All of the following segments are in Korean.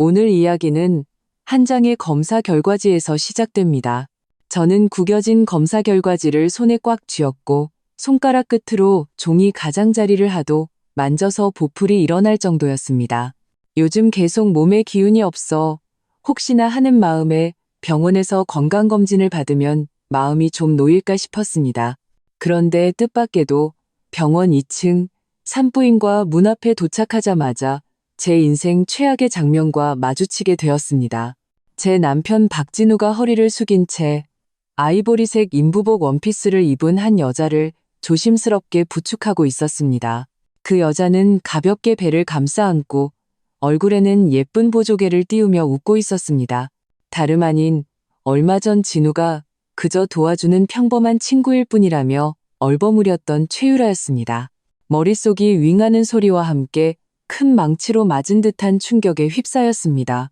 오늘 이야기는 한 장의 검사 결과지에서 시작됩니다. 저는 구겨진 검사 결과지를 손에 꽉 쥐었고 손가락 끝으로 종이 가장자리를 하도 만져서 보풀이 일어날 정도였습니다. 요즘 계속 몸에 기운이 없어 혹시나 하는 마음에 병원에서 건강검진을 받으면 마음이 좀 놓일까 싶었습니다. 그런데 뜻밖에도 병원 2층 산부인과 문 앞에 도착하자마자 제 인생 최악의 장면과 마주치게 되었습니다. 제 남편 박진우가 허리를 숙인 채 아이보리색 인부복 원피스를 입은 한 여자를 조심스럽게 부축하고 있었습니다. 그 여자는 가볍게 배를 감싸 안고 얼굴에는 예쁜 보조개를 띄우며 웃고 있었습니다. 다름 아닌 얼마 전 진우가 그저 도와주는 평범한 친구일 뿐이라며 얼버무렸던 최유라였습니다. 머릿속이 윙하는 소리와 함께 큰 망치로 맞은 듯한 충격에 휩싸였습니다.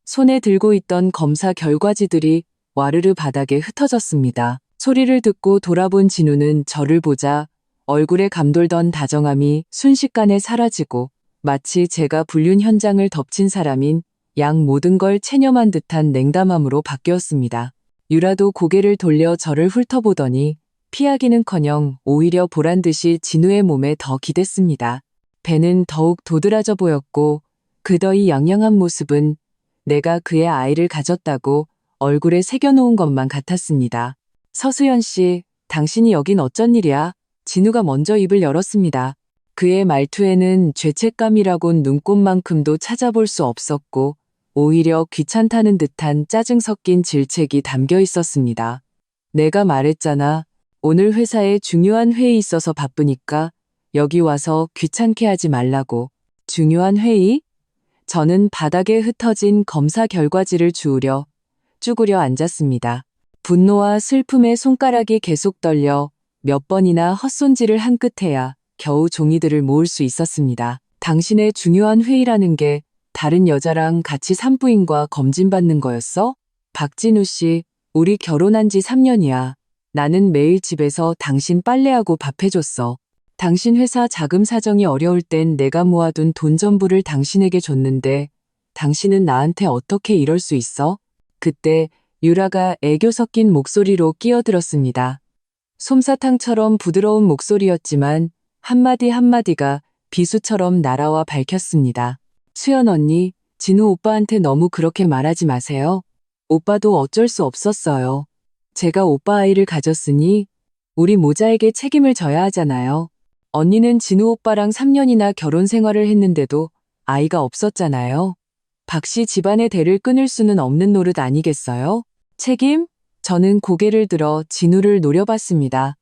손에 들고 있던 검사 결과지들이 와르르 바닥에 흩어졌습니다. 소리를 듣고 돌아본 진우는 저를 보자 얼굴에 감돌던 다정함이 순식간에 사라지고 마치 제가 불륜 현장을 덮친 사람인 양 모든 걸 체념한 듯한 냉담함으로 바뀌었습니다. 유라도 고개를 돌려 저를 훑어보더니 피하기는커녕 오히려 보란 듯이 진우의 몸에 더 기댔습니다. 배는 더욱 도드라져 보였고 그더이 양양한 모습은 내가 그의 아이를 가졌다고 얼굴에 새겨놓은 것만 같았습니다. 서수연 씨, 당신이 여긴 어쩐 일이야? 진우가 먼저 입을 열었습니다. 그의 말투에는 죄책감이라곤 눈꽃만큼도 찾아볼 수 없었고 오히려 귀찮다는 듯한 짜증 섞인 질책이 담겨 있었습니다. 내가 말했잖아. 오늘 회사에 중요한 회의 있어서 바쁘니까 여기 와서 귀찮게 하지 말라고. 중요한 회의? 저는 바닥에 흩어진 검사 결과지를 주우려 쭈그려 앉았습니다. 분노와 슬픔에 손가락이 계속 떨려 몇 번이나 헛손질을 한 끝에야 겨우 종이들을 모을 수 있었습니다. 당신의 중요한 회의라는 게 다른 여자랑 같이 산부인과 검진받는 거였어? 박진우 씨, 우리 결혼한 지 3년이야. 나는 매일 집에서 당신 빨래하고 밥 해줬어. 당신 회사 자금 사정이 어려울 땐 내가 모아둔 돈 전부를 당신에게 줬는데 당신은 나한테 어떻게 이럴 수 있어? 그때 유라가 애교 섞인 목소리로 끼어들었습니다. 솜사탕처럼 부드러운 목소리였지만 한마디 한마디가 비수처럼 날아와 밝혔습니다. 수연 언니, 진우 오빠한테 너무 그렇게 말하지 마세요. 오빠도 어쩔 수 없었어요. 제가 오빠 아이를 가졌으니 우리 모자에게 책임을 져야 하잖아요. 언니는 진우 오빠랑 3년이나 결혼 생활을 했는데도 아이가 없었잖아요. 박 씨 집안의 대를 끊을 수는 없는 노릇 아니겠어요? 책임? 저는 고개를 들어 진우를 노려봤습니다.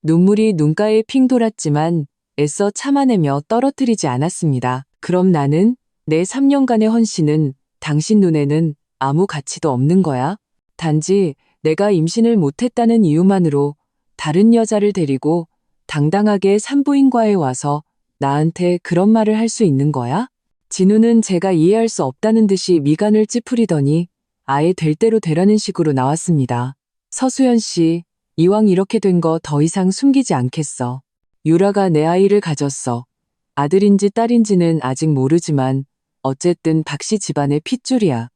눈물이 눈가에 핑 돌았지만 애써 참아내며 떨어뜨리지 않았습니다. 그럼 나는 내 3년간의 헌신은 당신 눈에는 아무 가치도 없는 거야? 단지 내가 임신을 못했다는 이유만으로 다른 여자를 데리고 당당하게 산부인과에 와서 나한테 그런 말을 할 수 있는 거야? 진우는 제가 이해할 수 없다는 듯이 미간을 찌푸리더니 아예 될 대로 되라는 식으로 나왔습니다. 서수연 씨, 이왕 이렇게 된 거 더 이상 숨기지 않겠어. 유라가 내 아이를 가졌어. 아들인지 딸인지는 아직 모르지만 어쨌든 박 씨 집안의 핏줄이야.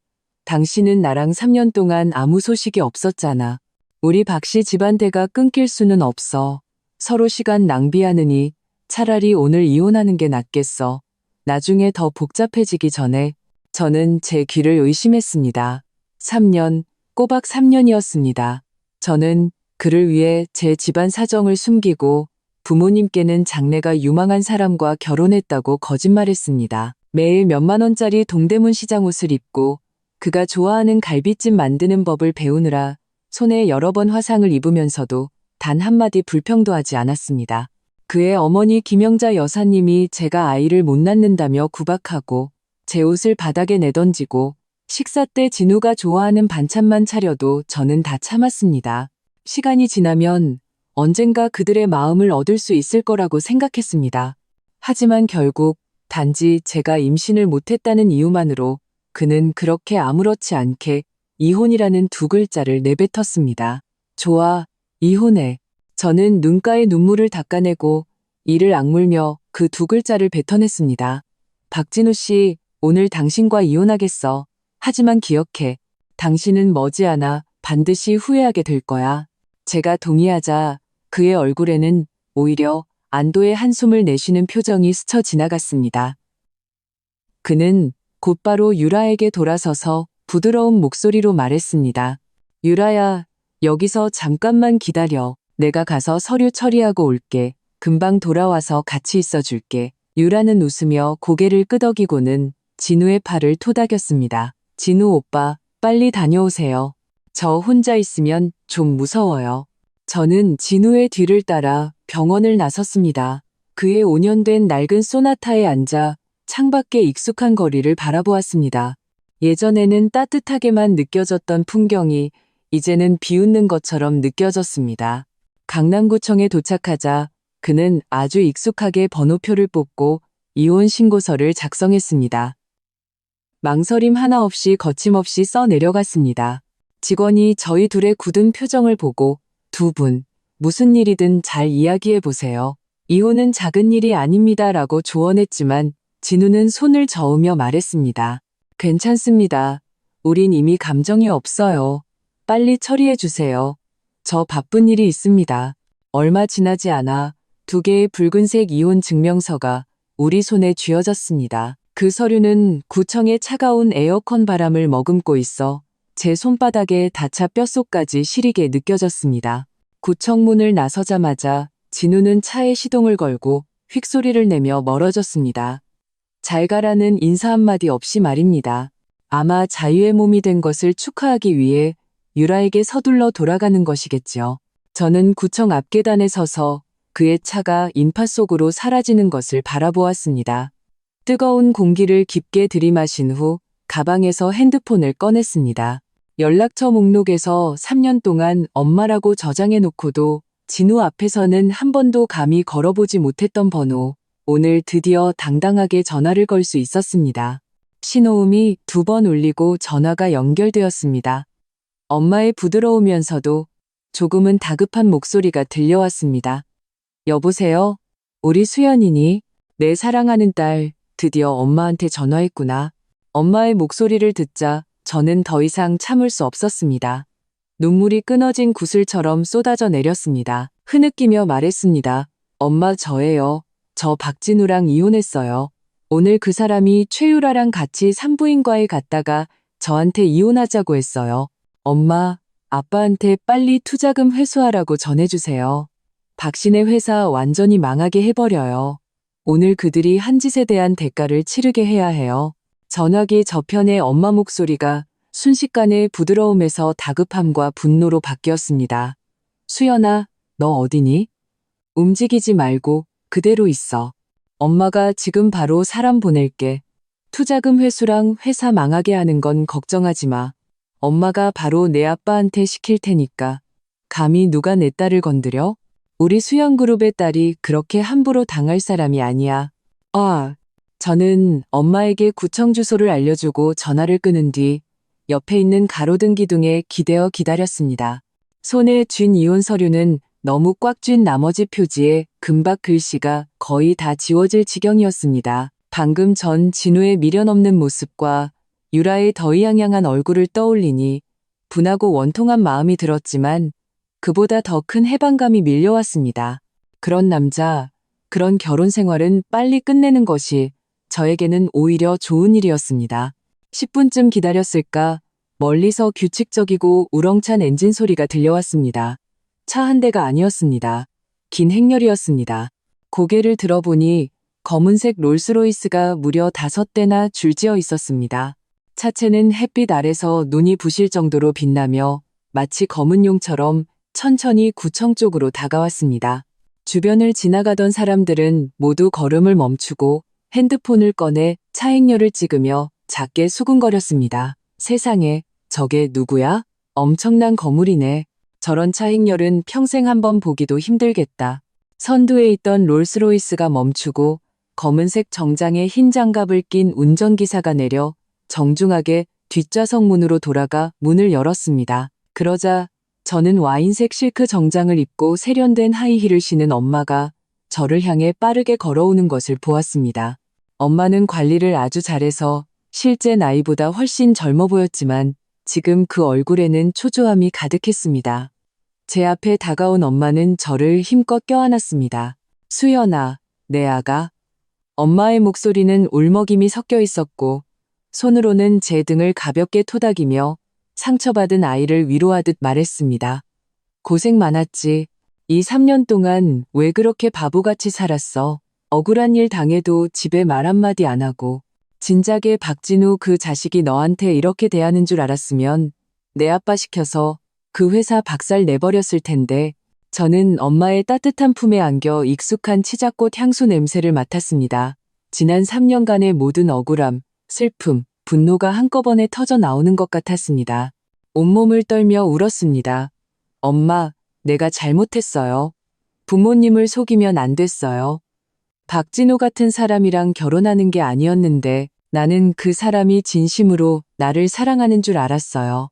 당신은 나랑 3년 동안 아무 소식이 없었잖아. 우리 박 씨 집안대가 끊길 수는 없어. 서로 시간 낭비하느니 차라리 오늘 이혼하는 게 낫겠어. 나중에 더 복잡해지기 전에. 저는 제 귀를 의심했습니다. 3년, 꼬박 3년이었습니다. 저는 그를 위해 제 집안 사정을 숨기고 부모님께는 장래가 유망한 사람과 결혼했다고 거짓말했습니다. 매일 몇만 원짜리 동대문 시장 옷을 입고 그가 좋아하는 갈비찜 만드는 법을 배우느라 손에 여러 번 화상을 입으면서도 단 한마디 불평도 하지 않았습니다. 그의 어머니 김영자 여사님이 제가 아이를 못 낳는다며 구박하고 제 옷을 바닥에 내던지고 식사 때 진우가 좋아하는 반찬만 차려도 저는 다 참았습니다. 시간이 지나면 언젠가 그들의 마음을 얻을 수 있을 거라고 생각했습니다. 하지만 결국 단지 제가 임신을 못했다는 이유만으로 그는 그렇게 아무렇지 않게 이혼이라는 두 글자를 내뱉었습니다. 좋아, 이혼해. 저는 눈가에 눈물을 닦아내고 이를 악물며 그 두 글자를 뱉어냈습니다. 박진우 씨, 오늘 당신과 이혼하겠어. 하지만 기억해. 당신은 머지않아 반드시 후회하게 될 거야. 제가 동의하자 그의 얼굴에는 오히려 안도의 한숨을 내쉬는 표정이 스쳐 지나갔습니다. 그는 곧바로 유라에게 돌아서서 부드러운 목소리로 말했습니다. 유라야, 여기서 잠깐만 기다려. 내가 가서 서류 처리하고 올게. 금방 돌아와서 같이 있어줄게. 유라는 웃으며 고개를 끄덕이고는 진우의 팔을 토닥였습니다. 진우 오빠, 빨리 다녀오세요. 저 혼자 있으면 좀 무서워요. 저는 진우의 뒤를 따라 병원을 나섰습니다. 그의 5년 된 낡은 소나타에 앉아 창밖의 익숙한 거리를 바라보았습니다. 예전에는 따뜻하게만 느껴졌던 풍경이 이제는 비웃는 것처럼 느껴졌습니다. 강남구청에 도착하자 그는 아주 익숙하게 번호표를 뽑고 이혼 신고서를 작성했습니다. 망설임 하나 없이 거침없이 써 내려갔습니다. 직원이 저희 둘의 굳은 표정을 보고 두 분, 무슨 일이든 잘 이야기해 보세요. 이혼은 작은 일이 아닙니다라고 조언했지만 진우는 손을 저으며 말했습니다. 괜찮습니다. 우린 이미 감정이 없어요. 빨리 처리해 주세요. 저 바쁜 일이 있습니다. 얼마 지나지 않아 2개의 붉은색 이혼 증명서가 우리 손에 쥐어졌습니다. 그 서류는 구청의 차가운 에어컨 바람을 머금고 있어 제 손바닥에 닿자 뼛속까지 시리게 느껴졌습니다. 구청 문을 나서자마자 진우는 차에 시동을 걸고 휙소리를 내며 멀어졌습니다. 잘 가라는 인사 한마디 없이 말입니다. 아마 자유의 몸이 된 것을 축하하기 위해 유라에게 서둘러 돌아가는 것이겠죠. 저는 구청 앞 계단에 서서 그의 차가 인파 속으로 사라지는 것을 바라보았습니다. 뜨거운 공기를 깊게 들이마신 후 가방에서 핸드폰을 꺼냈습니다. 연락처 목록에서 3년 동안 엄마라고 저장해 놓고도 진우 앞에서는 한 번도 감히 걸어보지 못했던 번호. 오늘 드디어 당당하게 전화를 걸 수 있었습니다. 신호음이 2번 울리고 전화가 연결되었습니다. 엄마의 부드러우면서도 조금은 다급한 목소리가 들려왔습니다. 여보세요? 우리 수연이니? 내 사랑하는 딸, 드디어 엄마한테 전화했구나. 엄마의 목소리를 듣자 저는 더 이상 참을 수 없었습니다. 눈물이 끊어진 구슬처럼 쏟아져 내렸습니다. 흐느끼며 말했습니다. 엄마 저예요. 저 박진우랑 이혼했어요. 오늘 그 사람이 최유라랑 같이 산부인과에 갔다가 저한테 이혼하자고 했어요. 엄마, 아빠한테 빨리 투자금 회수하라고 전해주세요. 박신의 회사 완전히 망하게 해버려요. 오늘 그들이 한 짓에 대한 대가를 치르게 해야 해요. 전화기 저편의 엄마 목소리가 순식간에 부드러움에서 다급함과 분노로 바뀌었습니다. 수연아, 너 어디니? 움직이지 말고 그대로 있어. 엄마가 지금 바로 사람 보낼게. 투자금 회수랑 회사 망하게 하는 건 걱정하지 마. 엄마가 바로 내 아빠한테 시킬 테니까. 감히 누가 내 딸을 건드려? 우리 수연그룹의 딸이 그렇게 함부로 당할 사람이 아니야. 저는 엄마에게 구청 주소를 알려주고 전화를 끊은 뒤 옆에 있는 가로등 기둥에 기대어 기다렸습니다. 손에 쥔 이혼 서류는 너무 꽉 쥔 나머지 표지에 금박 글씨가 거의 다 지워질 지경이었습니다. 방금 전 진우의 미련 없는 모습과 유라의 더이양양한 얼굴을 떠올리니 분하고 원통한 마음이 들었지만 그보다 더 큰 해방감이 밀려왔습니다. 그런 남자, 그런 결혼 생활은 빨리 끝내는 것이 저에게는 오히려 좋은 일이었습니다. 10분쯤 기다렸을까 멀리서 규칙적이고 우렁찬 엔진 소리가 들려왔습니다. 차 한 대가 아니었습니다. 긴 행렬이었습니다. 고개를 들어보니 검은색 롤스로이스가 무려 5대나 줄지어 있었습니다. 차체는 햇빛 아래서 눈이 부실 정도로 빛나며 마치 검은 용처럼 천천히 구청 쪽으로 다가왔습니다. 주변을 지나가던 사람들은 모두 걸음을 멈추고 핸드폰을 꺼내 차행렬을 찍으며 작게 수군거렸습니다. 세상에, 저게 누구야? 엄청난 거물이네. 저런 차행렬은 평생 한번 보기도 힘들겠다. 선두에 있던 롤스로이스가 멈추고 검은색 정장에 흰 장갑을 낀 운전기사가 내려 정중하게 뒷좌석 문으로 돌아가 문을 열었습니다. 그러자 저는 와인색 실크 정장을 입고 세련된 하이힐을 신은 엄마가 저를 향해 빠르게 걸어오는 것을 보았습니다. 엄마는 관리를 아주 잘해서 실제 나이보다 훨씬 젊어 보였지만 지금 그 얼굴에는 초조함이 가득했습니다. 제 앞에 다가온 엄마는 저를 힘껏 껴안았습니다. 수연아, 내 아가. 엄마의 목소리는 울먹임이 섞여 있었고 손으로는 제 등을 가볍게 토닥이며 상처받은 아이를 위로하듯 말했습니다. 고생 많았지. 이 3년 동안 왜 그렇게 바보같이 살았어? 억울한 일 당해도 집에 말 한마디 안 하고. 진작에 박진우 그 자식이 너한테 이렇게 대하는 줄 알았으면 내 아빠 시켜서 그 회사 박살 내버렸을 텐데. 저는 엄마의 따뜻한 품에 안겨 익숙한 치자꽃 향수 냄새를 맡았습니다. 지난 3년간의 모든 억울함, 슬픔, 분노가 한꺼번에 터져 나오는 것 같았습니다. 온몸을 떨며 울었습니다. 엄마, 내가 잘못했어요. 부모님을 속이면 안 됐어요. 박진호 같은 사람이랑 결혼하는 게 아니었는데 나는 그 사람이 진심으로 나를 사랑하는 줄 알았어요.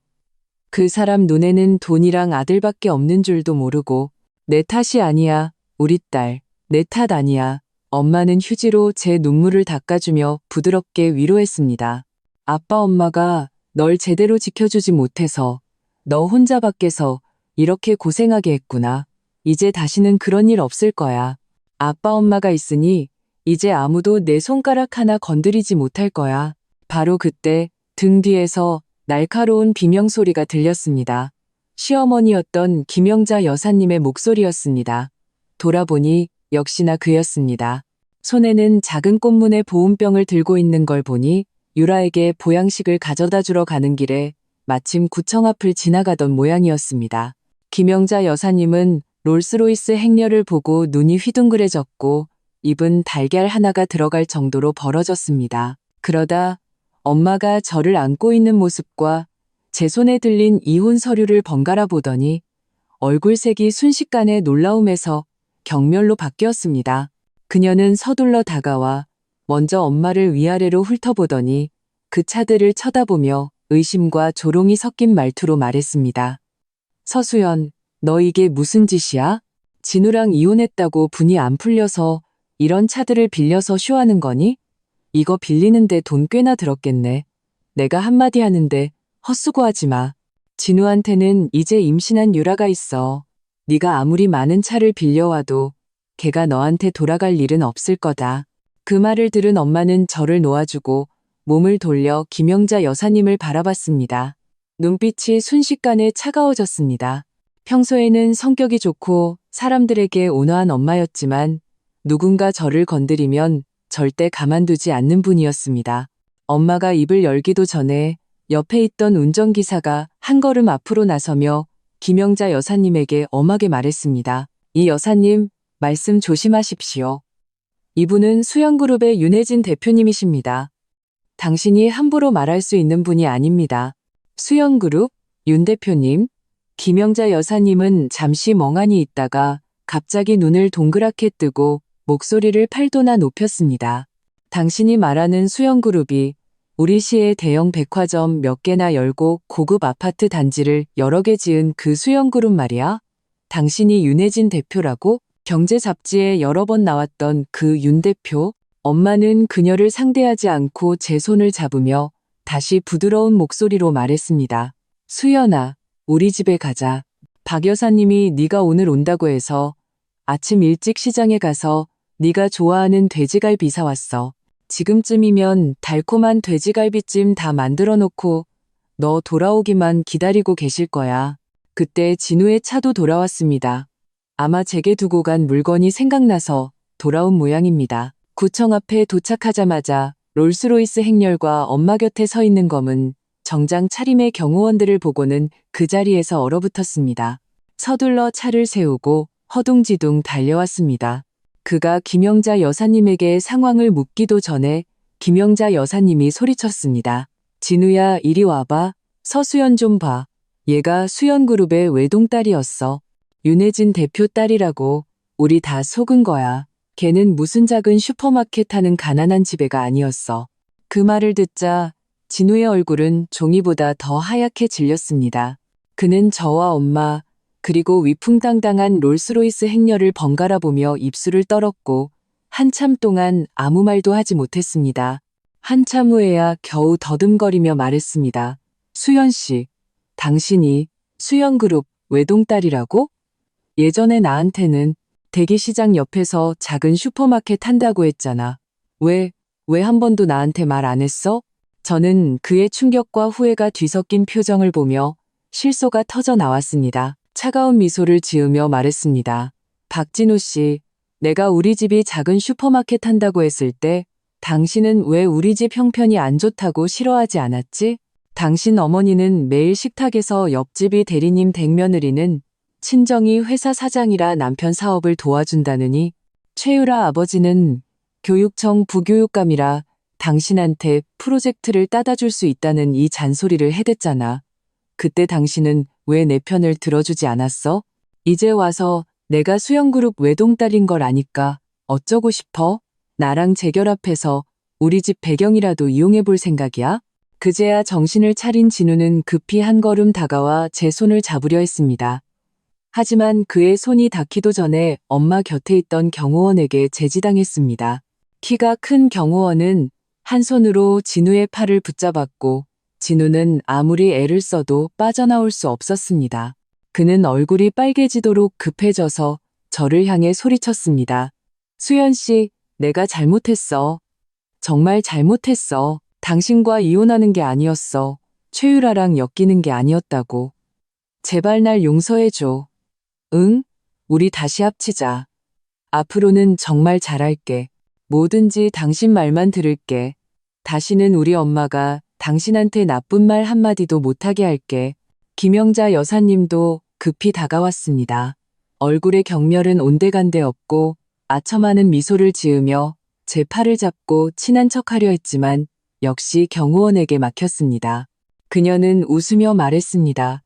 그 사람 눈에는 돈이랑 아들밖에 없는 줄도 모르고 내 탓이 아니야, 우리 딸. 내 탓 아니야. 엄마는 휴지로 제 눈물을 닦아주며 부드럽게 위로했습니다. 아빠 엄마가 널 제대로 지켜주지 못해서 너 혼자 밖에서 이렇게 고생하게 했구나. 이제 다시는 그런 일 없을 거야. 아빠 엄마가 있으니 이제 아무도 내 손가락 하나 건드리지 못할 거야. 바로 그때 등 뒤에서 날카로운 비명소리가 들렸습니다. 시어머니였던 김영자 여사님의 목소리였습니다. 돌아보니 역시나 그였습니다. 손에는 작은 꽃무늬 보온병을 들고 있는 걸 보니 유라에게 보양식을 가져다 주러 가는 길에 마침 구청 앞을 지나가던 모양이었습니다. 김영자 여사님은 롤스로이스 행렬을 보고 눈이 휘둥그레졌고 입은 달걀 하나가 들어갈 정도로 벌어졌습니다. 그러다 엄마가 저를 안고 있는 모습과 제 손에 들린 이혼 서류를 번갈아 보더니 얼굴색이 순식간에 놀라움에서 경멸로 바뀌었습니다. 그녀는 서둘러 다가와 먼저 엄마를 위아래로 훑어보더니 그 차들을 쳐다보며 의심과 조롱이 섞인 말투로 말했습니다. 서수연, 너 이게 무슨 짓이야? 진우랑 이혼했다고 분이 안 풀려서 이런 차들을 빌려서 쇼하는 거니? 이거 빌리는데 돈 꽤나 들었겠네. 내가 한마디 하는데 헛수고하지 마. 진우한테는 이제 임신한 유라가 있어. 네가 아무리 많은 차를 빌려와도 걔가 너한테 돌아갈 일은 없을 거다. 그 말을 들은 엄마는 저를 놓아주고 몸을 돌려 김영자 여사님을 바라봤습니다. 눈빛이 순식간에 차가워졌습니다. 평소에는 성격이 좋고 사람들에게 온화한 엄마였지만 누군가 저를 건드리면 절대 가만두지 않는 분이었습니다. 엄마가 입을 열기도 전에 옆에 있던 운전기사가 한 걸음 앞으로 나서며 김영자 여사님에게 엄하게 말했습니다. 이 여사님, 말씀 조심하십시오. 이분은 수영그룹의 윤혜진 대표님이십니다. 당신이 함부로 말할 수 있는 분이 아닙니다. 수영그룹, 윤 대표님. 김영자 여사님은 잠시 멍하니 있다가 갑자기 눈을 동그랗게 뜨고 목소리를 8도나 높였습니다. 당신이 말하는 수영그룹이 우리 시의 대형 백화점 몇 개나 열고 고급 아파트 단지를 여러 개 지은 그 수영그룹 말이야? 당신이 윤혜진 대표라고? 경제 잡지에 여러 번 나왔던 그 윤 대표? 엄마는 그녀를 상대하지 않고 제 손을 잡으며 다시 부드러운 목소리로 말했습니다. 수연아, 우리 집에 가자. 박 여사님이 네가 오늘 온다고 해서 아침 일찍 시장에 가서 네가 좋아하는 돼지갈비 사왔어. 지금쯤이면 달콤한 돼지갈비찜 다 만들어 놓고 너 돌아오기만 기다리고 계실 거야. 그때 진우의 차도 돌아왔습니다. 아마 제게 두고 간 물건이 생각나서 돌아온 모양입니다. 구청 앞에 도착하자마자 롤스로이스 행렬과 엄마 곁에 서 있는 검은 정장 차림의 경호원들을 보고는 그 자리에서 얼어붙었습니다. 서둘러 차를 세우고 허둥지둥 달려왔습니다. 그가 김영자 여사님에게 상황을 묻기도 전에 김영자 여사님이 소리쳤습니다. 진우야, 이리 와봐. 서수연 좀 봐. 얘가 수연그룹의 외동딸이었어. 윤혜진 대표 딸이라고. 우리 다 속은 거야. 걔는 무슨 작은 슈퍼마켓 하는 가난한 집애가 아니었어. 그 말을 듣자 진우의 얼굴은 종이보다 더 하얗게 질렸습니다. 그는 저와 엄마, 그리고 위풍당당한 롤스로이스 행렬을 번갈아 보며 입술을 떨었고 한참 동안 아무 말도 하지 못했습니다. 한참 후에야 겨우 더듬거리며 말했습니다. 수연 씨, 당신이 수연그룹 외동딸이라고? 예전에 나한테는 대기시장 옆에서 작은 슈퍼마켓 한다고 했잖아. 왜 한 번도 나한테 말 안 했어? 저는 그의 충격과 후회가 뒤섞인 표정을 보며 실소가 터져 나왔습니다. 차가운 미소를 지으며 말했습니다. 박진우 씨, 내가 우리 집이 작은 슈퍼마켓 한다고 했을 때 당신은 왜 우리 집 형편이 안 좋다고 싫어하지 않았지? 당신 어머니는 매일 식탁에서 옆집이 대리님 댁며느리는 친정이 회사 사장이라 남편 사업을 도와준다느니 최유라 아버지는 교육청 부교육감이라 당신한테 프로젝트를 따다 줄 수 있다는 이 잔소리를 해댔잖아. 그때 당신은 왜 내 편을 들어주지 않았어? 이제 와서 내가 수영그룹 외동딸인 걸 아니까 어쩌고 싶어? 나랑 재결합해서 우리 집 배경이라도 이용해 볼 생각이야? 그제야 정신을 차린 진우는 급히 한 걸음 다가와 제 손을 잡으려 했습니다. 하지만 그의 손이 닿기도 전에 엄마 곁에 있던 경호원에게 제지당했습니다. 키가 큰 경호원은 한 손으로 진우의 팔을 붙잡았고 진우는 아무리 애를 써도 빠져나올 수 없었습니다. 그는 얼굴이 빨개지도록 급해져서 저를 향해 소리쳤습니다. 수연 씨, 내가 잘못했어. 정말 잘못했어. 당신과 이혼하는 게 아니었어. 최유라랑 엮이는 게 아니었다고. 제발 날 용서해줘. 응? 우리 다시 합치자. 앞으로는 정말 잘할게. 뭐든지 당신 말만 들을게. 다시는 우리 엄마가 당신한테 나쁜 말 한마디도 못하게 할게. 김영자 여사님도 급히 다가왔습니다. 얼굴에 경멸은 온데간데 없고 아첨하는 미소를 지으며 제 팔을 잡고 친한 척하려 했지만 역시 경호원에게 막혔습니다. 그녀는 웃으며 말했습니다.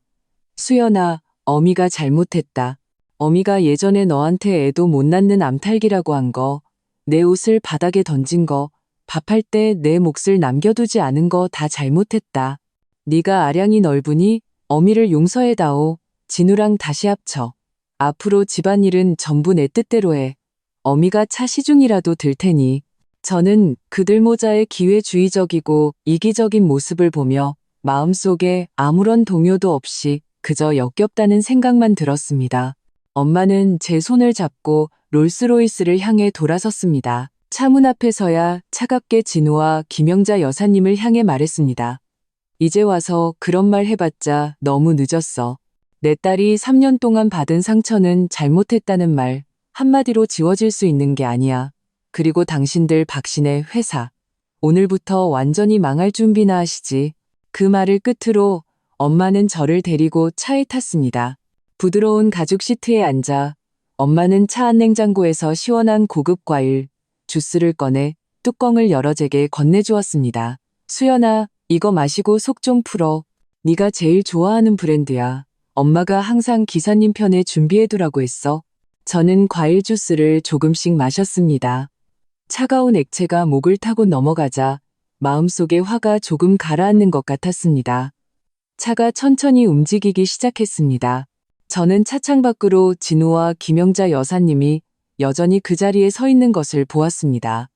수연아, 어미가 잘못했다. 어미가 예전에 너한테 애도 못 낳는 암탉이라고 한 거, 내 옷을 바닥에 던진 거, 밥할 때 내 몫을 남겨두지 않은 거 다 잘못했다. 네가 아량이 넓으니 어미를 용서해다오. 진우랑 다시 합쳐. 앞으로 집안일은 전부 내 뜻대로 해. 어미가 차 시중이라도 들 테니. 저는 그들 모자의 기회주의적이고 이기적인 모습을 보며 마음속에 아무런 동요도 없이 그저 역겹다는 생각만 들었습니다. 엄마는 제 손을 잡고 롤스로이스를 향해 돌아섰습니다. 차 문 앞에서야 차갑게 진우와 김영자 여사님을 향해 말했습니다. 이제 와서 그런 말 해봤자 너무 늦었어. 내 딸이 3년 동안 받은 상처는 잘못했다는 말 한마디로 지워질 수 있는 게 아니야. 그리고 당신들 박신의 회사. 오늘부터 완전히 망할 준비나 하시지. 그 말을 끝으로 엄마는 저를 데리고 차에 탔습니다. 부드러운 가죽 시트에 앉아 엄마는 차 안 냉장고에서 시원한 고급 과일, 주스를 꺼내 뚜껑을 열어 제게 건네주었습니다. 수연아, 이거 마시고 속 좀 풀어. 네가 제일 좋아하는 브랜드야. 엄마가 항상 기사님 편에 준비해두라고 했어. 저는 과일 주스를 조금씩 마셨습니다. 차가운 액체가 목을 타고 넘어가자 마음속에 화가 조금 가라앉는 것 같았습니다. 차가 천천히 움직이기 시작했습니다. 저는 차창 밖으로 진우와 김영자 여사님이 여전히 그 자리에 서 있는 것을 보았습니다.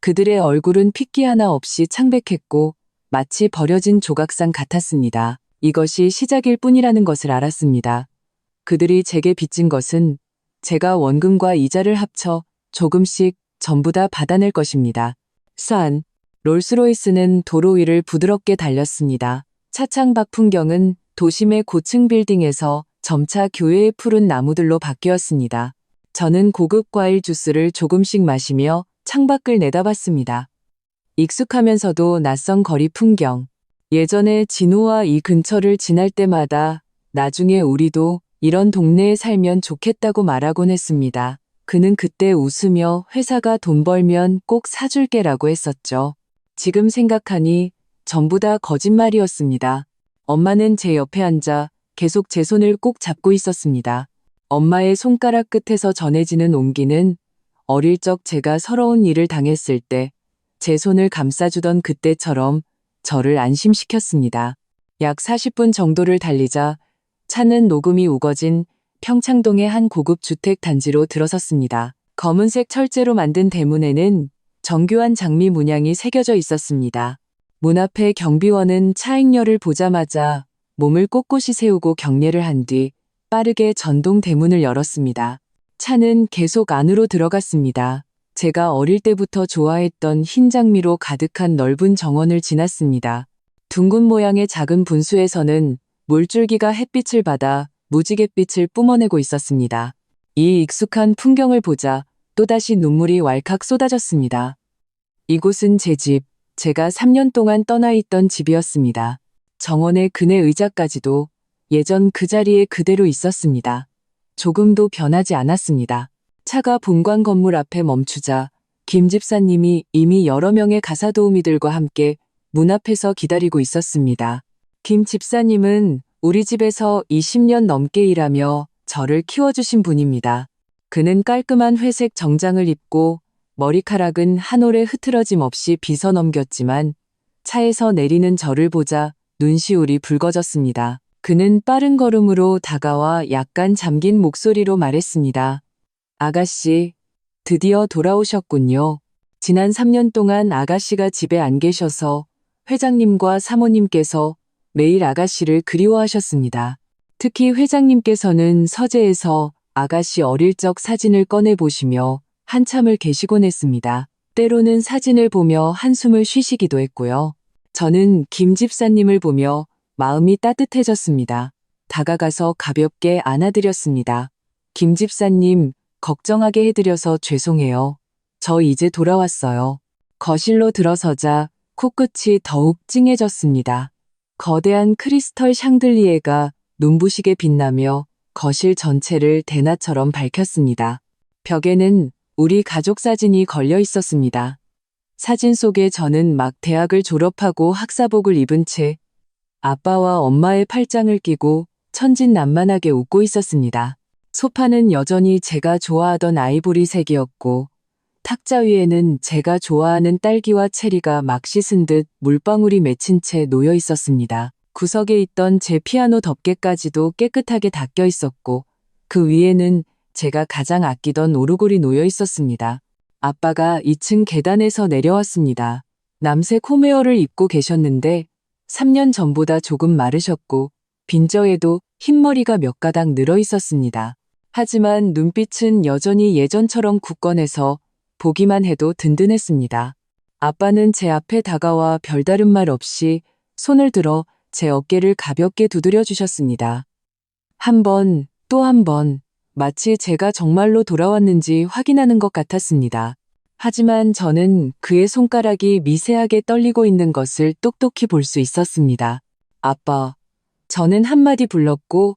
그들의 얼굴은 핏기 하나 없이 창백했고 마치 버려진 조각상 같았습니다. 이것이 시작일 뿐이라는 것을 알았습니다. 그들이 제게 빚진 것은 제가 원금과 이자를 합쳐 조금씩 전부 다 받아낼 것입니다. 싼 롤스로이스는 도로 위를 부드럽게 달렸습니다. 차창 밖 풍경은 도심의 고층 빌딩에서 점차 교외의 푸른 나무들로 바뀌었습니다. 저는 고급 과일 주스를 조금씩 마시며 창밖을 내다봤습니다. 익숙하면서도 낯선 거리 풍경. 예전에 진우와 이 근처를 지날 때마다 나중에 우리도 이런 동네에 살면 좋겠다고 말하곤 했습니다. 그는 그때 웃으며 회사가 돈 벌면 꼭 사줄게라고 했었죠. 지금 생각하니 전부 다 거짓말이었습니다. 엄마는 제 옆에 앉아 계속 제 손을 꼭 잡고 있었습니다. 엄마의 손가락 끝에서 전해지는 온기는 어릴 적 제가 서러운 일을 당했을 때 제 손을 감싸주던 그때처럼 저를 안심시켰습니다. 약 40분 정도를 달리자 차는 녹음이 우거진 평창동의 한 고급 주택 단지로 들어섰습니다. 검은색 철제로 만든 대문에는 정교한 장미 문양이 새겨져 있었습니다. 문 앞에 경비원은 차익녀를 보자마자 몸을 꼿꼿이 세우고 경례를 한 뒤 빠르게 전동 대문을 열었습니다. 차는 계속 안으로 들어갔습니다. 제가 어릴 때부터 좋아했던 흰 장미로 가득한 넓은 정원을 지났습니다. 둥근 모양의 작은 분수에서는 물줄기가 햇빛을 받아 무지갯빛을 뿜어내고 있었습니다. 이 익숙한 풍경을 보자 또다시 눈물이 왈칵 쏟아졌습니다. 이곳은 제 집, 제가 3년 동안 떠나 있던 집이었습니다. 정원의 그네 의자까지도 예전 그 자리에 그대로 있었습니다. 조금도 변하지 않았습니다. 차가 본관 건물 앞에 멈추자 김 집사님이 이미 여러 명의 가사 도우미들과 함께 문 앞에서 기다리고 있었습니다. 김 집사님은 우리 집에서 20년 넘게 일하며 저를 키워주신 분입니다. 그는 깔끔한 회색 정장을 입고 머리카락은 한 올에 흐트러짐 없이 빗어 넘겼지만 차에서 내리는 저를 보자 눈시울이 붉어졌습니다. 그는 빠른 걸음으로 다가와 약간 잠긴 목소리로 말했습니다. 아가씨, 드디어 돌아오셨군요. 지난 3년 동안 아가씨가 집에 안 계셔서 회장님과 사모님께서 매일 아가씨를 그리워하셨습니다. 특히 회장님께서는 서재에서 아가씨 어릴 적 사진을 꺼내보시며 한참을 계시곤 했습니다. 때로는 사진을 보며 한숨을 쉬시기도 했고요. 저는 김 집사님을 보며 마음이 따뜻해졌습니다. 다가가서 가볍게 안아드렸습니다. 김 집사님, 걱정하게 해드려서 죄송해요. 저 이제 돌아왔어요. 거실로 들어서자 코끝이 더욱 찡해졌습니다. 거대한 크리스털 샹들리에가 눈부시게 빛나며 거실 전체를 대낮처럼 밝혔습니다. 벽에는 우리 가족 사진이 걸려 있었습니다. 사진 속에 저는 막 대학을 졸업하고 학사복을 입은 채 아빠와 엄마의 팔짱을 끼고 천진난만하게 웃고 있었습니다. 소파는 여전히 제가 좋아하던 아이보리색이었고 탁자 위에는 제가 좋아하는 딸기와 체리가 막 씻은 듯 물방울이 맺힌 채 놓여 있었습니다. 구석에 있던 제 피아노 덮개까지도 깨끗하게 닦여 있었고 그 위에는 제가 가장 아끼던 오르골이 놓여 있었습니다. 아빠가 2층 계단에서 내려왔습니다. 남색 홈웨어를 입고 계셨는데 3년 전보다 조금 마르셨고 빈저에도 흰머리가 몇 가닥 늘어 있었습니다. 하지만 눈빛은 여전히 예전처럼 굳건해서 보기만 해도 든든했습니다. 아빠는 제 앞에 다가와 별다른 말 없이 손을 들어 제 어깨를 가볍게 두드려 주셨습니다. 한 번, 또 한 번, 마치 제가 정말로 돌아왔는지 확인하는 것 같았습니다. 하지만 저는 그의 손가락이 미세하게 떨리고 있는 것을 똑똑히 볼 수 있었습니다. 아빠, 저는 한마디 불렀고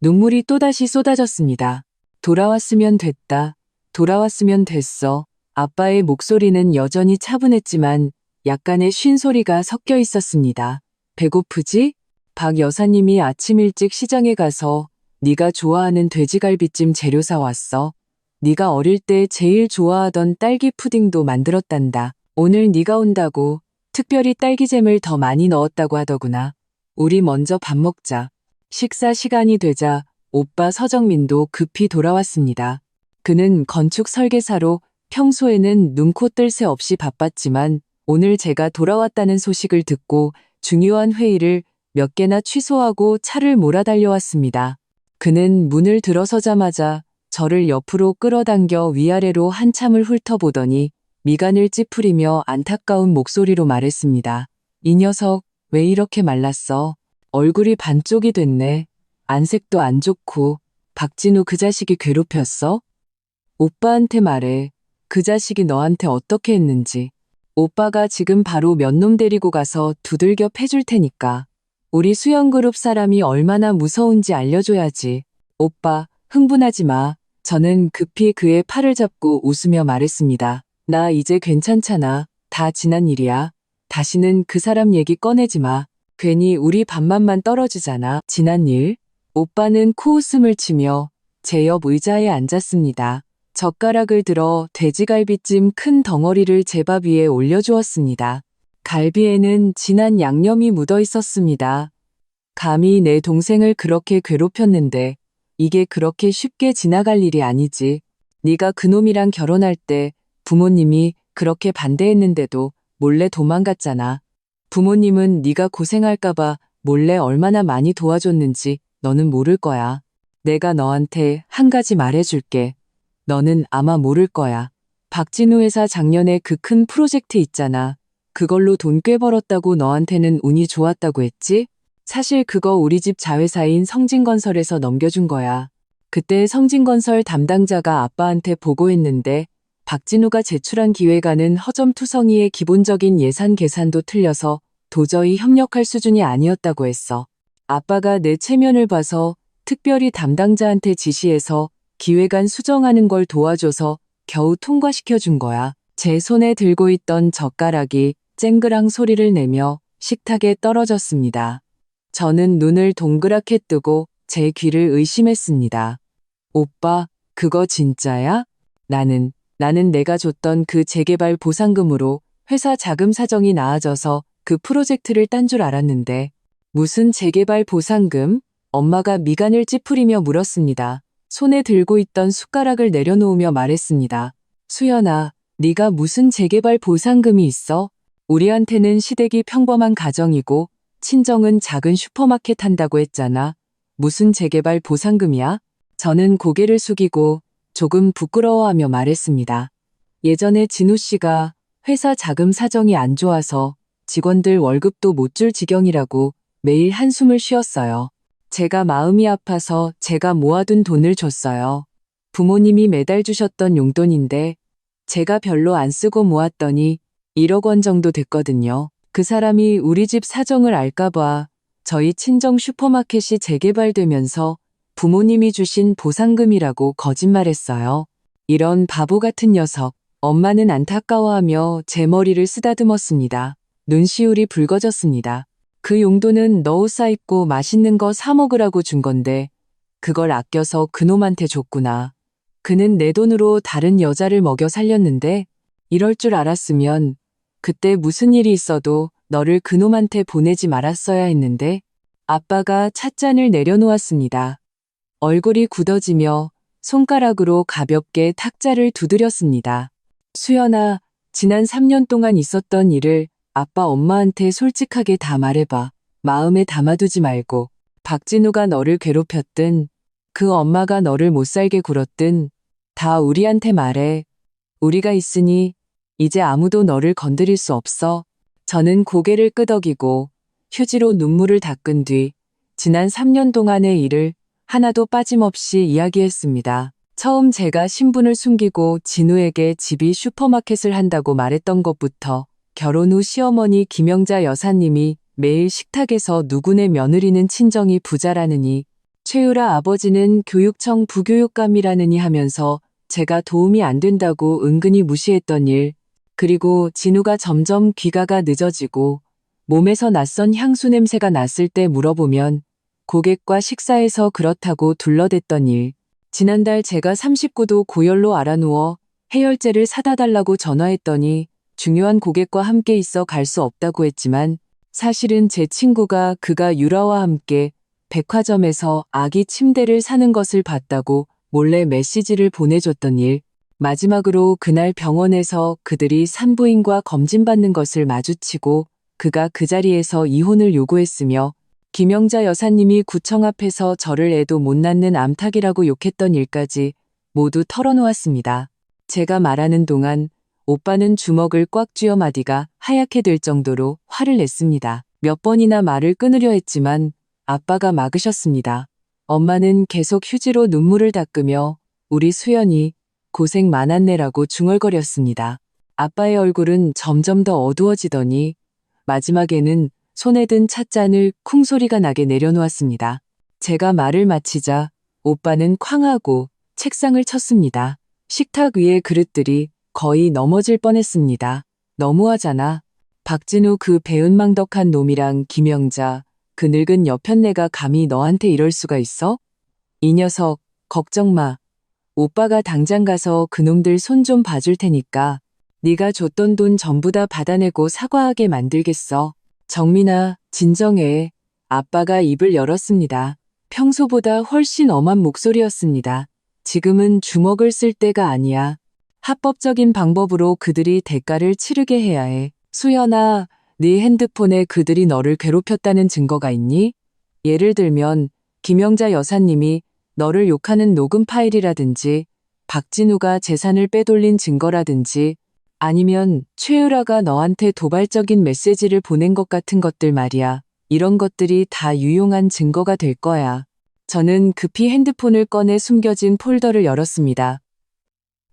눈물이 또다시 쏟아졌습니다. 돌아왔으면 됐다. 돌아왔으면 됐어. 아빠의 목소리는 여전히 차분했지만 약간의 쉰소리가 섞여 있었습니다. 배고프지? 박 여사님이 아침 일찍 시장에 가서 네가 좋아하는 돼지갈비찜 재료 사왔어. 네가 어릴 때 제일 좋아하던 딸기 푸딩도 만들었단다. 오늘 네가 온다고 특별히 딸기잼을 더 많이 넣었다고 하더구나. 우리 먼저 밥 먹자. 식사 시간이 되자 오빠 서정민도 급히 돌아왔습니다. 그는 건축 설계사로 평소에는 눈코 뜰 새 없이 바빴지만 오늘 제가 돌아왔다는 소식을 듣고 중요한 회의를 몇 개나 취소하고 차를 몰아 달려왔습니다. 그는 문을 들어서자마자 저를 옆으로 끌어당겨 위아래로 한참을 훑어보더니 미간을 찌푸리며 안타까운 목소리로 말했습니다. 이 녀석 왜 이렇게 말랐어? 얼굴이 반쪽이 됐네. 안색도 안 좋고 박진우 그 자식이 괴롭혔어? 오빠한테 말해. 그 자식이 너한테 어떻게 했는지. 오빠가 지금 바로 몇 놈 데리고 가서 두들겨 패줄 테니까. 우리 수영그룹 사람이 얼마나 무서운지 알려줘야지. 오빠, 흥분하지 마. 저는 급히 그의 팔을 잡고 웃으며 말했습니다. 나 이제 괜찮잖아. 다 지난 일이야. 다시는 그 사람 얘기 꺼내지 마. 괜히 우리 반만만 떨어지잖아. 지난 일? 오빠는 코웃음을 치며 제 옆 의자에 앉았습니다. 젓가락을 들어 돼지갈비찜 큰 덩어리를 제 밥 위에 올려주었습니다. 갈비에는 진한 양념이 묻어 있었습니다. 감히 내 동생을 그렇게 괴롭혔는데 이게 그렇게 쉽게 지나갈 일이 아니지. 네가 그놈이랑 결혼할 때 부모님이 그렇게 반대했는데도 몰래 도망갔잖아. 부모님은 네가 고생할까봐 몰래 얼마나 많이 도와줬는지 너는 모를 거야. 내가 너한테 한 가지 말해줄게. 너는 아마 모를 거야. 박진우 회사 작년에 그 큰 프로젝트 있잖아. 그걸로 돈 꽤 벌었다고 너한테는 운이 좋았다고 했지? 사실 그거 우리 집 자회사인 성진건설에서 넘겨준 거야. 그때 성진건설 담당자가 아빠한테 보고했는데 박진우가 제출한 기획안은 허점투성이의 기본적인 예산 계산도 틀려서 도저히 협력할 수준이 아니었다고 했어. 아빠가 내 체면을 봐서 특별히 담당자한테 지시해서 기획안 수정하는 걸 도와줘서 겨우 통과시켜준 거야. 제 손에 들고 있던 젓가락이 쨍그랑 소리를 내며 식탁에 떨어졌습니다. 저는 눈을 동그랗게 뜨고 제 귀를 의심했습니다. 오빠, 그거 진짜야? 나는 내가 줬던 그 재개발 보상금으로 회사 자금 사정이 나아져서 그 프로젝트를 딴 줄 알았는데 무슨 재개발 보상금? 엄마가 미간을 찌푸리며 물었습니다. 손에 들고 있던 숟가락을 내려놓으며 말했습니다. 수연아, 네가 무슨 재개발 보상금이 있어? 우리한테는 시댁이 평범한 가정이고 친정은 작은 슈퍼마켓 한다고 했잖아. 무슨 재개발 보상금이야? 저는 고개를 숙이고 조금 부끄러워하며 말했습니다. 예전에 진우 씨가 회사 자금 사정이 안 좋아서 직원들 월급도 못 줄 지경이라고 매일 한숨을 쉬었어요. 제가 마음이 아파서 제가 모아둔 돈을 줬어요. 부모님이 매달 주셨던 용돈인데 제가 별로 안 쓰고 모았더니 1억 원 정도 됐거든요. 그 사람이 우리 집 사정을 알까봐 저희 친정 슈퍼마켓이 재개발되면서 부모님이 주신 보상금이라고 거짓말했어요. 이런 바보 같은 녀석. 엄마는 안타까워하며 제 머리를 쓰다듬었습니다. 눈시울이 붉어졌습니다. 그 용돈은 너 옷 사입고 맛있는 거 사 먹으라고 준 건데 그걸 아껴서 그놈한테 줬구나. 그는 내 돈으로 다른 여자를 먹여 살렸는데 이럴 줄 알았으면 그때 무슨 일이 있어도 너를 그놈한테 보내지 말았어야 했는데. 아빠가 찻잔을 내려놓았습니다. 얼굴이 굳어지며 손가락으로 가볍게 탁자를 두드렸습니다. 수연아, 지난 3년 동안 있었던 일을 아빠 엄마한테 솔직하게 다 말해봐. 마음에 담아두지 말고. 박진우가 너를 괴롭혔든 그 엄마가 너를 못살게 굴었든 다 우리한테 말해. 우리가 있으니 이제 아무도 너를 건드릴 수 없어. 저는 고개를 끄덕이고 휴지로 눈물을 닦은 뒤 지난 3년 동안의 일을 하나도 빠짐없이 이야기했습니다. 처음 제가 신분을 숨기고 진우에게 집이 슈퍼마켓을 한다고 말했던 것부터 결혼 후 시어머니 김영자 여사님이 매일 식탁에서 누구네 며느리는 친정이 부자라느니 최유라 아버지는 교육청 부교육감이라느니 하면서 제가 도움이 안 된다고 은근히 무시했던 일, 그리고 진우가 점점 귀가가 늦어지고 몸에서 낯선 향수 냄새가 났을 때 물어보면 고객과 식사해서 그렇다고 둘러댔던 일, 지난달 제가 39도 고열로 알아누워 해열제를 사다 달라고 전화했더니 중요한 고객과 함께 있어 갈 수 없다고 했지만 사실은 제 친구가 그가 유라와 함께 백화점에서 아기 침대를 사는 것을 봤다고 몰래 메시지를 보내줬던 일, 마지막으로 그날 병원에서 그들이 산부인과 검진받는 것을 마주치고 그가 그 자리에서 이혼을 요구했으며 김영자 여사님이 구청 앞에서 저를 애도 못 낳는 암탉이라고 욕했던 일까지 모두 털어놓았습니다. 제가 말하는 동안 오빠는 주먹을 꽉 쥐어 마디가 하얗게 될 정도로 화를 냈습니다. 몇 번이나 말을 끊으려 했지만 아빠가 막으셨습니다. 엄마는 계속 휴지로 눈물을 닦으며 우리 수연이 고생 많았네라고 중얼거렸습니다. 아빠의 얼굴은 점점 더 어두워지더니 마지막에는 손에 든 찻잔을 쿵 소리가 나게 내려놓았습니다. 제가 말을 마치자 오빠는 쾅 하고 책상을 쳤습니다. 식탁 위의 그릇들이 거의 넘어질 뻔했습니다. 너무하잖아. 박진우 그 배은망덕한 놈이랑 김영자, 그 늙은 여편네가 감히 너한테 이럴 수가 있어? 이 녀석, 걱정 마. 오빠가 당장 가서 그놈들 손 좀 봐줄 테니까 네가 줬던 돈 전부 다 받아내고 사과하게 만들겠어. 정민아, 진정해. 아빠가 입을 열었습니다. 평소보다 훨씬 엄한 목소리였습니다. 지금은 주먹을 쓸 때가 아니야. 합법적인 방법으로 그들이 대가를 치르게 해야 해. 수연아, 네 핸드폰에 그들이 너를 괴롭혔다는 증거가 있니? 예를 들면 김영자 여사님이 너를 욕하는 녹음 파일이라든지 박진우가 재산을 빼돌린 증거라든지 아니면 최유라가 너한테 도발적인 메시지를 보낸 것 같은 것들 말이야. 이런 것들이 다 유용한 증거가 될 거야. 저는 급히 핸드폰을 꺼내 숨겨진 폴더를 열었습니다.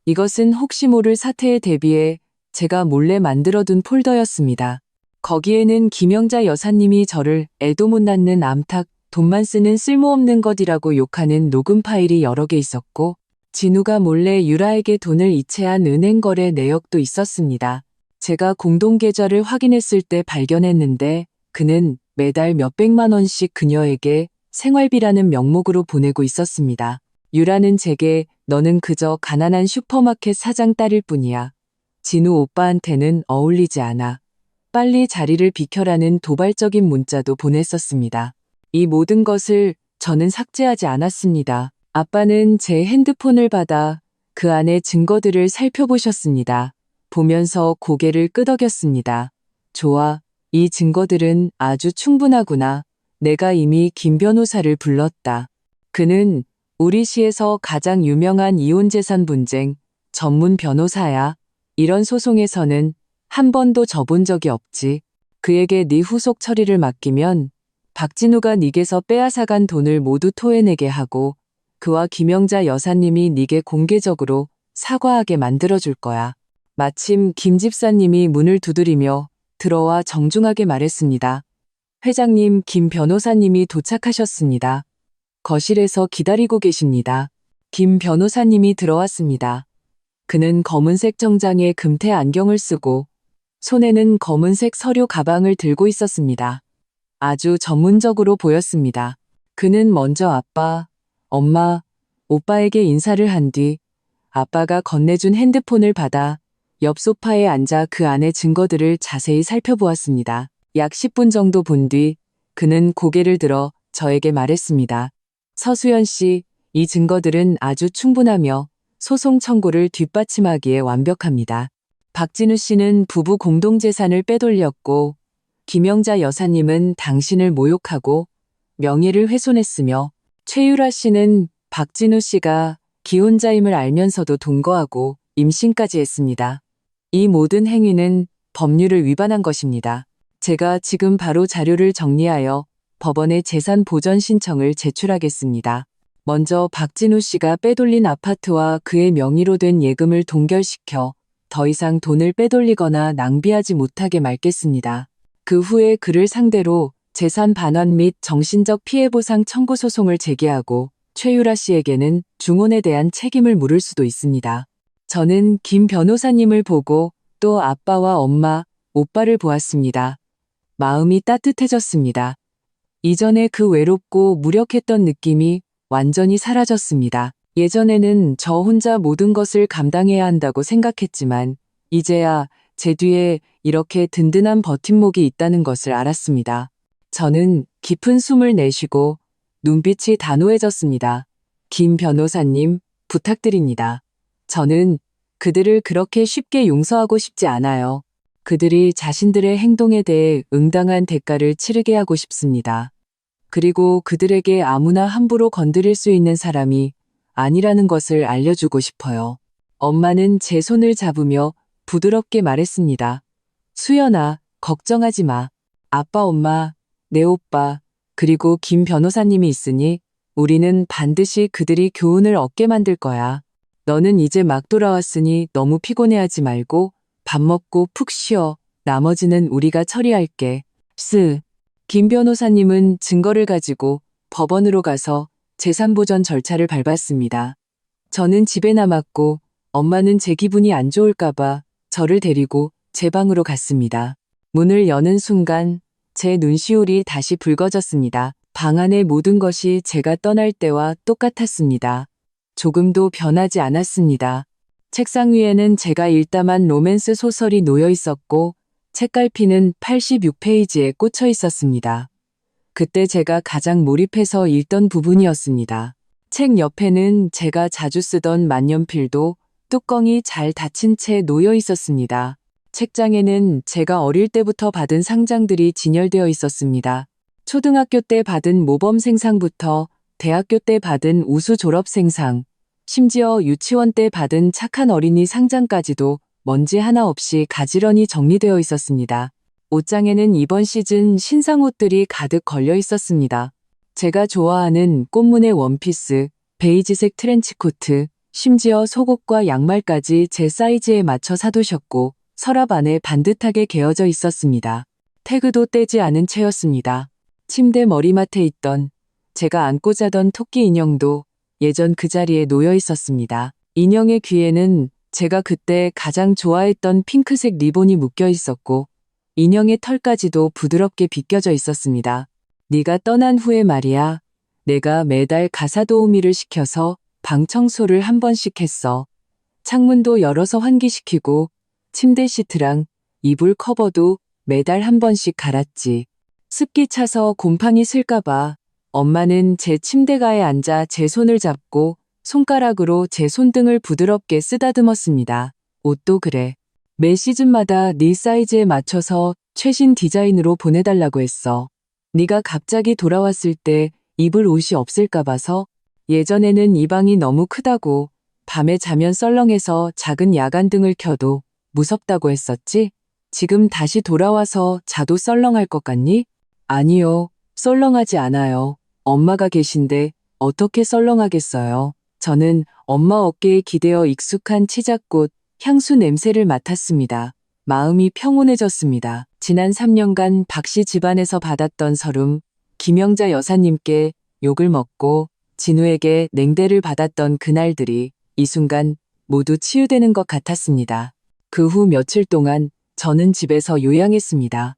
이것은 혹시 모를 사태에 대비해 제가 몰래 만들어둔 폴더였습니다. 거기에는 김영자 여사님이 저를 애도 못 낳는 암탉, 돈만 쓰는 쓸모없는 것이라고 욕하는 녹음 파일이 여러 개 있었고 진우가 몰래 유라에게 돈을 이체한 은행 거래 내역도 있었습니다. 제가 공동계좌를 확인했을 때 발견했는데 그는 매달 몇백만 원씩 그녀에게 생활비라는 명목으로 보내고 있었습니다. 유라는 제게 너는 그저 가난한 슈퍼마켓 사장 딸일 뿐이야. 진우 오빠한테는 어울리지 않아. 빨리 자리를 비켜라는 도발적인 문자도 보냈었습니다. 이 모든 것을 저는 삭제하지 않았습니다. 아빠는 제 핸드폰을 받아 그 안의 증거들을 살펴보셨습니다. 보면서 고개를 끄덕였습니다. 좋아, 이 증거들은 아주 충분하구나. 내가 이미 김 변호사를 불렀다. 그는 우리 시에서 가장 유명한 이혼재산 분쟁 전문 변호사야. 이런 소송에서는 한 번도 져본 적이 없지. 그에게 네 후속 처리를 맡기면 박진우가 네게서 빼앗아간 돈을 모두 토해내게 하고 그와 김영자 여사님이 네게 공개적으로 사과하게 만들어줄 거야. 마침 김 집사님이 문을 두드리며 들어와 정중하게 말했습니다. 회장님, 김 변호사님이 도착하셨습니다. 거실에서 기다리고 계십니다. 김 변호사님이 들어왔습니다. 그는 검은색 정장에 금태 안경을 쓰고 손에는 검은색 서류 가방을 들고 있었습니다. 아주 전문적으로 보였습니다. 그는 먼저 아빠, 엄마, 오빠에게 인사를 한 뒤 아빠가 건네준 핸드폰을 받아 옆 소파에 앉아 그 안의 증거들을 자세히 살펴보았습니다. 약 10분 정도 본 뒤 그는 고개를 들어 저에게 말했습니다. 서수연 씨, 이 증거들은 아주 충분하며 소송 청구를 뒷받침하기에 완벽합니다. 박진우 씨는 부부 공동재산을 빼돌렸고 김영자 여사님은 당신을 모욕하고 명예를 훼손했으며 최유라 씨는 박진우 씨가 기혼자임을 알면서도 동거하고 임신까지 했습니다. 이 모든 행위는 법률을 위반한 것입니다. 제가 지금 바로 자료를 정리하여 법원에 재산 보전 신청을 제출하겠습니다. 먼저 박진우 씨가 빼돌린 아파트와 그의 명의로 된 예금을 동결시켜 더 이상 돈을 빼돌리거나 낭비하지 못하게 막겠습니다. 그 후에 그를 상대로 재산 반환 및 정신적 피해보상 청구 소송을 제기하고 최유라 씨에게는 중혼에 대한 책임을 물을 수도 있습니다. 저는 김 변호사님을 보고 또 아빠와 엄마, 오빠를 보았습니다. 마음이 따뜻해졌습니다. 이전에 그 외롭고 무력했던 느낌이 완전히 사라졌습니다. 예전에는 저 혼자 모든 것을 감당해야 한다고 생각했지만 이제야 제 뒤에 이렇게 든든한 버팀목이 있다는 것을 알았습니다. 저는 깊은 숨을 내쉬고 눈빛이 단호해졌습니다. 김 변호사님, 부탁드립니다. 저는 그들을 그렇게 쉽게 용서하고 싶지 않아요. 그들이 자신들의 행동에 대해 응당한 대가를 치르게 하고 싶습니다. 그리고 그들에게 아무나 함부로 건드릴 수 있는 사람이 아니라는 것을 알려주고 싶어요. 엄마는 제 손을 잡으며 부드럽게 말했습니다. 수연아, 걱정하지 마. 아빠, 엄마, 내 오빠, 그리고 김 변호사님이 있으니 우리는 반드시 그들이 교훈을 얻게 만들 거야. 너는 이제 막 돌아왔으니 너무 피곤해하지 말고 밥 먹고 푹 쉬어. 나머지는 우리가 처리할게. 김 변호사님은 증거를 가지고 법원으로 가서 재산보전 절차를 밟았습니다. 저는 집에 남았고 엄마는 제 기분이 안 좋을까봐 저를 데리고 제 방으로 갔습니다. 문을 여는 순간 제 눈시울이 다시 붉어졌습니다. 방 안의 모든 것이 제가 떠날 때와 똑같았습니다. 조금도 변하지 않았습니다. 책상 위에는 제가 일담한 로맨스 소설이 놓여 있었고 책갈피는 86페이지에 꽂혀 있었습니다. 그때 제가 가장 몰입해서 읽던 부분이었습니다. 책 옆에는 제가 자주 쓰던 만년필도 뚜껑이 잘 닫힌 채 놓여 있었습니다. 책장에는 제가 어릴 때부터 받은 상장들이 진열되어 있었습니다. 초등학교 때 받은 모범생상부터 대학교 때 받은 우수 졸업생상, 심지어 유치원 때 받은 착한 어린이 상장까지도 먼지 하나 없이 가지런히 정리되어 있었습니다. 옷장에는 이번 시즌 신상 옷들이 가득 걸려 있었습니다. 제가 좋아하는 꽃무늬 원피스, 베이지색 트렌치코트, 심지어 속옷과 양말까지 제 사이즈에 맞춰 사두셨고 서랍 안에 반듯하게 개어져 있었습니다. 태그도 떼지 않은 채였습니다. 침대 머리맡에 있던 제가 안고 자던 토끼 인형도 예전 그 자리에 놓여 있었습니다. 인형의 귀에는 제가 그때 가장 좋아했던 핑크색 리본이 묶여 있었고 인형의 털까지도 부드럽게 빗겨져 있었습니다. 네가 떠난 후에 말이야. 내가 매달 가사 도우미를 시켜서 방 청소를 한 번씩 했어. 창문도 열어서 환기시키고 침대 시트랑 이불 커버도 매달 한 번씩 갈았지. 습기 차서 곰팡이 슬까봐 엄마는 제 침대가에 앉아 제 손을 잡고 손가락으로 제 손등을 부드럽게 쓰다듬었습니다. 옷도 그래. 매 시즌마다 네 사이즈에 맞춰서 최신 디자인으로 보내달라고 했어. 네가 갑자기 돌아왔을 때 입을 옷이 없을까 봐서. 예전에는 이 방이 너무 크다고 밤에 자면 썰렁해서 작은 야간등을 켜도 무섭다고 했었지? 지금 다시 돌아와서 자도 썰렁할 것 같니? 아니요, 썰렁하지 않아요. 엄마가 계신데 어떻게 썰렁하겠어요. 저는 엄마 어깨에 기대어 익숙한 치자꽃, 향수 냄새를 맡았습니다. 마음이 평온해졌습니다. 지난 3년간 박씨 집안에서 받았던 서름, 김영자 여사님께 욕을 먹고 진우에게 냉대를 받았던 그날들이 이 순간 모두 치유되는 것 같았습니다. 그 후 며칠 동안 저는 집에서 요양했습니다.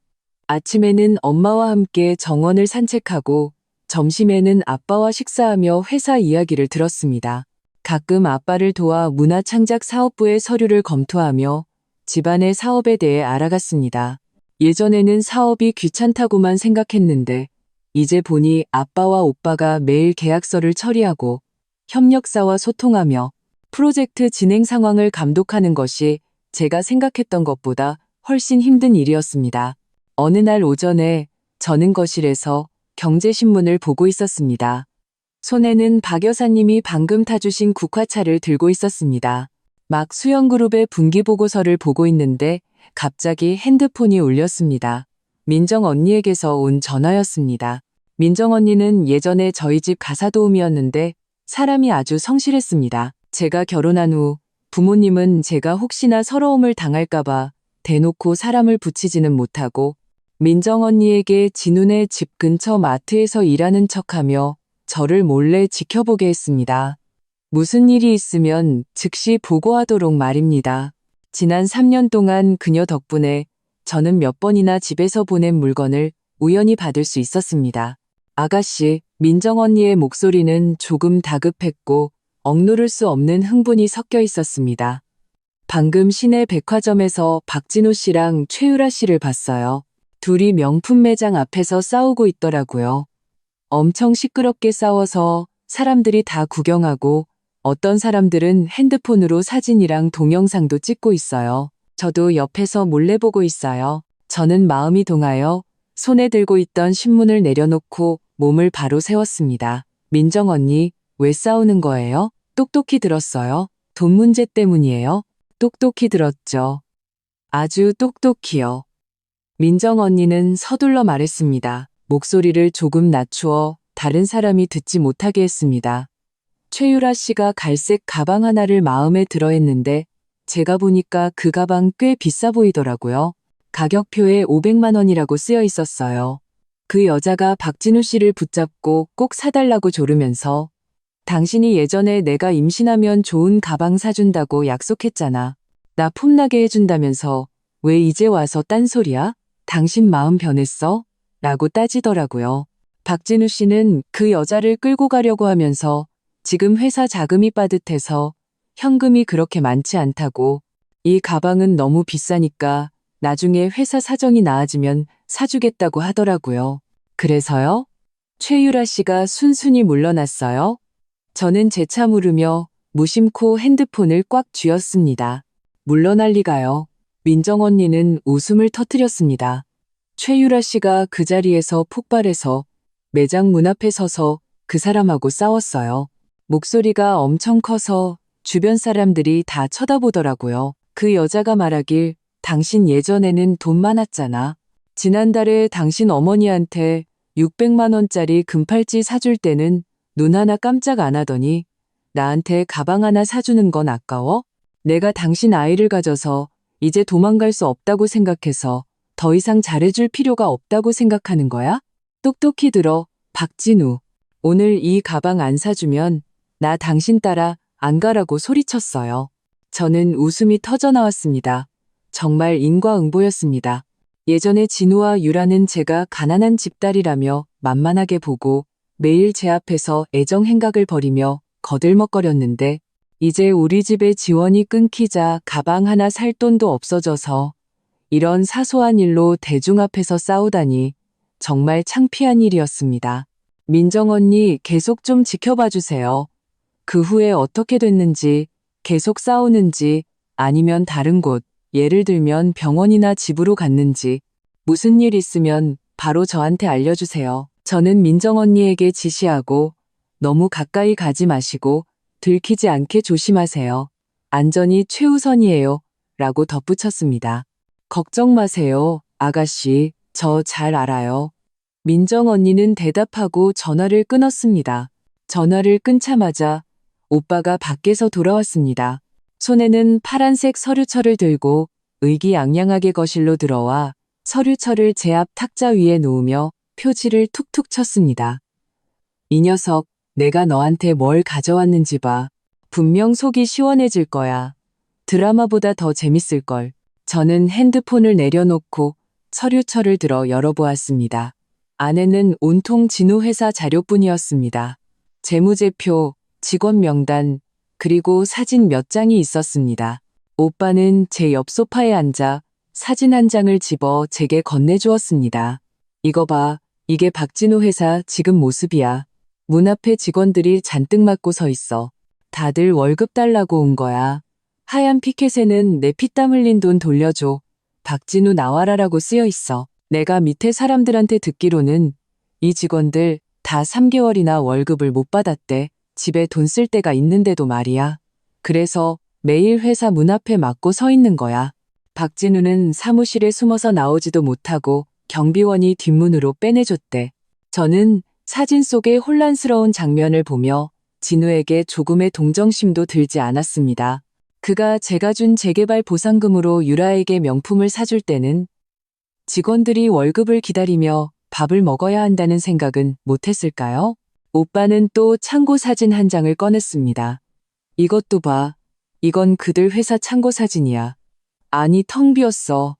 아침에는 엄마와 함께 정원을 산책하고 점심에는 아빠와 식사하며 회사 이야기를 들었습니다. 가끔 아빠를 도와 문화창작 사업부의 서류를 검토하며 집안의 사업에 대해 알아갔습니다. 예전에는 사업이 귀찮다고만 생각했는데 이제 보니 아빠와 오빠가 매일 계약서를 처리하고 협력사와 소통하며 프로젝트 진행 상황을 감독하는 것이 제가 생각했던 것보다 훨씬 힘든 일이었습니다. 어느 날 오전에 저는 거실에서 경제신문을 보고 있었습니다. 손에는 박 여사님이 방금 타주신 국화차를 들고 있었습니다. 막 수영그룹의 분기보고서를 보고 있는데 갑자기 핸드폰이 울렸습니다. 민정 언니에게서 온 전화였습니다. 민정 언니는 예전에 저희 집 가사도우미였는데 사람이 아주 성실했습니다. 제가 결혼한 후 부모님은 제가 혹시나 서러움을 당할까봐 대놓고 사람을 붙이지는 못하고 민정 언니에게 진훈의 집 근처 마트에서 일하는 척하며 저를 몰래 지켜보게 했습니다. 무슨 일이 있으면 즉시 보고하도록 말입니다. 지난 3년 동안 그녀 덕분에 저는 몇 번이나 집에서 보낸 물건을 우연히 받을 수 있었습니다. 아가씨, 민정 언니의 목소리는 조금 다급했고 억누를 수 없는 흥분이 섞여 있었습니다. 방금 시내 백화점에서 박진우 씨랑 최유라 씨를 봤어요. 둘이 명품 매장 앞에서 싸우고 있더라고요. 엄청 시끄럽게 싸워서 사람들이 다 구경하고 어떤 사람들은 핸드폰으로 사진이랑 동영상도 찍고 있어요. 저도 옆에서 몰래 보고 있어요. 저는 마음이 동하여 손에 들고 있던 신문을 내려놓고 몸을 바로 세웠습니다. 민정 언니, 왜 싸우는 거예요? 똑똑히 들었어요? 돈 문제 때문이에요? 똑똑히 들었죠. 아주 똑똑히요. 민정 언니는 서둘러 말했습니다. 목소리를 조금 낮추어 다른 사람이 듣지 못하게 했습니다. 최유라 씨가 갈색 가방 하나를 마음에 들어 했는데 제가 보니까 그 가방 꽤 비싸 보이더라고요. 가격표에 500만 원이라고 쓰여 있었어요. 그 여자가 박진우 씨를 붙잡고 꼭 사달라고 조르면서 당신이 예전에 내가 임신하면 좋은 가방 사준다고 약속했잖아. 나 폼나게 해준다면서 왜 이제 와서 딴소리야? 당신 마음 변했어? 라고 따지더라고요. 박진우 씨는 그 여자를 끌고 가려고 하면서 지금 회사 자금이 빠듯해서 현금이 그렇게 많지 않다고 이 가방은 너무 비싸니까 나중에 회사 사정이 나아지면 사주겠다고 하더라고요. 그래서요? 최유라 씨가 순순히 물러났어요. 저는 재차 물으며 무심코 핸드폰을 꽉 쥐었습니다. 물러날 리가요. 민정 언니는 웃음을 터뜨렸습니다. 최유라 씨가 그 자리에서 폭발해서 매장 문 앞에 서서 그 사람하고 싸웠어요. 목소리가 엄청 커서 주변 사람들이 다 쳐다보더라고요. 그 여자가 말하길 당신 예전에는 돈 많았잖아. 지난달에 당신 어머니한테 600만 원짜리 금팔찌 사줄 때는 눈 하나 깜짝 안 하더니 나한테 가방 하나 사주는 건 아까워? 내가 당신 아이를 가져서 이제 도망갈 수 없다고 생각해서 더 이상 잘해줄 필요가 없다고 생각하는 거야? 똑똑히 들어, 박진우. 오늘 이 가방 안 사주면 나 당신 따라 안 가라고 소리쳤어요. 저는 웃음이 터져 나왔습니다. 정말 인과응보였습니다. 예전에 진우와 유라는 제가 가난한 집딸이라며 만만하게 보고 매일 제 앞에서 애정 행각을 벌이며 거들먹거렸는데 이제 우리 집의 지원이 끊기자 가방 하나 살 돈도 없어져서 이런 사소한 일로 대중 앞에서 싸우다니 정말 창피한 일이었습니다. 민정 언니 계속 좀 지켜봐 주세요. 그 후에 어떻게 됐는지, 계속 싸우는지 아니면 다른 곳, 예를 들면 병원이나 집으로 갔는지 무슨 일 있으면 바로 저한테 알려주세요. 저는 민정 언니에게 지시하고 너무 가까이 가지 마시고 들키지 않게 조심하세요. 안전이 최우선이에요. 라고 덧붙였습니다. 걱정 마세요, 아가씨. 저 잘 알아요. 민정 언니는 대답하고 전화를 끊었습니다. 전화를 끊자마자 오빠가 밖에서 돌아왔습니다. 손에는 파란색 서류철을 들고 의기양양하게 거실로 들어와 서류철을 제 앞 탁자 위에 놓으며 표지를 툭툭 쳤습니다. 이 녀석, 내가 너한테 뭘 가져왔는지 봐. 분명 속이 시원해질 거야. 드라마보다 더 재밌을걸. 저는 핸드폰을 내려놓고 서류철을 들어 열어보았습니다. 안에는 온통 진우 회사 자료뿐이었습니다. 재무제표, 직원 명단, 그리고 사진 몇 장이 있었습니다. 오빠는 제 옆 소파에 앉아 사진 한 장을 집어 제게 건네주었습니다. 이거 봐, 이게 박진우 회사 지금 모습이야. 문 앞에 직원들이 잔뜩 맞고 서 있어. 다들 월급 달라고 온 거야. 하얀 피켓에는 내 피땀 흘린 돈 돌려줘. 박진우 나와라라고 쓰여 있어. 내가 밑에 사람들한테 듣기로는 이 직원들 다 3개월이나 월급을 못 받았대. 집에 돈 쓸 데가 있는데도 말이야. 그래서 매일 회사 문 앞에 막고 서 있는 거야. 박진우는 사무실에 숨어서 나오지도 못하고 경비원이 뒷문으로 빼내줬대. 저는 사진 속의 혼란스러운 장면을 보며 진우에게 조금의 동정심도 들지 않았습니다. 그가 제가 준 재개발 보상금으로 유라에게 명품을 사줄 때는 직원들이 월급을 기다리며 밥을 먹어야 한다는 생각은 못했을까요? 오빠는 또 창고 사진 한 장을 꺼냈습니다. 이것도 봐. 이건 그들 회사 창고 사진이야. 아니, 텅 비었어.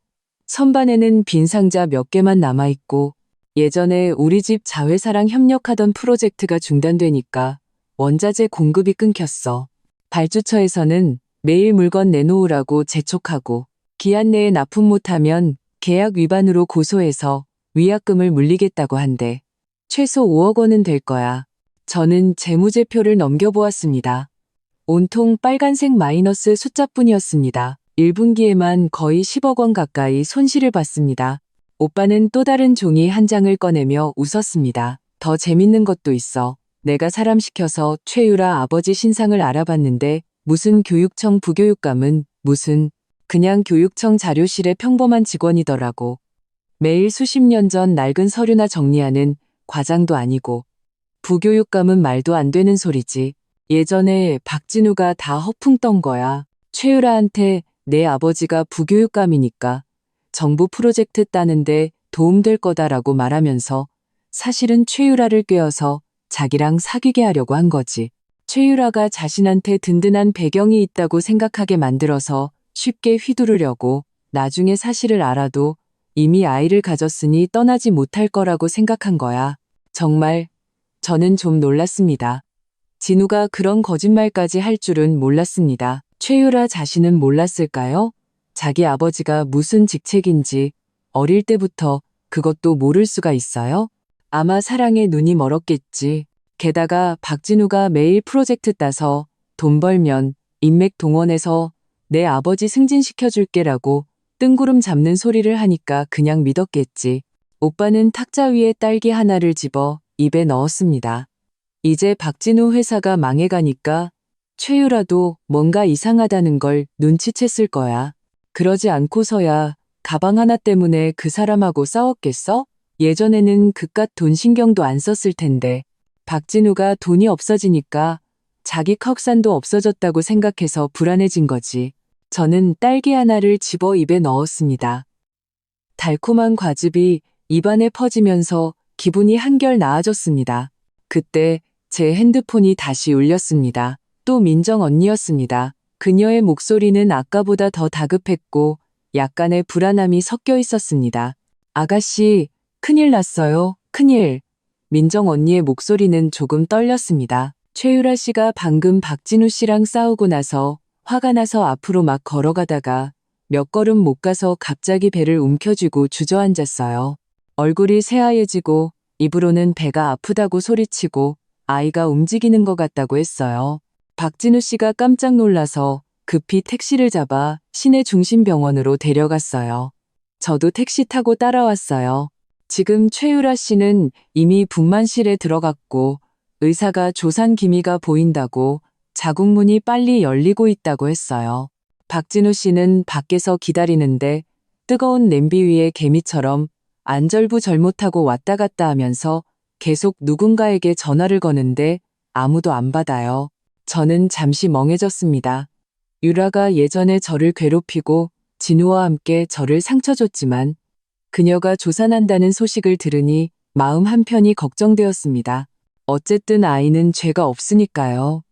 선반에는 빈 상자 몇 개만 남아있고 예전에 우리 집 자회사랑 협력하던 프로젝트가 중단되니까 원자재 공급이 끊겼어. 발주처에서는 매일 물건 내놓으라고 재촉하고 기한 내에 납품 못하면 계약 위반으로 고소해서 위약금을 물리겠다고 한대. 최소 5억 원은 될 거야. 저는 재무제표를 넘겨보았습니다. 온통 빨간색 마이너스 숫자뿐이었습니다. 1분기에만 거의 10억 원 가까이 손실을 봤습니다. 오빠는 또 다른 종이 한 장을 꺼내며 웃었습니다. 더 재밌는 것도 있어. 내가 사람 시켜서 최유라 아버지 신상을 알아봤는데 무슨 교육청 부교육감은 무슨 그냥 교육청 자료실의 평범한 직원이더라고. 매일 수십 년 전 낡은 서류나 정리하는 과장도 아니고 부교육감은 말도 안 되는 소리지. 예전에 박진우가 다 허풍 떤 거야. 최유라한테 내 아버지가 부교육감이니까 정부 프로젝트 따는데 도움될 거다라고 말하면서 사실은 최유라를 꿰어서 자기랑 사귀게 하려고 한 거지. 최유라가 자신한테 든든한 배경이 있다고 생각하게 만들어서 쉽게 휘두르려고 나중에 사실을 알아도 이미 아이를 가졌으니 떠나지 못할 거라고 생각한 거야. 정말 저는 좀 놀랐습니다. 진우가 그런 거짓말까지 할 줄은 몰랐습니다. 최유라 자신은 몰랐을까요? 자기 아버지가 무슨 직책인지 어릴 때부터 그것도 모를 수가 있어요? 아마 사랑에 눈이 멀었겠지. 게다가 박진우가 매일 프로젝트 따서 돈 벌면 인맥 동원해서 내 아버지 승진시켜줄게라고 뜬구름 잡는 소리를 하니까 그냥 믿었겠지. 오빠는 탁자 위에 딸기 하나를 집어 입에 넣었습니다. 이제 박진우 회사가 망해가니까 최유라도 뭔가 이상하다는 걸 눈치챘을 거야. 그러지 않고서야 가방 하나 때문에 그 사람하고 싸웠겠어? 예전에는 그깟 돈 신경도 안 썼을 텐데. 박진우가 돈이 없어지니까 자기 컵산도 없어졌다고 생각해서 불안해진 거지. 저는 딸기 하나를 집어 입에 넣었습니다. 달콤한 과즙이 입안에 퍼지면서 기분이 한결 나아졌습니다. 그때 제 핸드폰이 다시 울렸습니다. 또 민정 언니였습니다. 그녀의 목소리는 아까보다 더 다급했고 약간의 불안함이 섞여 있었습니다. 아가씨, 큰일 났어요. 큰일. 민정 언니의 목소리는 조금 떨렸습니다. 최유라 씨가 방금 박진우 씨랑 싸우고 나서 화가 나서 앞으로 막 걸어가다가 몇 걸음 못 가서 갑자기 배를 움켜쥐고 주저앉았어요. 얼굴이 새하얘지고 입으로는 배가 아프다고 소리치고 아이가 움직이는 것 같다고 했어요. 박진우 씨가 깜짝 놀라서 급히 택시를 잡아 시내 중심병원으로 데려갔어요. 저도 택시 타고 따라왔어요. 지금 최유라 씨는 이미 분만실에 들어갔고 의사가 조산 기미가 보인다고 자궁문이 빨리 열리고 있다고 했어요. 박진우 씨는 밖에서 기다리는데 뜨거운 냄비 위에 개미처럼 안절부절못하고 왔다 갔다 하면서 계속 누군가에게 전화를 거는데 아무도 안 받아요. 저는 잠시 멍해졌습니다. 유라가 예전에 저를 괴롭히고 진우와 함께 저를 상처 줬지만 그녀가 조산한다는 소식을 들으니 마음 한편이 걱정되었습니다. 어쨌든 아이는 죄가 없으니까요.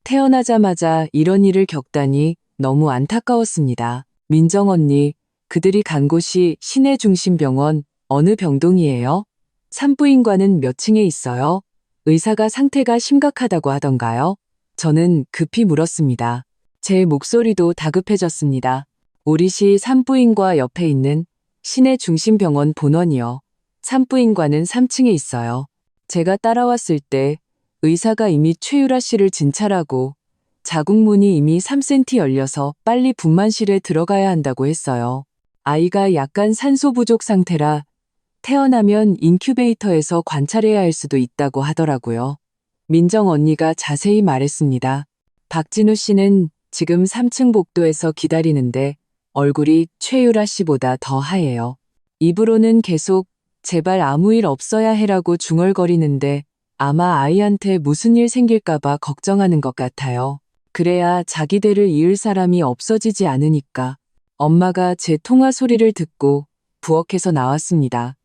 태어나자마자 이런 일을 겪다니 너무 안타까웠습니다. 민정 언니, 그들이 간 곳이 시내중심병원 어느 병동이에요? 산부인과는 몇 층에 있어요? 의사가 상태가 심각하다고 하던가요? 저는 급히 물었습니다. 제 목소리도 다급해졌습니다. 오리시 산부인과 옆에 있는 시내중심병원 본원이요. 산부인과는 3층에 있어요. 제가 따라왔을 때 의사가 이미 최유라 씨를 진찰하고 자궁문이 이미 3cm 열려서 빨리 분만실에 들어가야 한다고 했어요. 아이가 약간 산소 부족 상태라 태어나면 인큐베이터에서 관찰해야 할 수도 있다고 하더라고요. 민정 언니가 자세히 말했습니다. 박진우 씨는 지금 3층 복도에서 기다리는데 얼굴이 최유라 씨보다 더 하얘요. 입으로는 계속 제발 아무 일 없어야 해라고 중얼거리는데 아마 아이한테 무슨 일 생길까봐 걱정하는 것 같아요. 그래야 자기들을 이을 사람이 없어지지 않으니까. 엄마가 제 통화 소리를 듣고 부엌에서 나왔습니다.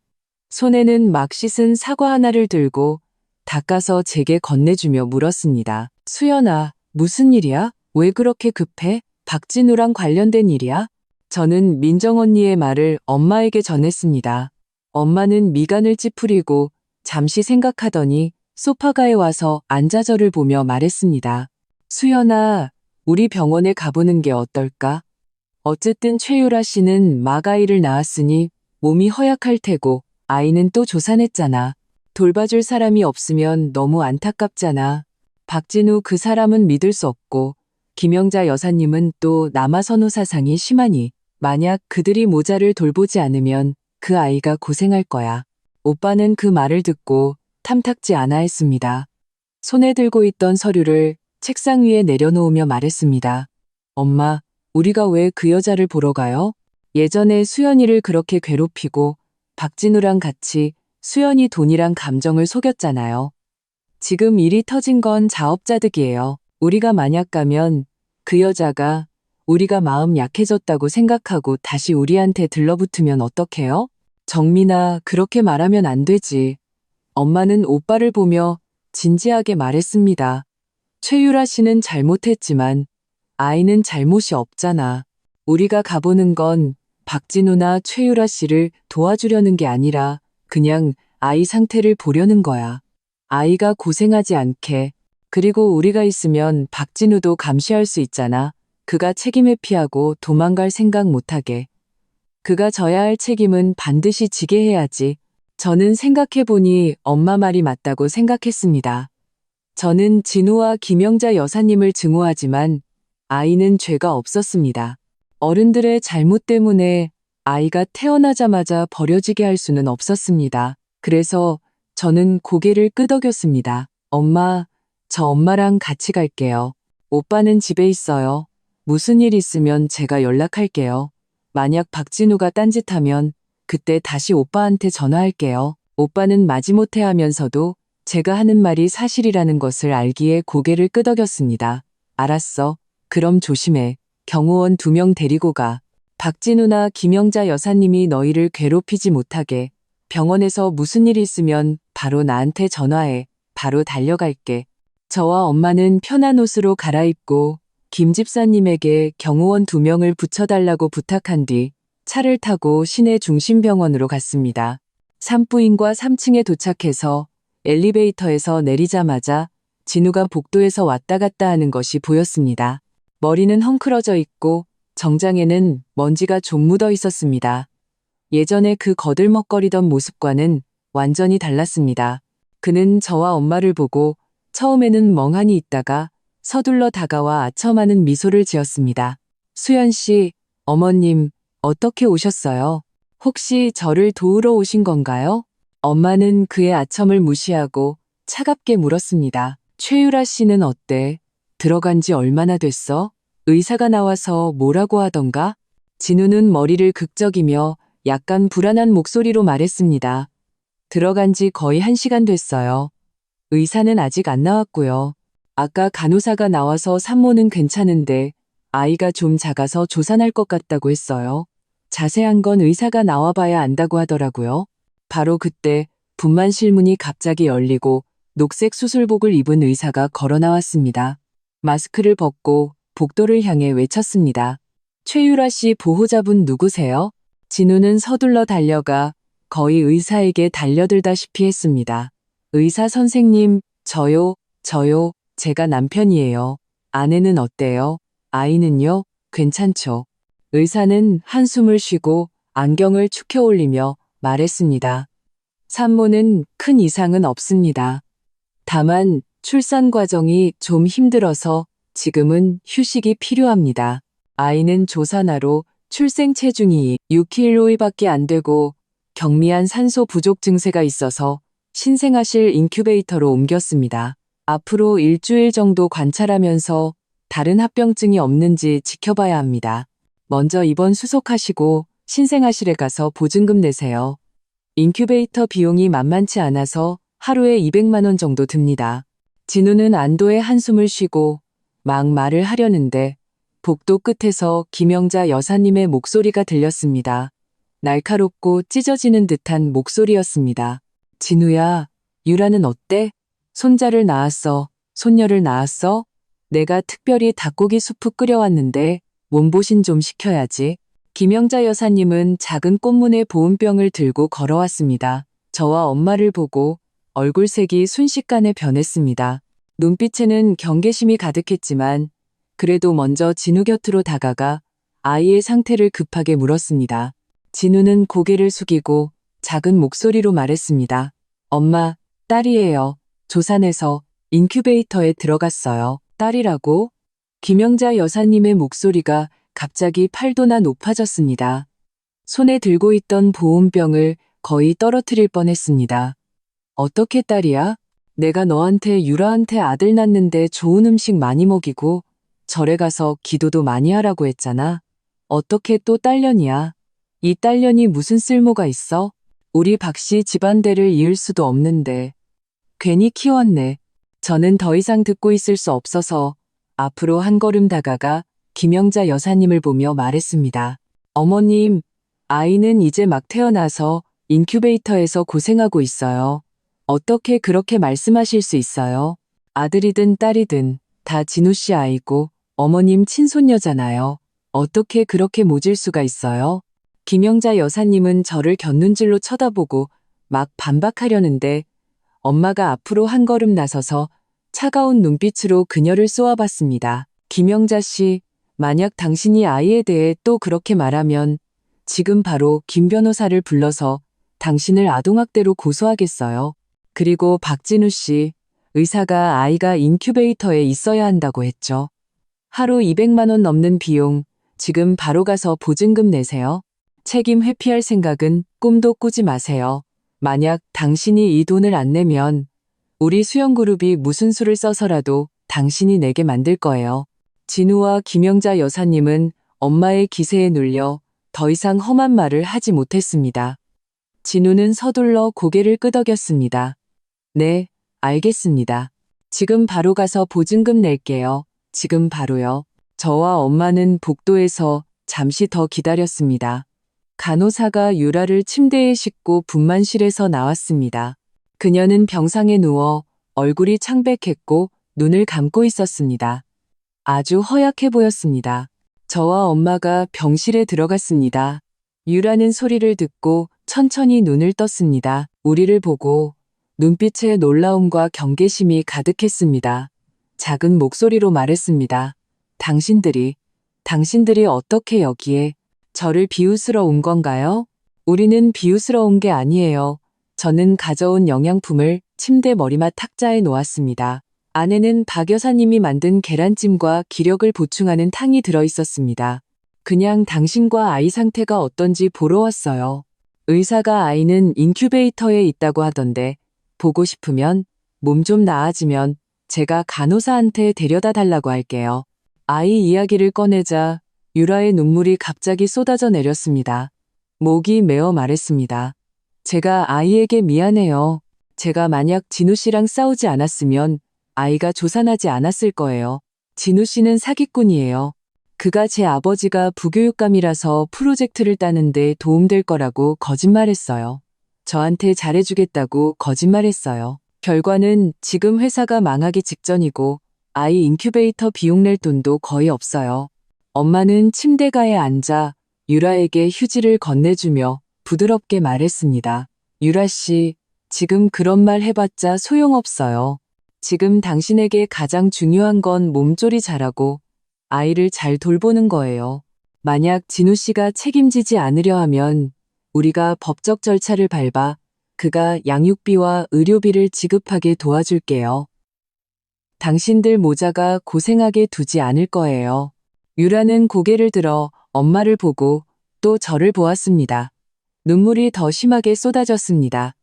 손에는 막 씻은 사과 하나를 들고 닦아서 제게 건네주며 물었습니다. 수연아, 무슨 일이야? 왜 그렇게 급해? 박진우랑 관련된 일이야? 저는 민정 언니의 말을 엄마에게 전했습니다. 엄마는 미간을 찌푸리고 잠시 생각하더니 소파가에 와서 앉아 저를 보며 말했습니다. 수연아, 우리 병원에 가보는 게 어떨까? 어쨌든 최유라 씨는 막 아이를 낳았으니 몸이 허약할 테고 아이는 또 조산했잖아. 돌봐줄 사람이 없으면 너무 안타깝잖아. 박진우 그 사람은 믿을 수 없고 김영자 여사님은 또 남아선호 사상이 심하니 만약 그들이 모자를 돌보지 않으면 그 아이가 고생할 거야. 오빠는 그 말을 듣고 탐탁지 않아 했습니다. 손에 들고 있던 서류를 책상 위에 내려놓으며 말했습니다. 엄마, 우리가 왜 그 여자를 보러 가요? 예전에 수연이를 그렇게 괴롭히고 박진우랑 같이 수연이 돈이랑 감정을 속였잖아요. 지금 일이 터진 건 자업자득이에요. 우리가 만약 가면 그 여자가 우리가 마음 약해졌다고 생각하고 다시 우리한테 들러붙으면 어떡해요? 정민아, 그렇게 말하면 안 되지. 엄마는 오빠를 보며 진지하게 말했습니다. 최유라 씨는 잘못했지만 아이는 잘못이 없잖아. 우리가 가보는 건 박진우나 최유라 씨를 도와주려는 게 아니라 그냥 아이 상태를 보려는 거야. 아이가 고생하지 않게. 그리고 우리가 있으면 박진우도 감시할 수 있잖아. 그가 책임 회피하고 도망갈 생각 못하게. 그가 져야 할 책임은 반드시 지게 해야지. 저는 생각해보니 엄마 말이 맞다고 생각했습니다. 저는 진우와 김영자 여사님을 증오하지만 아이는 죄가 없었습니다. 어른들의 잘못 때문에 아이가 태어나자마자 버려지게 할 수는 없었습니다. 그래서 저는 고개를 끄덕였습니다. 엄마, 저 엄마랑 같이 갈게요. 오빠는 집에 있어요. 무슨 일 있으면 제가 연락할게요. 만약 박진우가 딴짓하면 그때 다시 오빠한테 전화할게요. 오빠는 마지못해 하면서도 제가 하는 말이 사실이라는 것을 알기에 고개를 끄덕였습니다. 알았어. 그럼 조심해. 경호원 2명 데리고 가. 박진우나 김영자 여사님이 너희를 괴롭히지 못하게. 병원에서 무슨 일 있으면 바로 나한테 전화해. 바로 달려갈게. 저와 엄마는 편한 옷으로 갈아입고 김 집사님에게 경호원 2명을 붙여달라고 부탁한 뒤 차를 타고 시내 중심병원으로 갔습니다. 산부인과 3층에 도착해서 엘리베이터에서 내리자마자 진우가 복도에서 왔다 갔다 하는 것이 보였습니다. 머리는 헝클어져 있고 정장에는 먼지가 좀 묻어 있었습니다. 예전에 그 거들먹거리던 모습과는 완전히 달랐습니다. 그는 저와 엄마를 보고 처음에는 멍하니 있다가 서둘러 다가와 아첨하는 미소를 지었습니다. 수연 씨, 어머님, 어떻게 오셨어요? 혹시 저를 도우러 오신 건가요? 엄마는 그의 아첨을 무시하고 차갑게 물었습니다. 최유라 씨는 어때? 들어간 지 얼마나 됐어? 의사가 나와서 뭐라고 하던가? 진우는 머리를 극적이며 약간 불안한 목소리로 말했습니다. 들어간 지 거의 1시간 됐어요. 의사는 아직 안 나왔고요. 아까 간호사가 나와서 산모는 괜찮은데 아이가 좀 작아서 조산할 것 같다고 했어요. 자세한 건 의사가 나와봐야 안다고 하더라고요. 바로 그때 분만실 문이 갑자기 열리고 녹색 수술복을 입은 의사가 걸어 나왔습니다. 마스크를 벗고 복도를 향해 외쳤습니다. 최유라 씨 보호자분 누구세요? 진우는 서둘러 달려가 거의 의사에게 달려들다시피 했습니다. 의사 선생님, 저요, 제가 남편이에요. 아내는 어때요? 아이는요? 괜찮죠? 의사는 한숨을 쉬고 안경을 축혀 올리며 말했습니다. 산모는 큰 이상은 없습니다. 다만 출산 과정이 좀 힘들어서 지금은 휴식이 필요합니다. 아이는 조산아로 출생 체중이 6kg밖에 안 되고 경미한 산소 부족 증세가 있어서 신생아실 인큐베이터로 옮겼습니다. 앞으로 일주일 정도 관찰하면서 다른 합병증이 없는지 지켜봐야 합니다. 먼저 입원 수속하시고 신생아실에 가서 보증금 내세요. 인큐베이터 비용이 만만치 않아서 하루에 200만 원 정도 듭니다. 진우는 안도의 한숨을 쉬고 막 말을 하려는데 복도 끝에서 김영자 여사님의 목소리가 들렸습니다. 날카롭고 찢어지는 듯한 목소리였습니다. 진우야, 유라는 어때? 손자를 낳았어. 손녀를 낳았어? 내가 특별히 닭고기 수프 끓여왔는데 몸보신 좀 시켜야지. 김영자 여사님은 작은 꽃무늬 보온병을 들고 걸어왔습니다. 저와 엄마를 보고 얼굴색이 순식간에 변했습니다. 눈빛에는 경계심이 가득했지만 그래도 먼저 진우 곁으로 다가가 아이의 상태를 급하게 물었습니다. 진우는 고개를 숙이고 작은 목소리로 말했습니다. 엄마, 딸이에요. 조산해서 인큐베이터에 들어갔어요. 딸이라고? 김영자 여사님의 목소리가 갑자기 8도나 높아졌습니다. 손에 들고 있던 보온병을 거의 떨어뜨릴 뻔했습니다. 어떻게 딸이야? 내가 너한테 유라한테 아들 낳는데 좋은 음식 많이 먹이고 절에 가서 기도도 많이 하라고 했잖아. 어떻게 또 딸년이야? 이 딸년이 무슨 쓸모가 있어? 우리 박씨 집안대를 이을 수도 없는데. 괜히 키웠네. 저는 더 이상 듣고 있을 수 없어서 앞으로 한 걸음 다가가 김영자 여사님을 보며 말했습니다. 어머님, 아이는 이제 막 태어나서 인큐베이터에서 고생하고 있어요. 어떻게 그렇게 말씀하실 수 있어요? 아들이든 딸이든 다 진우 씨 아이고 어머님 친손녀잖아요. 어떻게 그렇게 모질 수가 있어요? 김영자 여사님은 저를 곁눈질로 쳐다보고 막 반박하려는데 엄마가 앞으로 한 걸음 나서서 차가운 눈빛으로 그녀를 쏘아봤습니다. 김영자 씨, 만약 당신이 아이에 대해 또 그렇게 말하면 지금 바로 김 변호사를 불러서 당신을 아동학대로 고소하겠어요. 그리고 박진우 씨, 의사가 아이가 인큐베이터에 있어야 한다고 했죠. 하루 200만 원 넘는 비용, 지금 바로 가서 보증금 내세요. 책임 회피할 생각은 꿈도 꾸지 마세요. 만약 당신이 이 돈을 안 내면 우리 수영그룹이 무슨 수를 써서라도 당신이 내게 만들 거예요. 진우와 김영자 여사님은 엄마의 기세에 눌려 더 이상 험한 말을 하지 못했습니다. 진우는 서둘러 고개를 끄덕였습니다. 네, 알겠습니다. 지금 바로 가서 보증금 낼게요. 지금 바로요. 저와 엄마는 복도에서 잠시 더 기다렸습니다. 간호사가 유라를 침대에 싣고 분만실에서 나왔습니다. 그녀는 병상에 누워 얼굴이 창백했고 눈을 감고 있었습니다. 아주 허약해 보였습니다. 저와 엄마가 병실에 들어갔습니다. 유라는 소리를 듣고 천천히 눈을 떴습니다. 우리를 보고 눈빛에 놀라움과 경계심이 가득했습니다. 작은 목소리로 말했습니다. 당신들이 어떻게 여기에 저를 비웃으러 온 건가요? 우리는 비웃으러 온 게 아니에요. 저는 가져온 영양품을 침대 머리맡 탁자에 놓았습니다. 안에는 박 여사님이 만든 계란찜과 기력을 보충하는 탕이 들어 있었습니다. 그냥 당신과 아이 상태가 어떤지 보러 왔어요. 의사가 아이는 인큐베이터에 있다고 하던데 보고 싶으면 몸 좀 나아지면 제가 간호사한테 데려다 달라고 할게요. 아이 이야기를 꺼내자 유라의 눈물이 갑자기 쏟아져 내렸습니다. 목이 메어 말했습니다. 제가 아이에게 미안해요. 제가 만약 진우 씨랑 싸우지 않았으면 아이가 조산하지 않았을 거예요. 진우 씨는 사기꾼이에요. 그가 제 아버지가 부교육감이라서 프로젝트를 따는데 도움될 거라고 거짓말했어요. 저한테 잘해주겠다고 거짓말했어요. 결과는 지금 회사가 망하기 직전이고 아이 인큐베이터 비용 낼 돈도 거의 없어요. 엄마는 침대가에 앉아 유라에게 휴지를 건네주며 부드럽게 말했습니다. 유라 씨, 지금 그런 말 해봤자 소용없어요. 지금 당신에게 가장 중요한 건 몸조리 잘하고 아이를 잘 돌보는 거예요. 만약 진우 씨가 책임지지 않으려 하면 우리가 법적 절차를 밟아 그가 양육비와 의료비를 지급하게 도와줄게요. 당신들 모자가 고생하게 두지 않을 거예요. 유라는 고개를 들어 엄마를 보고 또 저를 보았습니다. 눈물이 더 심하게 쏟아졌습니다.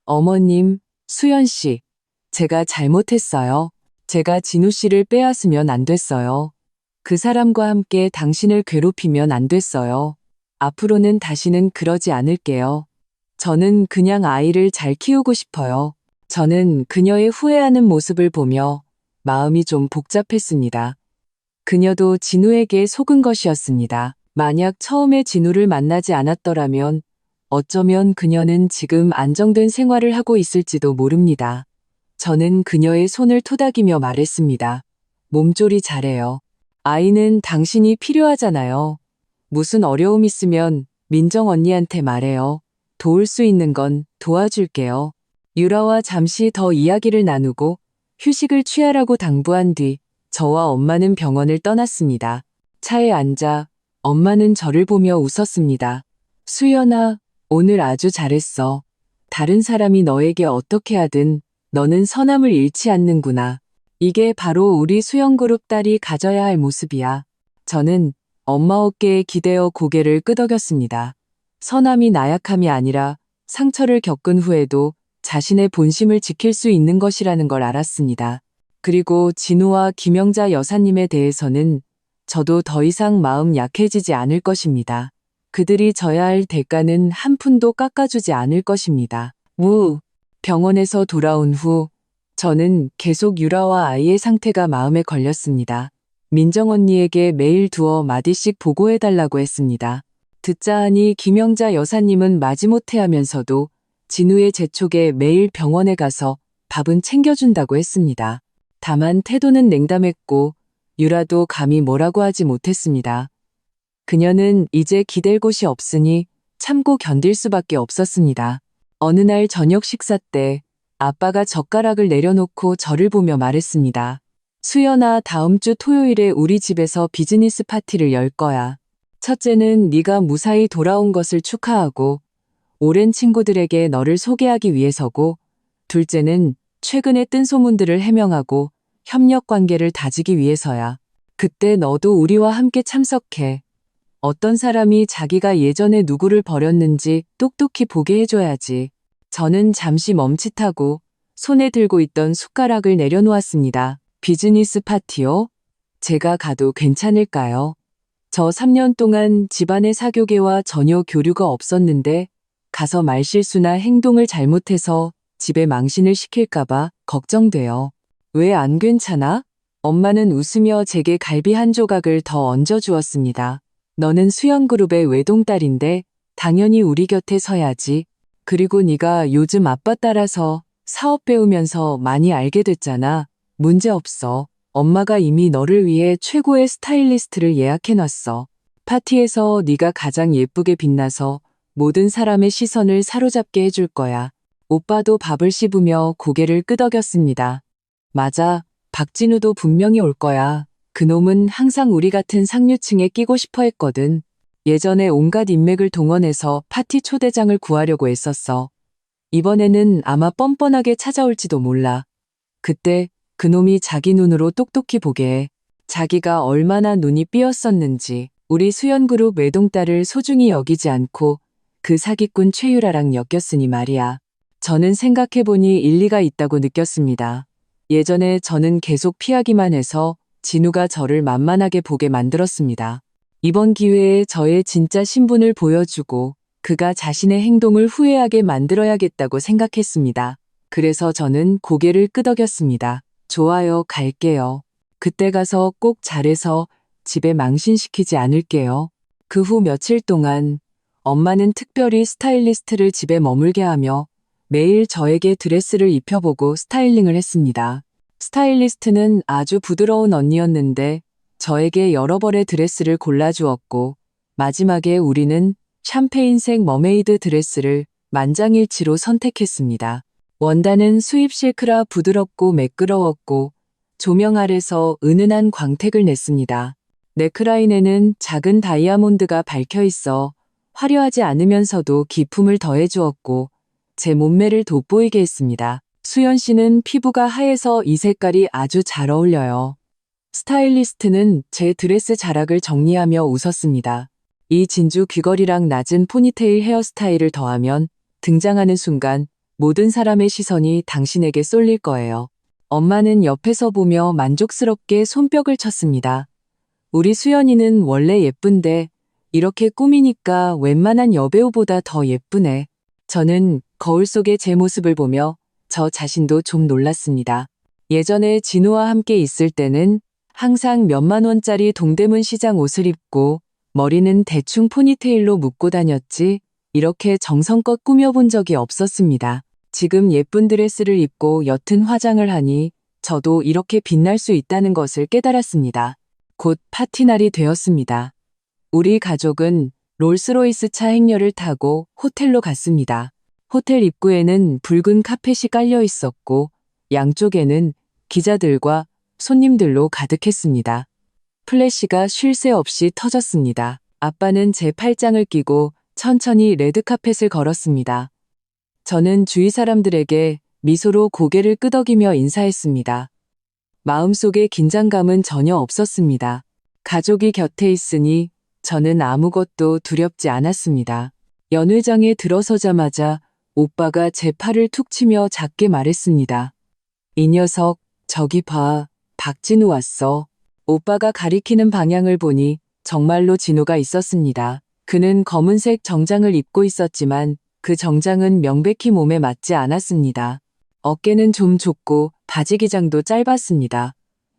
어머님, 수연 씨, 제가 잘못했어요. 제가 진우 씨를 빼앗으면 안 됐어요. 그 사람과 함께 당신을 괴롭히면 안 됐어요. 앞으로는 다시는 그러지 않을게요. 저는 그냥 아이를 잘 키우고 싶어요. 저는 그녀의 후회하는 모습을 보며 마음이 좀 복잡했습니다. 그녀도 진우에게 속은 것이었습니다. 만약 처음에 진우를 만나지 않았더라면 어쩌면 그녀는 지금 안정된 생활을 하고 있을지도 모릅니다. 저는 그녀의 손을 토닥이며 말했습니다. 몸조리 잘해요. 아이는 당신이 필요하잖아요. 무슨 어려움 있으면 민정 언니한테 말해요. 도울 수 있는 건 도와줄게요. 유라와 잠시 더 이야기를 나누고 휴식을 취하라고 당부한 뒤 저와 엄마는 병원을 떠났습니다. 차에 앉아 엄마는 저를 보며 웃었습니다. 수연아, 오늘 아주 잘했어. 다른 사람이 너에게 어떻게 하든 너는 선함을 잃지 않는구나. 이게 바로 우리 수영그룹 딸이 가져야 할 모습이야. 저는 엄마 어깨에 기대어 고개를 끄덕였습니다. 선함이 나약함이 아니라 상처를 겪은 후에도 자신의 본심을 지킬 수 있는 것이라는 걸 알았습니다. 그리고 진우와 김영자 여사님에 대해서는 저도 더 이상 마음 약해지지 않을 것입니다. 그들이 져야 할 대가는 한 푼도 깎아주지 않을 것입니다. 병원에서 돌아온 후 저는 계속 유라와 아이의 상태가 마음에 걸렸습니다. 민정 언니에게 매일 두어 마디씩 보고해달라고 했습니다. 듣자 하니 김영자 여사님은 마지못해 하면서도 진우의 재촉에 매일 병원에 가서 밥은 챙겨준다고 했습니다. 다만 태도는 냉담했고 유라도 감히 뭐라고 하지 못했습니다. 그녀는 이제 기댈 곳이 없으니 참고 견딜 수밖에 없었습니다. 어느 날 저녁 식사 때 아빠가 젓가락을 내려놓고 저를 보며 말했습니다. 수연아, 다음 주 토요일에 우리 집에서 비즈니스 파티를 열 거야. 첫째는 네가 무사히 돌아온 것을 축하하고 오랜 친구들에게 너를 소개하기 위해서고, 둘째는 최근에 뜬 소문들을 해명하고 협력 관계를 다지기 위해서야. 그때 너도 우리와 함께 참석해. 어떤 사람이 자기가 예전에 누구를 버렸는지 똑똑히 보게 해줘야지. 저는 잠시 멈칫하고 손에 들고 있던 숟가락을 내려놓았습니다. 비즈니스 파티요? 제가 가도 괜찮을까요? 저 3년 동안 집안의 사교계와 전혀 교류가 없었는데 가서 말실수나 행동을 잘못해서 집에 망신을 시킬까봐 걱정돼요. 왜 안 괜찮아? 엄마는 웃으며 제게 갈비 한 조각을 더 얹어주었습니다. 너는 수연그룹의 외동딸인데 당연히 우리 곁에 서야지. 그리고 네가 요즘 아빠 따라서 사업 배우면서 많이 알게 됐잖아. 문제 없어. 엄마가 이미 너를 위해 최고의 스타일리스트를 예약해놨어. 파티에서 네가 가장 예쁘게 빛나서 모든 사람의 시선을 사로잡게 해줄 거야. 오빠도 밥을 씹으며 고개를 끄덕였습니다. 맞아. 박진우도 분명히 올 거야. 그놈은 항상 우리 같은 상류층에 끼고 싶어 했거든. 예전에 온갖 인맥을 동원해서 파티 초대장을 구하려고 했었어. 이번에는 아마 뻔뻔하게 찾아올지도 몰라. 그때 그놈이 자기 눈으로 똑똑히 보게 해. 자기가 얼마나 눈이 삐었었는지. 우리 수연그룹 외동딸을 소중히 여기지 않고 그 사기꾼 최유라랑 엮였으니 말이야. 저는 생각해보니 일리가 있다고 느꼈습니다. 예전에 저는 계속 피하기만 해서 진우가 저를 만만하게 보게 만들었습니다. 이번 기회에 저의 진짜 신분을 보여주고 그가 자신의 행동을 후회하게 만들어야겠다고 생각했습니다. 그래서 저는 고개를 끄덕였습니다. 좋아요, 갈게요. 그때 가서 꼭 잘해서 집에 망신시키지 않을게요. 그 후 며칠 동안 엄마는 특별히 스타일리스트를 집에 머물게 하며 매일 저에게 드레스를 입혀보고 스타일링을 했습니다. 스타일리스트는 아주 부드러운 언니였는데 저에게 여러 벌의 드레스를 골라주었고 마지막에 우리는 샴페인색 머메이드 드레스를 만장일치로 선택했습니다. 원단은 수입 실크라 부드럽고 매끄러웠고 조명 아래서 은은한 광택을 냈습니다. 넥라인에는 작은 다이아몬드가 박혀 있어 화려하지 않으면서도 기품을 더해주었고 제 몸매를 돋보이게 했습니다. 수연 씨는 피부가 하얘서 이 색깔이 아주 잘 어울려요. 스타일리스트는 제 드레스 자락을 정리하며 웃었습니다. 이 진주 귀걸이랑 낮은 포니테일 헤어스타일을 더하면 등장하는 순간 모든 사람의 시선이 당신에게 쏠릴 거예요. 엄마는 옆에서 보며 만족스럽게 손뼉을 쳤습니다. 우리 수연이는 원래 예쁜데 이렇게 꾸미니까 웬만한 여배우보다 더 예쁘네. 저는 거울 속의 제 모습을 보며 저 자신도 좀 놀랐습니다. 예전에 진우와 함께 있을 때는 항상 몇만 원짜리 동대문 시장 옷을 입고 머리는 대충 포니테일로 묶고 다녔지 이렇게 정성껏 꾸며본 적이 없었습니다. 지금 예쁜 드레스를 입고 옅은 화장을 하니 저도 이렇게 빛날 수 있다는 것을 깨달았습니다. 곧 파티날이 되었습니다. 우리 가족은 롤스로이스 차 행렬을 타고 호텔로 갔습니다. 호텔 입구에는 붉은 카펫이 깔려 있었고 양쪽에는 기자들과 손님들로 가득했습니다. 플래시가 쉴 새 없이 터졌습니다. 아빠는 제 팔짱을 끼고 천천히 레드카펫을 걸었습니다. 저는 주위 사람들에게 미소로 고개를 끄덕이며 인사했습니다. 마음속에 긴장감은 전혀 없었습니다. 가족이 곁에 있으니 저는 아무것도 두렵지 않았습니다. 연회장에 들어서자마자 오빠가 제 팔을 툭 치며 작게 말했습니다. 이 녀석, 저기 봐, 박진우 왔어. 오빠가 가리키는 방향을 보니 정말로 진우가 있었습니다. 그는 검은색 정장을 입고 있었지만 그 정장은 명백히 몸에 맞지 않았습니다. 어깨는 좀 좁고 바지 기장도 짧았습니다.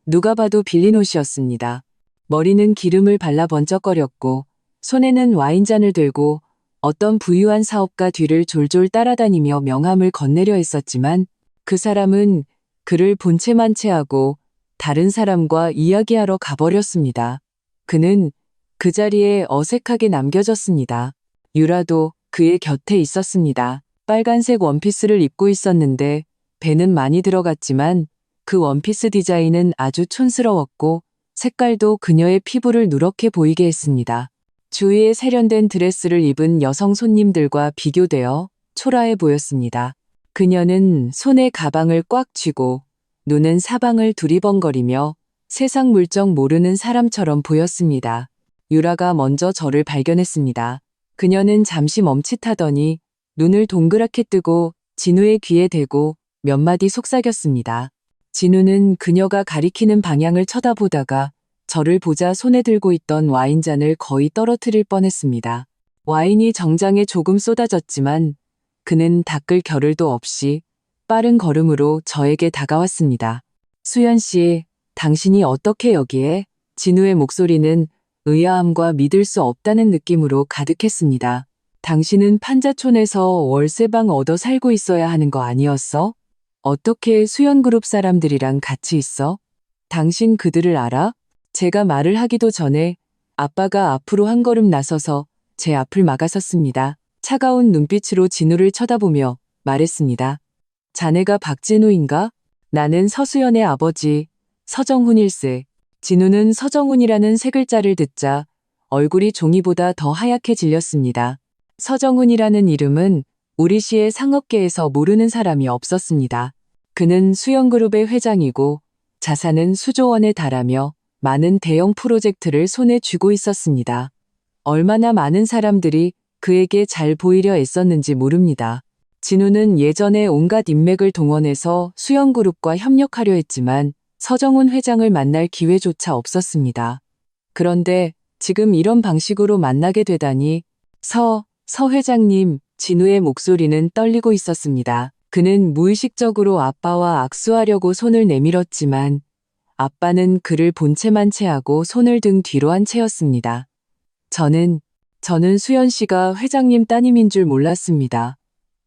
누가 봐도 빌린 옷이었습니다. 머리는 기름을 발라 번쩍거렸고 손에는 와인잔을 들고 어떤 부유한 사업가 뒤를 졸졸 따라다니며 명함을 건네려 했었지만 그 사람은 그를 본체만 채하고 다른 사람과 이야기하러 가버렸습니다. 그는 그 자리에 어색하게 남겨졌습니다. 유라도 그의 곁에 있었습니다. 빨간색 원피스를 입고 있었는데 배는 많이 들어갔지만 그 원피스 디자인은 아주 촌스러웠고 색깔도 그녀의 피부를 누렇게 보이게 했습니다. 주위에 세련된 드레스를 입은 여성 손님들과 비교되어 초라해 보였습니다. 그녀는 손에 가방을 꽉 쥐고 눈은 사방을 두리번거리며 세상 물정 모르는 사람처럼 보였습니다. 유라가 먼저 저를 발견했습니다. 그녀는 잠시 멈칫하더니 눈을 동그랗게 뜨고 진우의 귀에 대고 몇 마디 속삭였습니다. 진우는 그녀가 가리키는 방향을 쳐다보다가 저를 보자 손에 들고 있던 와인잔을 거의 떨어뜨릴 뻔했습니다. 와인이 정장에 조금 쏟아졌지만 그는 닦을 겨를도 없이 빠른 걸음으로 저에게 다가왔습니다. 수연 씨, 당신이 어떻게 여기에? 진우의 목소리는 의아함과 믿을 수 없다는 느낌으로 가득했습니다. 당신은 판자촌에서 월세방 얻어 살고 있어야 하는 거 아니었어? 어떻게 수연그룹 사람들이랑 같이 있어? 당신 그들을 알아? 제가 말을 하기도 전에 아빠가 앞으로 한 걸음 나서서 제 앞을 막아섰습니다. 차가운 눈빛으로 진우를 쳐다보며 말했습니다. 자네가 박진우인가? 나는 서수연의 아버지, 서정훈일세. 진우는 서정훈이라는 세 글자를 듣자 얼굴이 종이보다 더 하얗게 질렸습니다. 서정훈이라는 이름은 우리 시의 상업계에서 모르는 사람이 없었습니다. 그는 수연그룹의 회장이고 자산은 수조 원에 달하며 많은 대형 프로젝트를 손에 쥐고 있었습니다. 얼마나 많은 사람들이 그에게 잘 보이려 애썼는지 모릅니다. 진우는 예전에 온갖 인맥을 동원해서 수연그룹과 협력하려 했지만 서정훈 회장을 만날 기회조차 없었습니다. 그런데 지금 이런 방식으로 만나게 되다니 서 회장님, 진우의 목소리는 떨리고 있었습니다. 그는 무의식적으로 아빠와 악수하려고 손을 내밀었지만 아빠는 그를 본체만 채하고 손을 등 뒤로 한 채였습니다. 저는 수연 씨가 회장님 따님인 줄 몰랐습니다.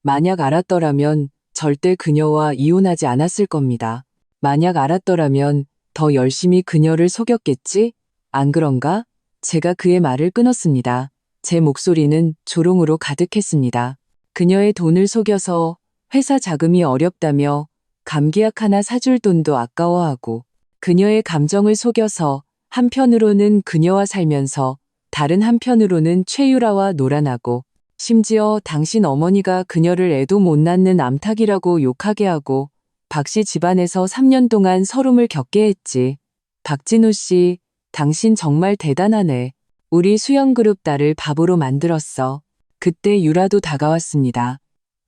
만약 알았더라면 절대 그녀와 이혼하지 않았을 겁니다. 만약 알았더라면 더 열심히 그녀를 속였겠지? 안 그런가? 제가 그의 말을 끊었습니다. 제 목소리는 조롱으로 가득했습니다. 그녀의 돈을 속여서 회사 자금이 어렵다며 감기약 하나 사줄 돈도 아까워하고 그녀의 감정을 속여서 한편으로는 그녀와 살면서 다른 한편으로는 최유라와 놀아나고 심지어 당신 어머니가 그녀를 애도 못 낳는 암탉이라고 욕하게 하고 박씨 집안에서 3년 동안 서름을 겪게 했지. 박진우 씨, 당신 정말 대단하네. 우리 수연그룹 딸을 바보로 만들었어. 그때 유라도 다가왔습니다.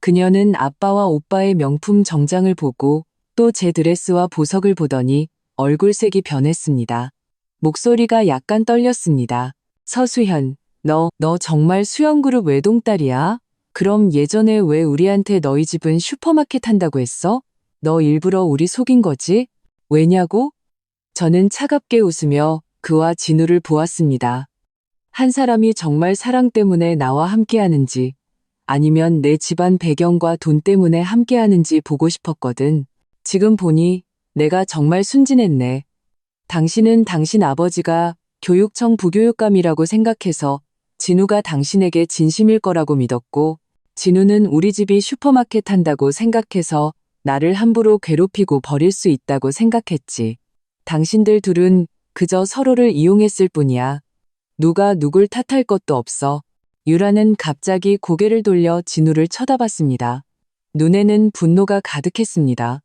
그녀는 아빠와 오빠의 명품 정장을 보고 또 제 드레스와 보석을 보더니 얼굴색이 변했습니다. 목소리가 약간 떨렸습니다. 서수현, 너 정말 수연그룹 외동딸이야? 그럼 예전에 왜 우리한테 너희 집은 슈퍼마켓 한다고 했어? 너 일부러 우리 속인 거지? 왜냐고? 저는 차갑게 웃으며 그와 진우를 보았습니다. 한 사람이 정말 사랑 때문에 나와 함께하는지 아니면 내 집안 배경과 돈 때문에 함께하는지 보고 싶었거든. 지금 보니 내가 정말 순진했네. 당신은 당신 아버지가 교육청 부교육감이라고 생각해서 진우가 당신에게 진심일 거라고 믿었고 진우는 우리 집이 슈퍼마켓 한다고 생각해서 나를 함부로 괴롭히고 버릴 수 있다고 생각했지. 당신들 둘은 그저 서로를 이용했을 뿐이야. 누가 누굴 탓할 것도 없어. 유라는 갑자기 고개를 돌려 진우를 쳐다봤습니다. 눈에는 분노가 가득했습니다.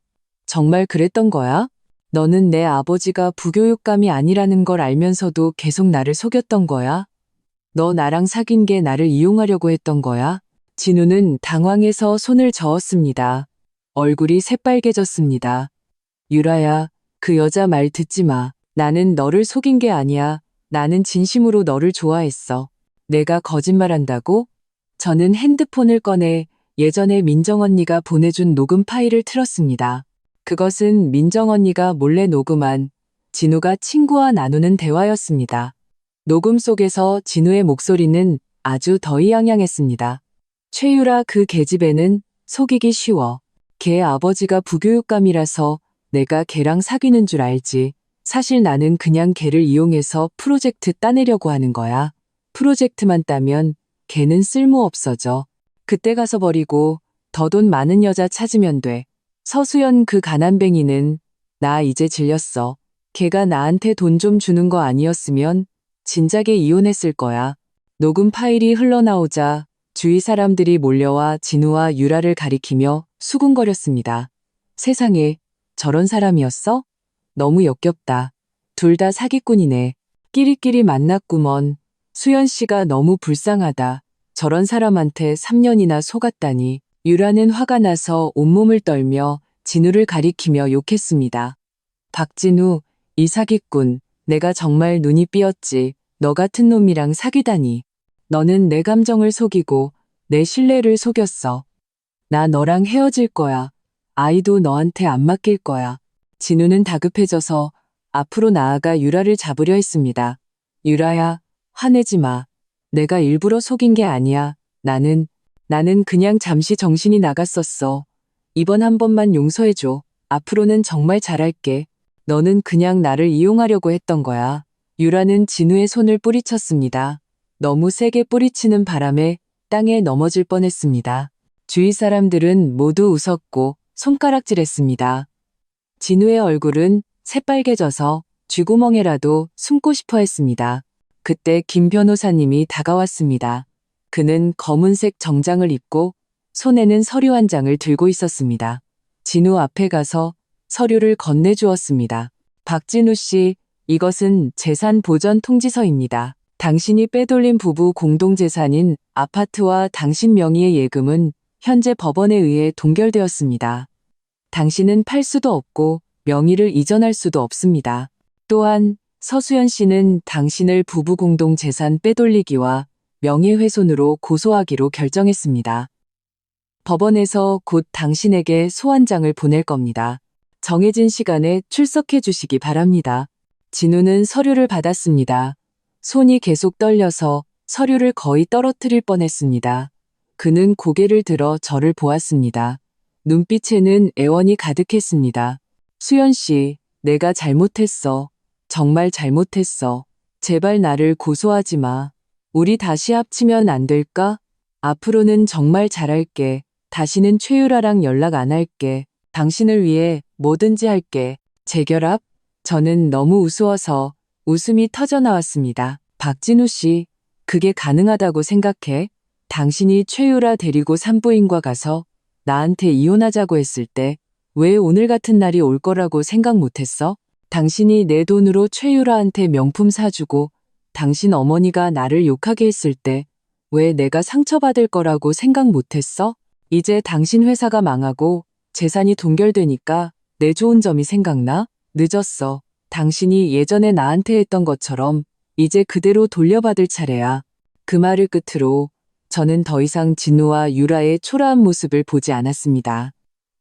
정말 그랬던 거야? 너는 내 아버지가 부교육감이 아니라는 걸 알면서도 계속 나를 속였던 거야? 너 나랑 사귄 게 나를 이용하려고 했던 거야? 진우는 당황해서 손을 저었습니다. 얼굴이 새빨개졌습니다. 유라야, 그 여자 말 듣지 마. 나는 너를 속인 게 아니야. 나는 진심으로 너를 좋아했어. 내가 거짓말한다고? 저는 핸드폰을 꺼내 예전에 민정 언니가 보내준 녹음 파일을 틀었습니다. 그것은 민정 언니가 몰래 녹음한 진우가 친구와 나누는 대화였습니다. 녹음 속에서 진우의 목소리는 아주 더이양양했습니다. 최유라 그 계집애는 속이기 쉬워. 걔 아버지가 부교육감이라서 내가 걔랑 사귀는 줄 알지. 사실 나는 그냥 걔를 이용해서 프로젝트 따내려고 하는 거야. 프로젝트만 따면 걔는 쓸모없어져. 그때 가서 버리고 더 돈 많은 여자 찾으면 돼. 서수연 그 가난뱅이는 나 이제 질렸어. 걔가 나한테 돈 좀 주는 거 아니었으면 진작에 이혼했을 거야. 녹음 파일이 흘러나오자 주위 사람들이 몰려와 진우와 유라를 가리키며 수군거렸습니다. 세상에, 저런 사람이었어? 너무 역겹다. 둘 다 사기꾼이네. 끼리끼리 만났구먼. 수연 씨가 너무 불쌍하다. 저런 사람한테 3년이나 속았다니. 유라는 화가 나서 온몸을 떨며 진우를 가리키며 욕했습니다. 박진우, 이 사기꾼, 내가 정말 눈이 삐었지. 너 같은 놈이랑 사귀다니. 너는 내 감정을 속이고 내 신뢰를 속였어. 나 너랑 헤어질 거야. 아이도 너한테 안 맡길 거야. 진우는 다급해져서 앞으로 나아가 유라를 잡으려 했습니다. 유라야, 화내지 마. 내가 일부러 속인 게 아니야. 나는 그냥 잠시 정신이 나갔었어. 이번 한 번만 용서해줘. 앞으로는 정말 잘할게. 너는 그냥 나를 이용하려고 했던 거야. 유라는 진우의 손을 뿌리쳤습니다. 너무 세게 뿌리치는 바람에 땅에 넘어질 뻔했습니다. 주위 사람들은 모두 웃었고 손가락질했습니다. 진우의 얼굴은 새빨개져서 쥐구멍에라도 숨고 싶어 했습니다. 그때 김 변호사님이 다가왔습니다. 그는 검은색 정장을 입고 손에는 서류 한 장을 들고 있었습니다. 진우 앞에 가서 서류를 건네주었습니다. 박진우 씨, 이것은 재산 보전 통지서입니다. 당신이 빼돌린 부부 공동재산인 아파트와 당신 명의의 예금은 현재 법원에 의해 동결되었습니다. 당신은 팔 수도 없고 명의를 이전할 수도 없습니다. 또한 서수연 씨는 당신을 부부 공동 재산 빼돌리기와 명예훼손으로 고소하기로 결정했습니다. 법원에서 곧 당신에게 소환장을 보낼 겁니다. 정해진 시간에 출석해 주시기 바랍니다. 진우는 서류를 받았습니다. 손이 계속 떨려서 서류를 거의 떨어뜨릴 뻔했습니다. 그는 고개를 들어 저를 보았습니다. 눈빛에는 애원이 가득했습니다. 수연 씨, 내가 잘못했어. 정말 잘못했어. 제발 나를 고소하지 마. 우리 다시 합치면 안 될까? 앞으로는 정말 잘할게. 다시는 최유라랑 연락 안 할게. 당신을 위해 뭐든지 할게. 재결합? 저는 너무 우스워서 웃음이 터져 나왔습니다. 박진우 씨, 그게 가능하다고 생각해? 당신이 최유라 데리고 산부인과 가서 나한테 이혼하자고 했을 때 왜 오늘 같은 날이 올 거라고 생각 못했어? 당신이 내 돈으로 최유라한테 명품 사주고 당신 어머니가 나를 욕하게 했을 때 왜 내가 상처받을 거라고 생각 못했어? 이제 당신 회사가 망하고 재산이 동결되니까 내 좋은 점이 생각나? 늦었어. 당신이 예전에 나한테 했던 것처럼 이제 그대로 돌려받을 차례야. 그 말을 끝으로 저는 더 이상 진우와 유라의 초라한 모습을 보지 않았습니다.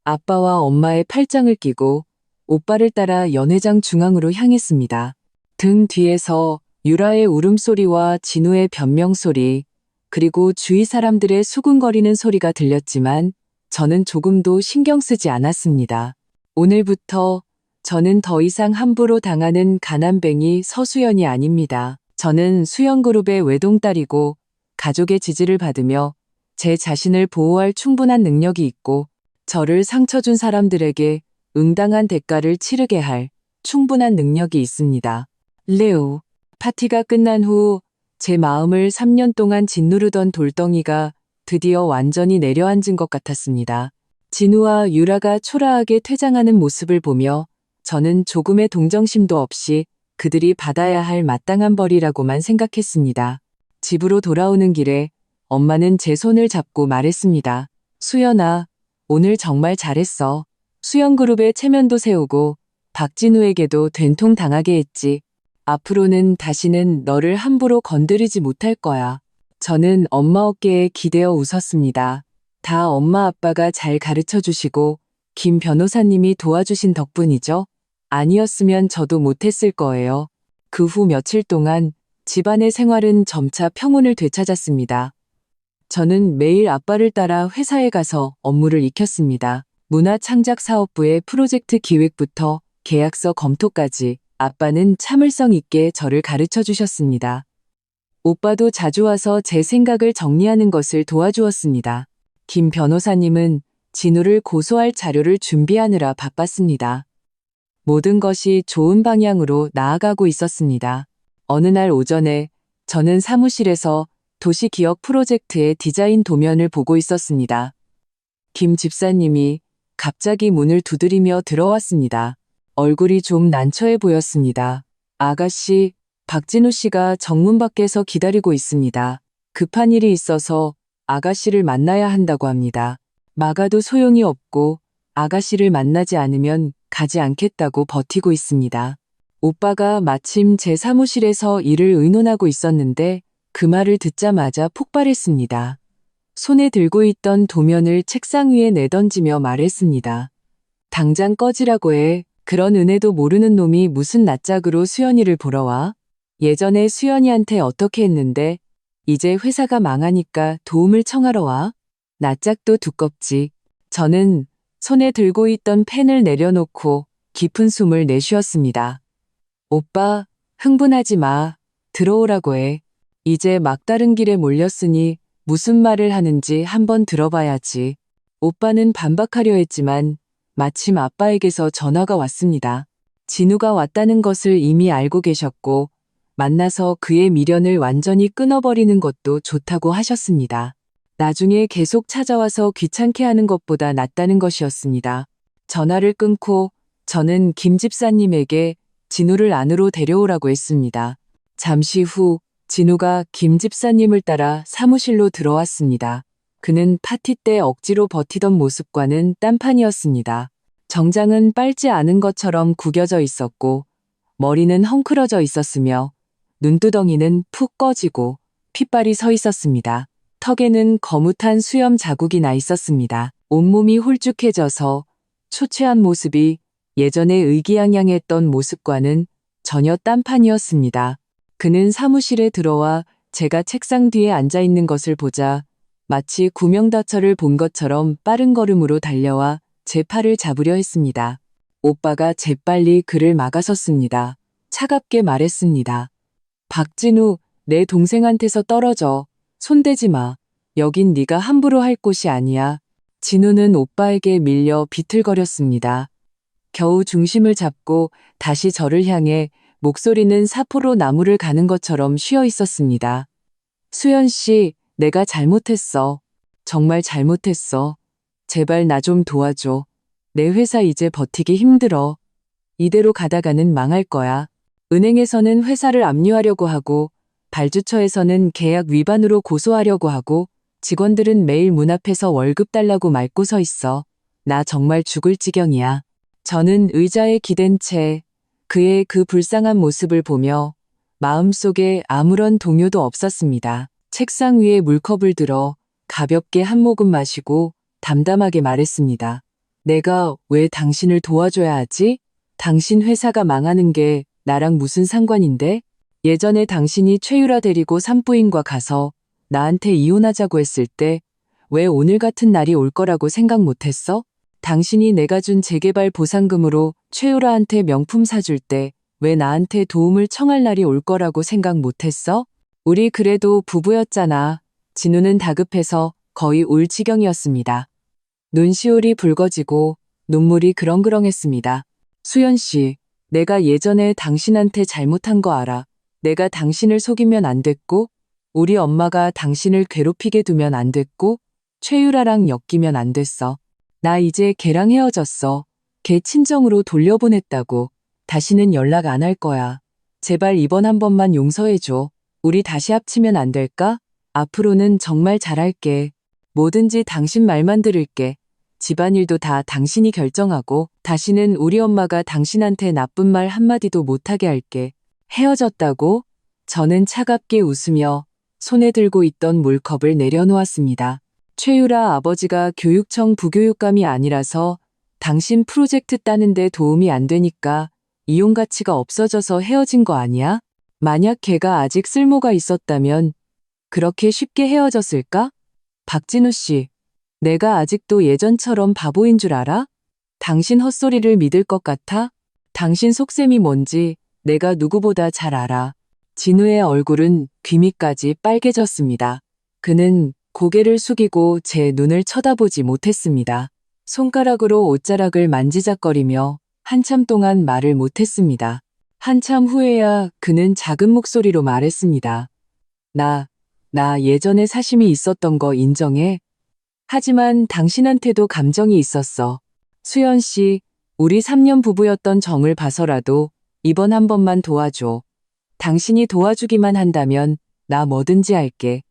아빠와 엄마의 팔짱을 끼고 오빠를 따라 연회장 중앙으로 향했습니다. 등 뒤에서 유라의 울음소리와 진우의 변명소리, 그리고 주위 사람들의 수군거리는 소리가 들렸지만 저는 조금도 신경 쓰지 않았습니다. 오늘부터 저는 더 이상 함부로 당하는 가난뱅이 서수연이 아닙니다. 저는 수연그룹의 외동딸이고 가족의 지지를 받으며 제 자신을 보호할 충분한 능력이 있고 저를 상처 준 사람들에게 응당한 대가를 치르게 할 충분한 능력이 있습니다. 레오, 파티가 끝난 후 제 마음을 3년 동안 짓누르던 돌덩이가 드디어 완전히 내려앉은 것 같았습니다. 진우와 유라가 초라하게 퇴장하는 모습을 보며 저는 조금의 동정심도 없이 그들이 받아야 할 마땅한 벌이라고만 생각했습니다. 집으로 돌아오는 길에 엄마는 제 손을 잡고 말했습니다. 수연아, 오늘 정말 잘했어. 수연그룹에 체면도 세우고 박진우에게도 된통 당하게 했지. 앞으로는 다시는 너를 함부로 건드리지 못할 거야. 저는 엄마 어깨에 기대어 웃었습니다. 다 엄마 아빠가 잘 가르쳐 주시고 김 변호사님이 도와주신 덕분이죠. 아니었으면 저도 못했을 거예요. 그 후 며칠 동안 집안의 생활은 점차 평온을 되찾았습니다. 저는 매일 아빠를 따라 회사에 가서 업무를 익혔습니다. 문화창작사업부의 프로젝트 기획부터 계약서 검토까지 아빠는 참을성 있게 저를 가르쳐 주셨습니다. 오빠도 자주 와서 제 생각을 정리하는 것을 도와주었습니다. 김 변호사님은 진우를 고소할 자료를 준비하느라 바빴습니다. 모든 것이 좋은 방향으로 나아가고 있었습니다. 어느 날 오전에 저는 사무실에서 도시기억 프로젝트의 디자인 도면을 보고 있었습니다. 김 집사님이 갑자기 문을 두드리며 들어왔습니다. 얼굴이 좀 난처해 보였습니다. 아가씨, 박진우 씨가 정문 밖에서 기다리고 있습니다. 급한 일이 있어서 아가씨를 만나야 한다고 합니다. 막아도 소용이 없고 아가씨를 만나지 않으면 가지 않겠다고 버티고 있습니다. 오빠가 마침 제 사무실에서 일을 의논하고 있었는데 그 말을 듣자마자 폭발했습니다. 손에 들고 있던 도면을 책상 위에 내던지며 말했습니다. 당장 꺼지라고 해. 그런 은혜도 모르는 놈이 무슨 낯짝으로 수연이를 보러 와? 예전에 수연이한테 어떻게 했는데 이제 회사가 망하니까 도움을 청하러 와? 낯짝도 두껍지. 저는 손에 들고 있던 펜을 내려놓고 깊은 숨을 내쉬었습니다. 오빠, 흥분하지 마. 들어오라고 해. 이제 막다른 길에 몰렸으니 무슨 말을 하는지 한번 들어봐야지. 오빠는 반박하려 했지만 마침 아빠에게서 전화가 왔습니다. 진우가 왔다는 것을 이미 알고 계셨고 만나서 그의 미련을 완전히 끊어버리는 것도 좋다고 하셨습니다. 나중에 계속 찾아와서 귀찮게 하는 것보다 낫다는 것이었습니다. 전화를 끊고 저는 김 집사님에게 진우를 안으로 데려오라고 했습니다. 잠시 후 진우가 김 집사님을 따라 사무실로 들어왔습니다. 그는 파티 때 억지로 버티던 모습과는 딴판이었습니다. 정장은 빨지 않은 것처럼 구겨져 있었고 머리는 헝클어져 있었으며 눈두덩이는 푹 꺼지고 핏발이 서 있었습니다. 턱에는 거뭇한 수염 자국이 나 있었습니다. 온몸이 홀쭉해져서 초췌한 모습이 예전에 의기양양했던 모습과는 전혀 딴판이었습니다. 그는 사무실에 들어와 제가 책상 뒤에 앉아 있는 것을 보자 마치 구명다처를 본 것처럼 빠른 걸음으로 달려와 제 팔을 잡으려 했습니다. 오빠가 재빨리 그를 막아섰습니다. 차갑게 말했습니다. 박진우, 내 동생한테서 떨어져. 손대지 마. 여긴 네가 함부로 할 곳이 아니야. 진우는 오빠에게 밀려 비틀거렸습니다. 겨우 중심을 잡고 다시 저를 향해 목소리는 사포로 나무를 가는 것처럼 쉬어 있었습니다. 수연 씨, 내가 잘못했어. 정말 잘못했어. 제발 나 좀 도와줘. 내 회사 이제 버티기 힘들어. 이대로 가다가는 망할 거야. 은행에서는 회사를 압류하려고 하고 발주처에서는 계약 위반으로 고소하려고 하고 직원들은 매일 문 앞에서 월급 달라고 말고 서 있어. 나 정말 죽을 지경이야. 저는 의자에 기댄 채 그의 그 불쌍한 모습을 보며 마음속에 아무런 동요도 없었습니다. 책상 위에 물컵을 들어 가볍게 한 모금 마시고 담담하게 말했습니다. 내가 왜 당신을 도와줘야 하지? 당신 회사가 망하는 게 나랑 무슨 상관인데? 예전에 당신이 최유라 데리고 산부인과 가서 나한테 이혼하자고 했을 때 왜 오늘 같은 날이 올 거라고 생각 못했어? 당신이 내가 준 재개발 보상금으로 최유라한테 명품 사줄 때 왜 나한테 도움을 청할 날이 올 거라고 생각 못했어? 우리 그래도 부부였잖아. 진우는 다급해서 거의 울 지경이었습니다. 눈시울이 붉어지고 눈물이 그렁그렁했습니다. 수연 씨, 내가 예전에 당신한테 잘못한 거 알아. 내가 당신을 속이면 안 됐고, 우리 엄마가 당신을 괴롭히게 두면 안 됐고, 최유라랑 엮이면 안 됐어. 나 이제 걔랑 헤어졌어. 걔 친정으로 돌려보냈다고. 다시는 연락 안 할 거야. 제발 이번 한 번만 용서해줘. 우리 다시 합치면 안 될까? 앞으로는 정말 잘할게. 뭐든지 당신 말만 들을게. 집안일도 다 당신이 결정하고 다시는 우리 엄마가 당신한테 나쁜 말 한마디도 못하게 할게. 헤어졌다고? 저는 차갑게 웃으며 손에 들고 있던 물컵을 내려놓았습니다. 최유라 아버지가 교육청 부교육감이 아니라서 당신 프로젝트 따는데 도움이 안 되니까 이용 가치가 없어져서 헤어진 거 아니야? 만약 걔가 아직 쓸모가 있었다면 그렇게 쉽게 헤어졌을까? 박진우 씨, 내가 아직도 예전처럼 바보인 줄 알아? 당신 헛소리를 믿을 것 같아? 당신 속셈이 뭔지 내가 누구보다 잘 알아. 진우의 얼굴은 귀밑까지 빨개졌습니다. 그는 고개를 숙이고 제 눈을 쳐다보지 못했습니다. 손가락으로 옷자락을 만지작거리며 한참 동안 말을 못했습니다. 한참 후에야 그는 작은 목소리로 말했습니다. 나 예전에 사심이 있었던 거 인정해. 하지만 당신한테도 감정이 있었어. 수연 씨, 우리 3년 부부였던 정을 봐서라도 이번 한 번만 도와줘. 당신이 도와주기만 한다면 나 뭐든지 할게.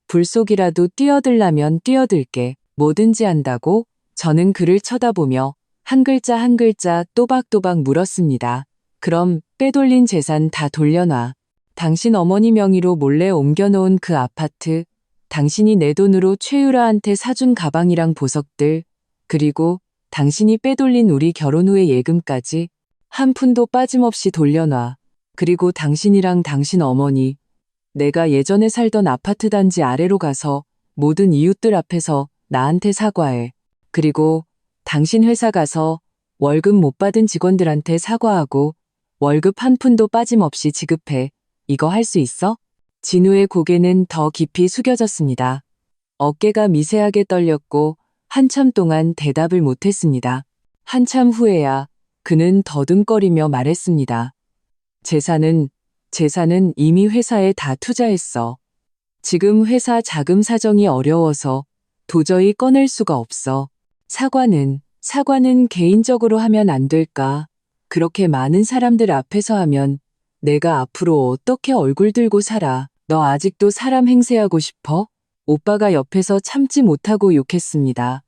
불 속이라도 뛰어들라면 뛰어들게. 뭐든지 한다고? 저는 그를 쳐다보며 한 글자 한 글자 또박또박 물었습니다. 그럼 빼돌린 재산 다 돌려놔. 당신 어머니 명의로 몰래 옮겨놓은 그 아파트, 당신이 내 돈으로 최유라한테 사준 가방이랑 보석들, 그리고 당신이 빼돌린 우리 결혼 후의 예금까지 한 푼도 빠짐없이 돌려놔. 그리고 당신이랑 당신 어머니, 내가 예전에 살던 아파트 단지 아래로 가서 모든 이웃들 앞에서 나한테 사과해. 그리고 당신 회사 가서 월급 못 받은 직원들한테 사과하고 월급 한 푼도 빠짐없이 지급해. 이거 할 수 있어? 진우의 고개는 더 깊이 숙여졌습니다. 어깨가 미세하게 떨렸고 한참 동안 대답을 못했습니다. 한참 후에야 그는 더듬거리며 말했습니다. 재산은 이미 회사에 다 투자했어. 지금 회사 자금 사정이 어려워서 도저히 꺼낼 수가 없어. 사과는 개인적으로 하면 안 될까? 그렇게 많은 사람들 앞에서 하면 내가 앞으로 어떻게 얼굴 들고 살아? 너 아직도 사람 행세하고 싶어? 오빠가 옆에서 참지 못하고 욕했습니다.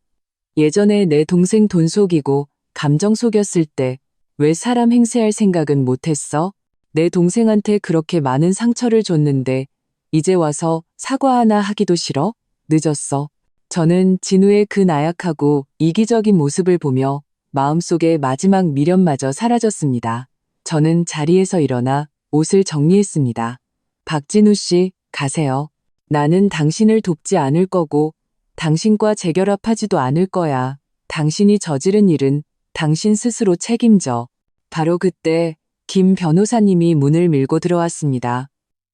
예전에 내 동생 돈 속이고 감정 속였을 때 왜 사람 행세할 생각은 못했어? 내 동생한테 그렇게 많은 상처를 줬는데 이제 와서 사과 하나 하기도 싫어? 늦었어. 저는 진우의 그 나약하고 이기적인 모습을 보며 마음속에 마지막 미련마저 사라졌습니다. 저는 자리에서 일어나 옷을 정리했습니다. 박진우 씨, 가세요. 나는 당신을 돕지 않을 거고 당신과 재결합하지도 않을 거야. 당신이 저지른 일은 당신 스스로 책임져. 바로 그때 김 변호사님이 문을 밀고 들어왔습니다.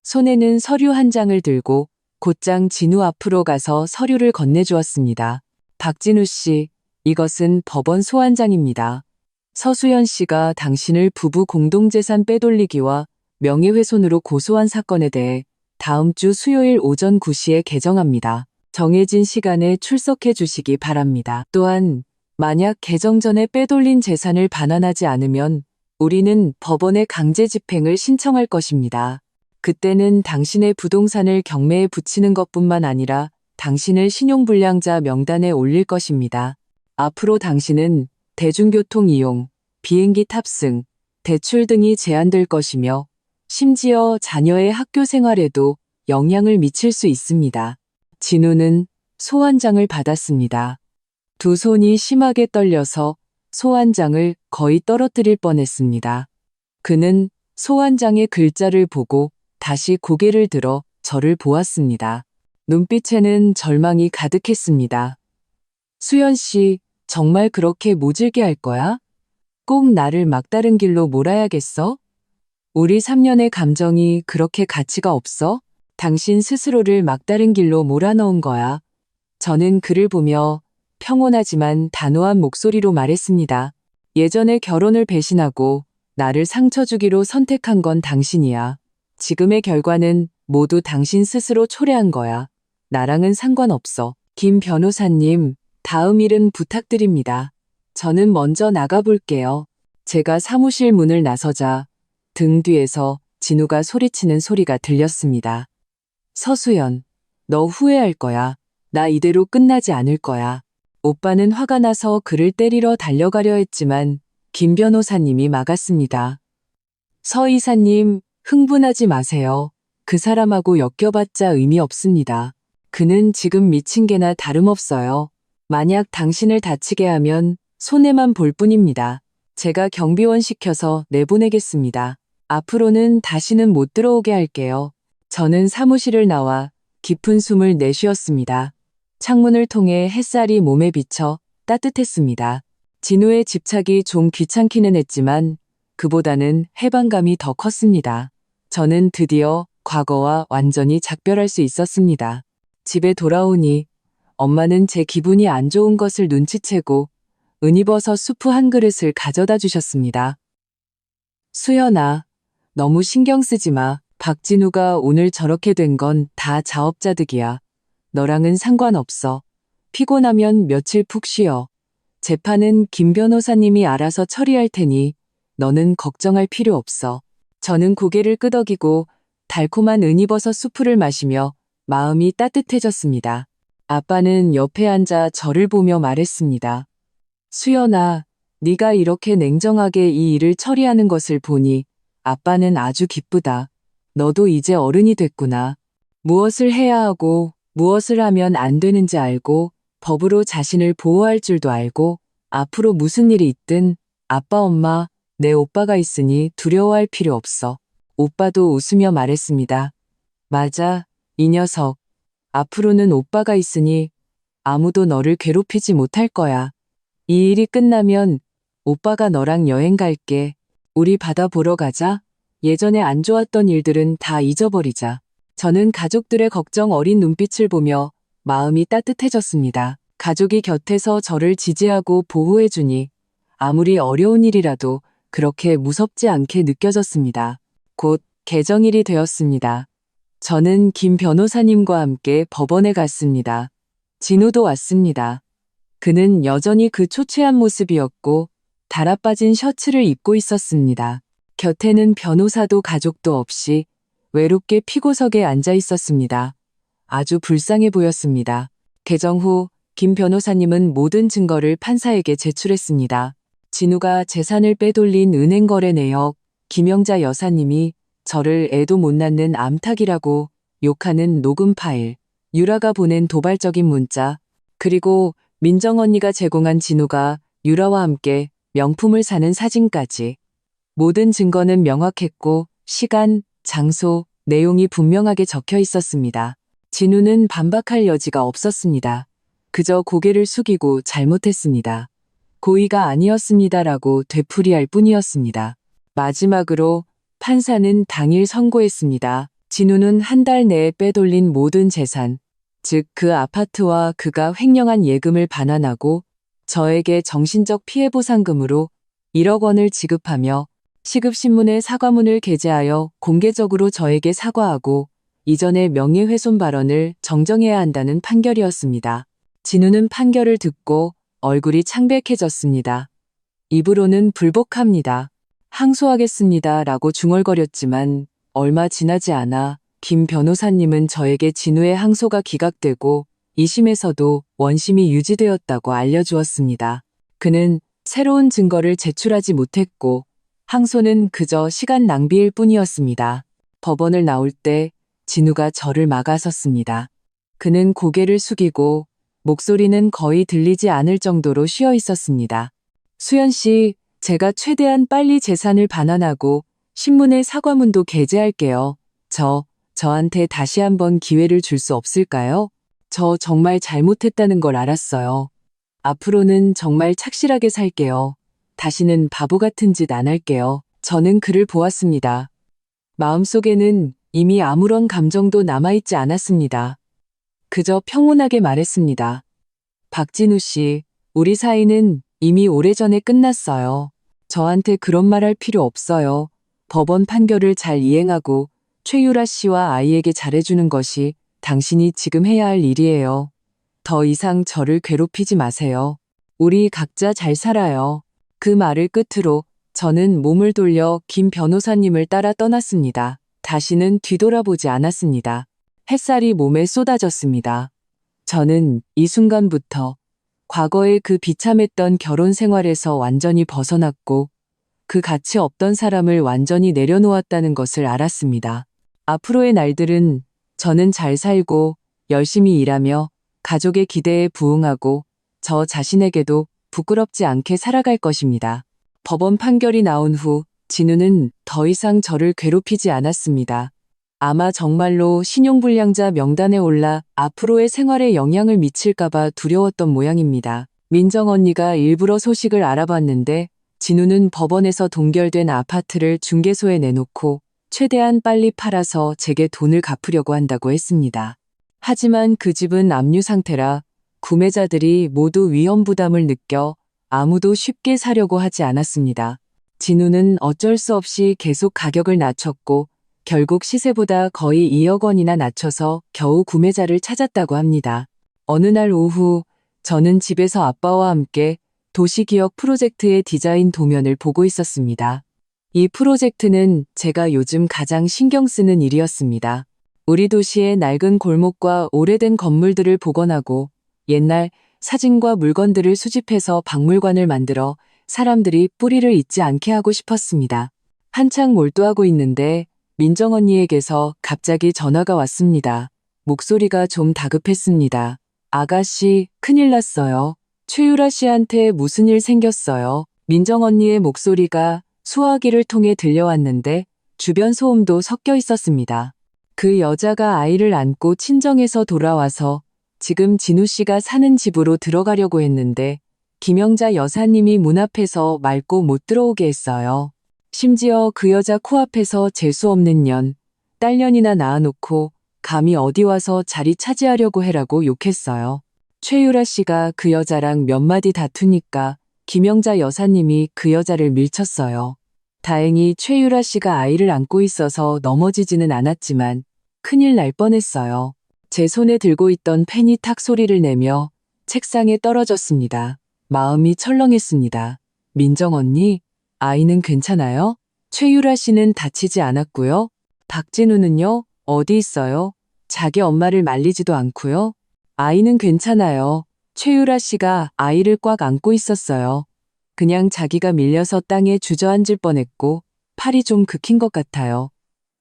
손에는 서류 한 장을 들고 곧장 진우 앞으로 가서 서류를 건네주었습니다. 박진우 씨, 이것은 법원 소환장입니다. 서수연 씨가 당신을 부부 공동재산 빼돌리기와 명예훼손으로 고소한 사건에 대해 다음 주 수요일 오전 9시에 개정합니다. 정해진 시간에 출석해 주시기 바랍니다. 또한 만약 개정 전에 빼돌린 재산을 반환하지 않으면 우리는 법원에 강제 집행을 신청할 것입니다. 그때는 당신의 부동산을 경매에 붙이는 것뿐만 아니라 당신을 신용불량자 명단에 올릴 것입니다. 앞으로 당신은 대중교통 이용, 비행기 탑승, 대출 등이 제한될 것이며 심지어 자녀의 학교 생활에도 영향을 미칠 수 있습니다. 진우는 소환장을 받았습니다. 두 손이 심하게 떨려서 소환장을 거의 떨어뜨릴 뻔했습니다. 그는 소환장의 글자를 보고 다시 고개를 들어 저를 보았습니다. 눈빛에는 절망이 가득했습니다. 수연 씨, 정말 그렇게 모질게 할 거야? 꼭 나를 막다른 길로 몰아야겠어? 우리 3년의 감정이 그렇게 가치가 없어? 당신 스스로를 막다른 길로 몰아넣은 거야. 저는 그를 보며 평온하지만 단호한 목소리로 말했습니다. 예전에 결혼을 배신하고 나를 상처 주기로 선택한 건 당신이야. 지금의 결과는 모두 당신 스스로 초래한 거야. 나랑은 상관없어. 김 변호사님, 다음 일은 부탁드립니다. 저는 먼저 나가볼게요. 제가 사무실 문을 나서자 등 뒤에서 진우가 소리치는 소리가 들렸습니다. 서수연, 너 후회할 거야. 나 이대로 끝나지 않을 거야. 오빠는 화가 나서 그를 때리러 달려가려 했지만 김 변호사님이 막았습니다. 서 이사님, 흥분하지 마세요. 그 사람하고 엮여봤자 의미 없습니다. 그는 지금 미친 개나 다름없어요. 만약 당신을 다치게 하면 손해만 볼 뿐입니다. 제가 경비원 시켜서 내보내겠습니다. 앞으로는 다시는 못 들어오게 할게요. 저는 사무실을 나와 깊은 숨을 내쉬었습니다. 창문을 통해 햇살이 몸에 비쳐 따뜻했습니다. 진우의 집착이 좀 귀찮기는 했지만 그보다는 해방감이 더 컸습니다. 저는 드디어 과거와 완전히 작별할 수 있었습니다. 집에 돌아오니 엄마는 제 기분이 안 좋은 것을 눈치채고 은이버섯 수프 한 그릇을 가져다 주셨습니다. 수연아, 너무 신경 쓰지 마. 박진우가 오늘 저렇게 된 건 다 자업자득이야. 너랑은 상관없어. 피곤하면 며칠 푹 쉬어. 재판은 김 변호사님이 알아서 처리할 테니 너는 걱정할 필요 없어. 저는 고개를 끄덕이고 달콤한 은이버섯 수프를 마시며 마음이 따뜻해졌습니다. 아빠는 옆에 앉아 저를 보며 말했습니다. 수연아, 네가 이렇게 냉정하게 이 일을 처리하는 것을 보니 아빠는 아주 기쁘다. 너도 이제 어른이 됐구나. 무엇을 해야 하고 무엇을 하면 안 되는지 알고 법으로 자신을 보호할 줄도 알고 앞으로 무슨 일이 있든 아빠, 엄마, 내 오빠가 있으니 두려워할 필요 없어. 오빠도 웃으며 말했습니다. 맞아, 이 녀석. 앞으로는 오빠가 있으니 아무도 너를 괴롭히지 못할 거야. 이 일이 끝나면 오빠가 너랑 여행 갈게. 우리 바다 보러 가자. 예전에 안 좋았던 일들은 다 잊어버리자. 저는 가족들의 걱정 어린 눈빛을 보며 마음이 따뜻해졌습니다. 가족이 곁에서 저를 지지하고 보호해주니 아무리 어려운 일이라도 그렇게 무섭지 않게 느껴졌습니다. 곧 개정일이 되었습니다. 저는 김 변호사님과 함께 법원에 갔습니다. 진우도 왔습니다. 그는 여전히 그 초췌한 모습이었고 달아빠진 셔츠를 입고 있었습니다. 곁에는 변호사도 가족도 없이 외롭게 피고석에 앉아 있었습니다. 아주 불쌍해 보였습니다. 개정 후 김 변호사님은 모든 증거를 판사에게 제출했습니다. 진우가 재산을 빼돌린 은행 거래 내역, 김영자 여사님이 저를 애도 못 낳는 암탉이라고 욕하는 녹음 파일, 유라가 보낸 도발적인 문자, 그리고 민정 언니가 제공한 진우가 유라와 함께 명품을 사는 사진까지. 모든 증거는 명확했고 시간, 장소, 내용이 분명하게 적혀 있었습니다. 진우는 반박할 여지가 없었습니다. 그저 고개를 숙이고 잘못했습니다. 고의가 아니었습니다라고 되풀이할 뿐이었습니다. 마지막으로 판사는 당일 선고했습니다. 진우는 한 달 내에 빼돌린 모든 재산, 즉 그 아파트와 그가 횡령한 예금을 반환하고 저에게 정신적 피해보상금으로 1억 원을 지급하며 시급신문에 사과문을 게재하여 공개적으로 저에게 사과하고 이전의 명예훼손 발언을 정정해야 한다는 판결이었습니다. 진우는 판결을 듣고 얼굴이 창백해졌습니다. 입으로는 불복합니다. 항소하겠습니다 라고 중얼거렸지만 얼마 지나지 않아 김 변호사님은 저에게 진우의 항소가 기각되고 2심에서도 원심이 유지되었다고 알려주었습니다. 그는 새로운 증거를 제출하지 못했고 항소는 그저 시간 낭비일 뿐이었습니다. 법원을 나올 때 진우가 저를 막아섰습니다. 그는 고개를 숙이고 목소리는 거의 들리지 않을 정도로 쉬어 있었습니다. 수연 씨, 제가 최대한 빨리 재산을 반환하고 신문에 사과문도 게재할게요. 저한테 다시 한번 기회를 줄 수 없을까요? 저 정말 잘못했다는 걸 알았어요. 앞으로는 정말 착실하게 살게요. 다시는 바보 같은 짓 안 할게요. 저는 그를 보았습니다. 마음속에는 이미 아무런 감정도 남아있지 않았습니다. 그저 평온하게 말했습니다. 박진우 씨, 우리 사이는 이미 오래전에 끝났어요. 저한테 그런 말 할 필요 없어요. 법원 판결을 잘 이행하고 최유라 씨와 아이에게 잘해주는 것이 당신이 지금 해야 할 일이에요. 더 이상 저를 괴롭히지 마세요. 우리 각자 잘 살아요. 그 말을 끝으로 저는 몸을 돌려 김 변호사님을 따라 떠났습니다. 다시는 뒤돌아보지 않았습니다. 햇살이 몸에 쏟아졌습니다. 저는 이 순간부터 과거의 그 비참했던 결혼 생활에서 완전히 벗어났고 그 가치 없던 사람을 완전히 내려놓았다는 것을 알았습니다. 앞으로의 날들은 저는 잘 살고 열심히 일하며 가족의 기대에 부응하고 저 자신에게도 부끄럽지 않게 살아갈 것입니다. 법원 판결이 나온 후 진우는 더 이상 저를 괴롭히지 않았습니다. 아마 정말로 신용불량자 명단에 올라 앞으로의 생활에 영향을 미칠까봐 두려웠던 모양입니다. 민정 언니가 일부러 소식을 알아봤는데 진우는 법원에서 동결된 아파트를 중개소에 내놓고 최대한 빨리 팔아서 제게 돈을 갚으려고 한다고 했습니다. 하지만 그 집은 압류 상태라 구매자들이 모두 위험 부담을 느껴 아무도 쉽게 사려고 하지 않았습니다. 진우는 어쩔 수 없이 계속 가격을 낮췄고 결국 시세보다 거의 2억 원이나 낮춰서 겨우 구매자를 찾았다고 합니다. 어느 날 오후 저는 집에서 아빠와 함께 도시기억 프로젝트의 디자인 도면을 보고 있었습니다. 이 프로젝트는 제가 요즘 가장 신경 쓰는 일이었습니다. 우리 도시의 낡은 골목과 오래된 건물들을 복원하고 옛날 사진과 물건들을 수집해서 박물관을 만들어 사람들이 뿌리를 잊지 않게 하고 싶었습니다. 한창 몰두하고 있는데 민정 언니에게서 갑자기 전화가 왔습니다. 목소리가 좀 다급했습니다. 아가씨, 큰일 났어요. 최유라 씨한테 무슨 일 생겼어요? 민정 언니의 목소리가 수화기를 통해 들려왔는데 주변 소음도 섞여 있었습니다. 그 여자가 아이를 안고 친정에서 돌아와서 지금 진우 씨가 사는 집으로 들어가려고 했는데 김영자 여사님이 문 앞에서 막고 못 들어오게 했어요. 심지어 그 여자 코앞에서 재수 없는 년, 딸년이나 낳아놓고 감히 어디 와서 자리 차지하려고 해라고 욕했어요. 최유라 씨가 그 여자랑 몇 마디 다투니까 김영자 여사님이 그 여자를 밀쳤어요. 다행히 최유라 씨가 아이를 안고 있어서 넘어지지는 않았지만 큰일 날 뻔했어요. 제 손에 들고 있던 펜이 탁 소리를 내며 책상에 떨어졌습니다. 마음이 철렁했습니다. 민정 언니, 아이는 괜찮아요? 최유라 씨는 다치지 않았고요. 박진우는요, 어디 있어요? 자기 엄마를 말리지도 않고요. 아이는 괜찮아요. 최유라 씨가 아이를 꽉 안고 있었어요. 그냥 자기가 밀려서 땅에 주저앉을 뻔했고 팔이 좀 긁힌 것 같아요.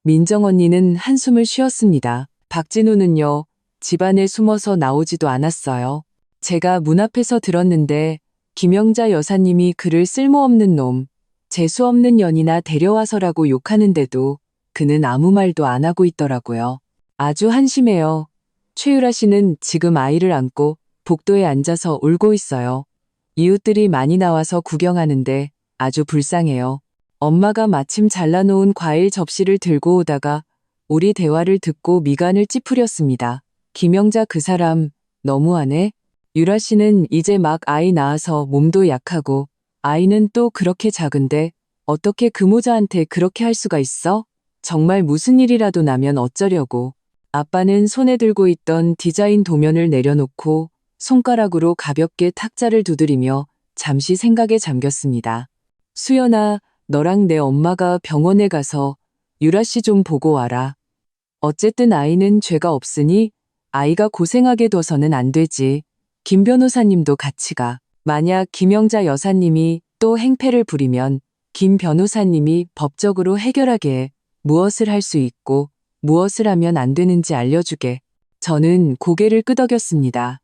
민정 언니는 한숨을 쉬었습니다. 박진우는요, 집안에 숨어서 나오지도 않았어요. 제가 문 앞에서 들었는데 김영자 여사님이 그를 쓸모없는 놈, 재수없는 년이나 데려와서라고 욕하는데도 그는 아무 말도 안 하고 있더라고요. 아주 한심해요. 최유라 씨는 지금 아이를 안고 복도에 앉아서 울고 있어요. 이웃들이 많이 나와서 구경하는데 아주 불쌍해요. 엄마가 마침 잘라놓은 과일 접시를 들고 오다가 우리 대화를 듣고 미간을 찌푸렸습니다. 김영자 그 사람 너무하네. 유라 씨는 이제 막 아이 낳아서 몸도 약하고 아이는 또 그렇게 작은데 어떻게 그 모자한테 그렇게 할 수가 있어? 정말 무슨 일이라도 나면 어쩌려고. 아빠는 손에 들고 있던 디자인 도면을 내려놓고 손가락으로 가볍게 탁자를 두드리며 잠시 생각에 잠겼습니다. 수연아, 너랑 내 엄마가 병원에 가서 유라 씨 좀 보고 와라. 어쨌든 아이는 죄가 없으니 아이가 고생하게 둬서는 안 되지. 김 변호사님도 같이 가. 만약 김영자 여사님이 또 행패를 부리면 김 변호사님이 법적으로 해결하게 해. 무엇을 할 수 있고 무엇을 하면 안 되는지 알려주게. 저는 고개를 끄덕였습니다.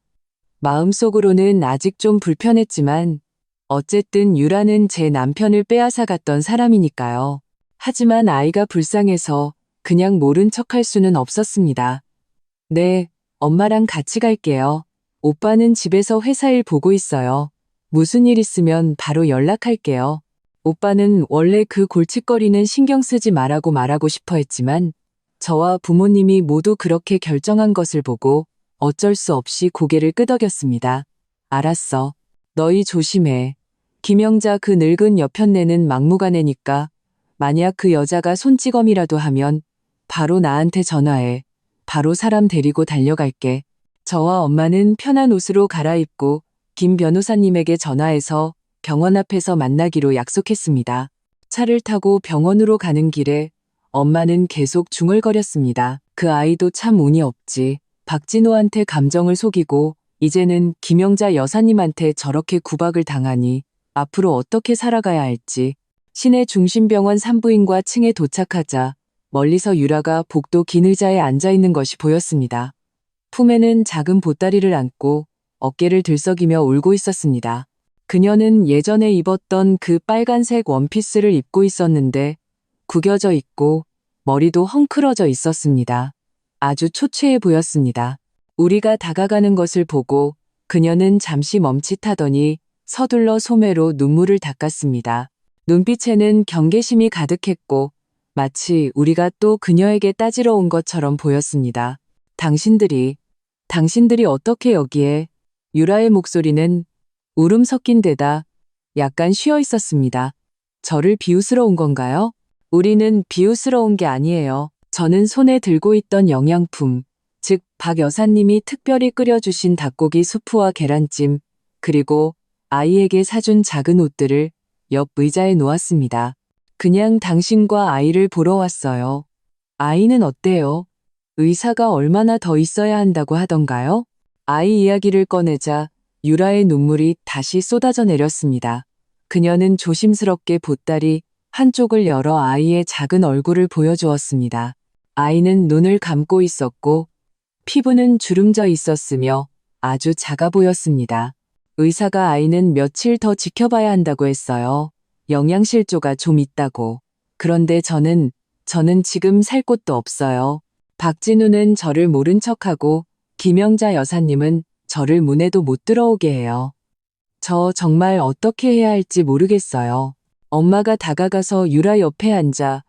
마음속으로는 아직 좀 불편했지만 어쨌든 유라는 제 남편을 빼앗아 갔던 사람이니까요. 하지만 아이가 불쌍해서 그냥 모른 척할 수는 없었습니다. 네, 엄마랑 같이 갈게요. 오빠는 집에서 회사 일 보고 있어요. 무슨 일 있으면 바로 연락할게요. 오빠는 원래 그 골칫거리는 신경 쓰지 말라고 싶어 했지만 저와 부모님이 모두 그렇게 결정한 것을 보고 어쩔 수 없이 고개를 끄덕였습니다. 알았어. 너희 조심해. 김영자 그 늙은 여편네는 막무가내니까 만약 그 여자가 손찌검이라도 하면 바로 나한테 전화해. 바로 사람 데리고 달려갈게. 저와 엄마는 편한 옷으로 갈아입고 김 변호사님에게 전화해서 병원 앞에서 만나기로 약속했습니다. 차를 타고 병원으로 가는 길에 엄마는 계속 중얼거렸습니다. 그 아이도 참 운이 없지. 박진호한테 감정을 속이고 이제는 김영자 여사님한테 저렇게 구박을 당하니 앞으로 어떻게 살아가야 할지. 시내 중심병원 산부인과 층에 도착하자 멀리서 유라가 복도 긴 의자에 앉아있는 것이 보였습니다. 품에는 작은 보따리를 안고 어깨를 들썩이며 울고 있었습니다. 그녀는 예전에 입었던 그 빨간색 원피스를 입고 있었는데 구겨져 있고 머리도 헝클어져 있었습니다. 아주 초췌해 보였습니다. 우리가 다가가는 것을 보고 그녀는 잠시 멈칫하더니 서둘러 소매로 눈물을 닦았습니다. 눈빛에는 경계심이 가득했고 마치 우리가 또 그녀에게 따지러 온 것처럼 보였습니다. 당신들이 어떻게 여기에? 유라의 목소리는 울음 섞인 데다 약간 쉬어 있었습니다. 저를 비웃으러 온 건가요? 우리는 비웃으러 온 게 아니에요. 저는 손에 들고 있던 영양품, 즉 박 여사님이 특별히 끓여주신 닭고기 수프와 계란찜, 그리고 아이에게 사준 작은 옷들을 옆 의자에 놓았습니다. 그냥 당신과 아이를 보러 왔어요. 아이는 어때요? 의사가 얼마나 더 있어야 한다고 하던가요? 아이 이야기를 꺼내자 유라의 눈물이 다시 쏟아져 내렸습니다. 그녀는 조심스럽게 보따리 한쪽을 열어 아이의 작은 얼굴을 보여주었습니다. 아이는 눈을 감고 있었고 피부는 주름져 있었으며 아주 작아 보였습니다. 의사가 아이는 며칠 더 지켜봐야 한다고 했어요. 영양실조가 좀 있다고. 그런데 저는 지금 살 곳도 없어요. 박진우는 저를 모른 척하고 김영자 여사님은 저를 문에도 못 들어오게 해요. 저 정말 어떻게 해야 할지 모르겠어요. 엄마가 다가가서 유라 옆에 앉아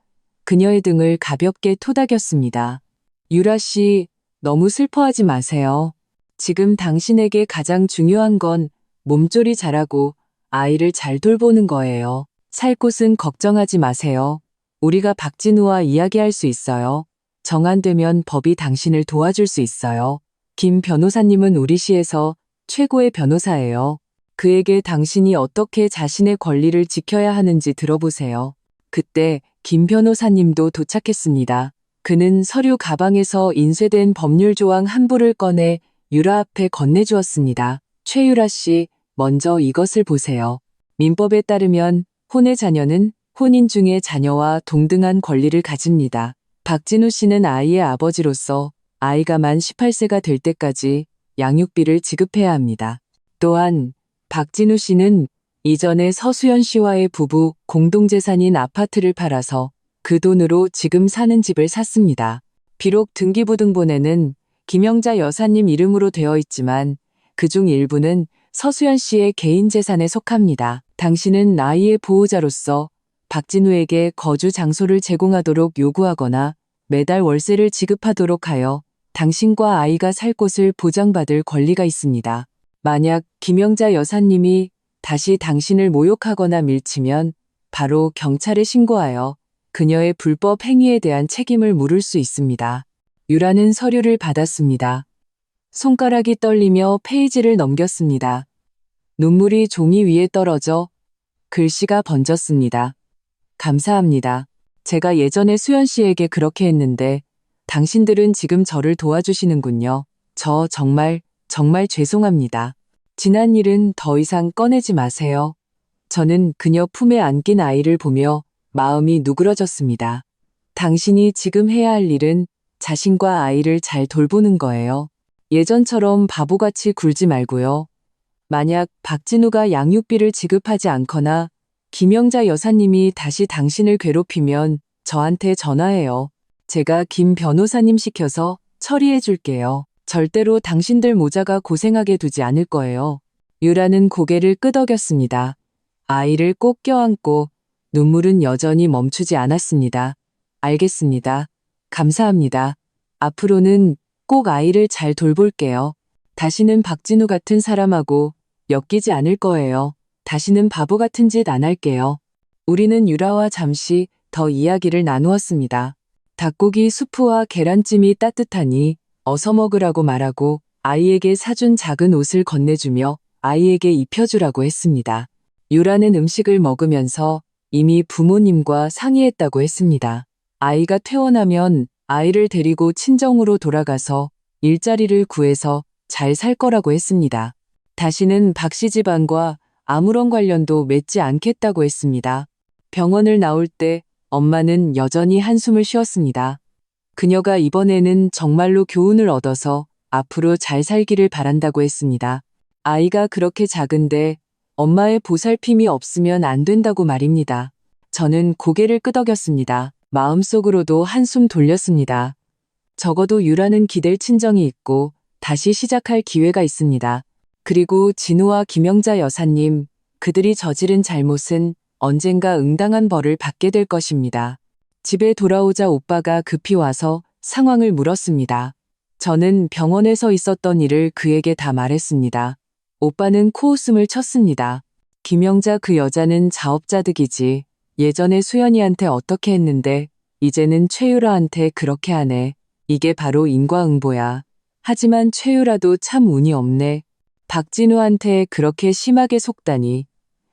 그녀의 등을 가볍게 토닥였습니다. 유라 씨, 너무 슬퍼하지 마세요. 지금 당신에게 가장 중요한 건 몸조리 잘하고 아이를 잘 돌보는 거예요. 살 곳은 걱정하지 마세요. 우리가 박진우와 이야기할 수 있어요. 정안되면 법이 당신을 도와줄 수 있어요. 김 변호사님은 우리 시에서 최고의 변호사예요. 그에게 당신이 어떻게 자신의 권리를 지켜야 하는지 들어보세요. 그때 김 변호사님도 도착했습니다. 그는 서류 가방에서 인쇄된 법률 조항 한 부를 꺼내 유라 앞에 건네주었습니다. 최유라 씨, 먼저 이것을 보세요. 민법에 따르면 혼의 자녀는 혼인 중에 자녀와 동등한 권리를 가집니다. 박진우 씨는 아이의 아버지로서 아이가 만 18세가 될 때까지 양육비를 지급해야 합니다. 또한 박진우 씨는 이전에 서수연 씨와의 부부 공동재산인 아파트를 팔아서 그 돈으로 지금 사는 집을 샀습니다. 비록 등기부등본에는 김영자 여사님 이름으로 되어 있지만 그중 일부는 서수연 씨의 개인 재산에 속합니다. 당신은 아이의 보호자로서 박진우에게 거주 장소를 제공하도록 요구하거나 매달 월세를 지급하도록 하여 당신과 아이가 살 곳을 보장받을 권리가 있습니다. 만약 김영자 여사님이 다시 당신을 모욕하거나 밀치면 바로 경찰에 신고하여 그녀의 불법 행위에 대한 책임을 물을 수 있습니다. 유라는 서류를 받았습니다. 손가락이 떨리며 페이지를 넘겼습니다. 눈물이 종이 위에 떨어져 글씨가 번졌습니다. 감사합니다. 제가 예전에 수연 씨에게 그렇게 했는데 당신들은 지금 저를 도와주시는군요. 저 정말 죄송합니다. 지난 일은 더 이상 꺼내지 마세요. 저는 그녀 품에 안긴 아이를 보며 마음이 누그러졌습니다. 당신이 지금 해야 할 일은 자신과 아이를 잘 돌보는 거예요. 예전처럼 바보같이 굴지 말고요. 만약 박진우가 양육비를 지급하지 않거나 김영자 여사님이 다시 당신을 괴롭히면 저한테 전화해요. 제가 김 변호사님 시켜서 처리해 줄게요. 절대로 당신들 모자가 고생하게 두지 않을 거예요. 유라는 고개를 끄덕였습니다. 아이를 꼭 껴안고 눈물은 여전히 멈추지 않았습니다. 알겠습니다. 감사합니다. 앞으로는 꼭 아이를 잘 돌볼게요. 다시는 박진우 같은 사람하고 엮이지 않을 거예요. 다시는 바보 같은 짓 안 할게요. 우리는 유라와 잠시 더 이야기를 나누었습니다. 닭고기 수프와 계란찜이 따뜻하니 어서 먹으라고 말하고 아이에게 사준 작은 옷을 건네주며 아이에게 입혀주라고 했습니다. 유라는 음식을 먹으면서 이미 부모님과 상의했다고 했습니다. 아이가 퇴원하면 아이를 데리고 친정으로 돌아가서 일자리를 구해서 잘 살 거라고 했습니다. 다시는 박씨 집안과 아무런 관련도 맺지 않겠다고 했습니다. 병원을 나올 때 엄마는 여전히 한숨을 쉬었습니다. 그녀가 이번에는 정말로 교훈을 얻어서 앞으로 잘 살기를 바란다고 했습니다. 아이가 그렇게 작은데 엄마의 보살핌이 없으면 안 된다고 말입니다. 저는 고개를 끄덕였습니다. 마음속으로도 한숨 돌렸습니다. 적어도 유라는 기댈 친정이 있고 다시 시작할 기회가 있습니다. 그리고 진우와 김영자 여사님, 그들이 저지른 잘못은 언젠가 응당한 벌을 받게 될 것입니다. 집에 돌아오자 오빠가 급히 와서 상황을 물었습니다. 저는 병원에서 있었던 일을 그에게 다 말했습니다. 오빠는 코웃음을 쳤습니다. 김영자 그 여자는 자업자득이지. 예전에 수연이한테 어떻게 했는데 이제는 최유라한테 그렇게 하네. 이게 바로 인과응보야. 하지만 최유라도 참 운이 없네. 박진우한테 그렇게 심하게 속다니.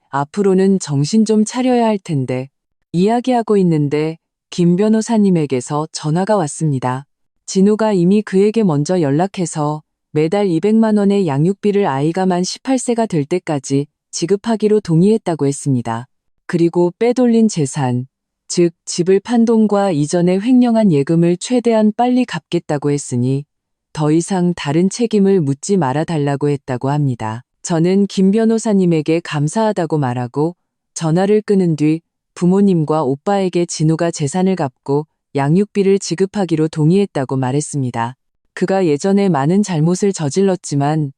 앞으로는 정신 좀 차려야 할 텐데. 이야기하고 있는데 김 변호사님에게서 전화가 왔습니다. 진우가 이미 그에게 먼저 연락해서 매달 200만 원의 양육비를 아이가 만 18세가 될 때까지 지급하기로 동의했다고 했습니다. 그리고 빼돌린 재산, 즉 집을 판 돈과 이전에 횡령한 예금을 최대한 빨리 갚겠다고 했으니 더 이상 다른 책임을 묻지 말아 달라고 했다고 합니다. 저는 김 변호사님에게 감사하다고 말하고 전화를 끊은 뒤 부모님과 오빠에게 진우가 재산을 갚고 양육비를 지급하기로 동의했다고 말했습니다. 그가 예전에 많은 잘못을 저질렀지만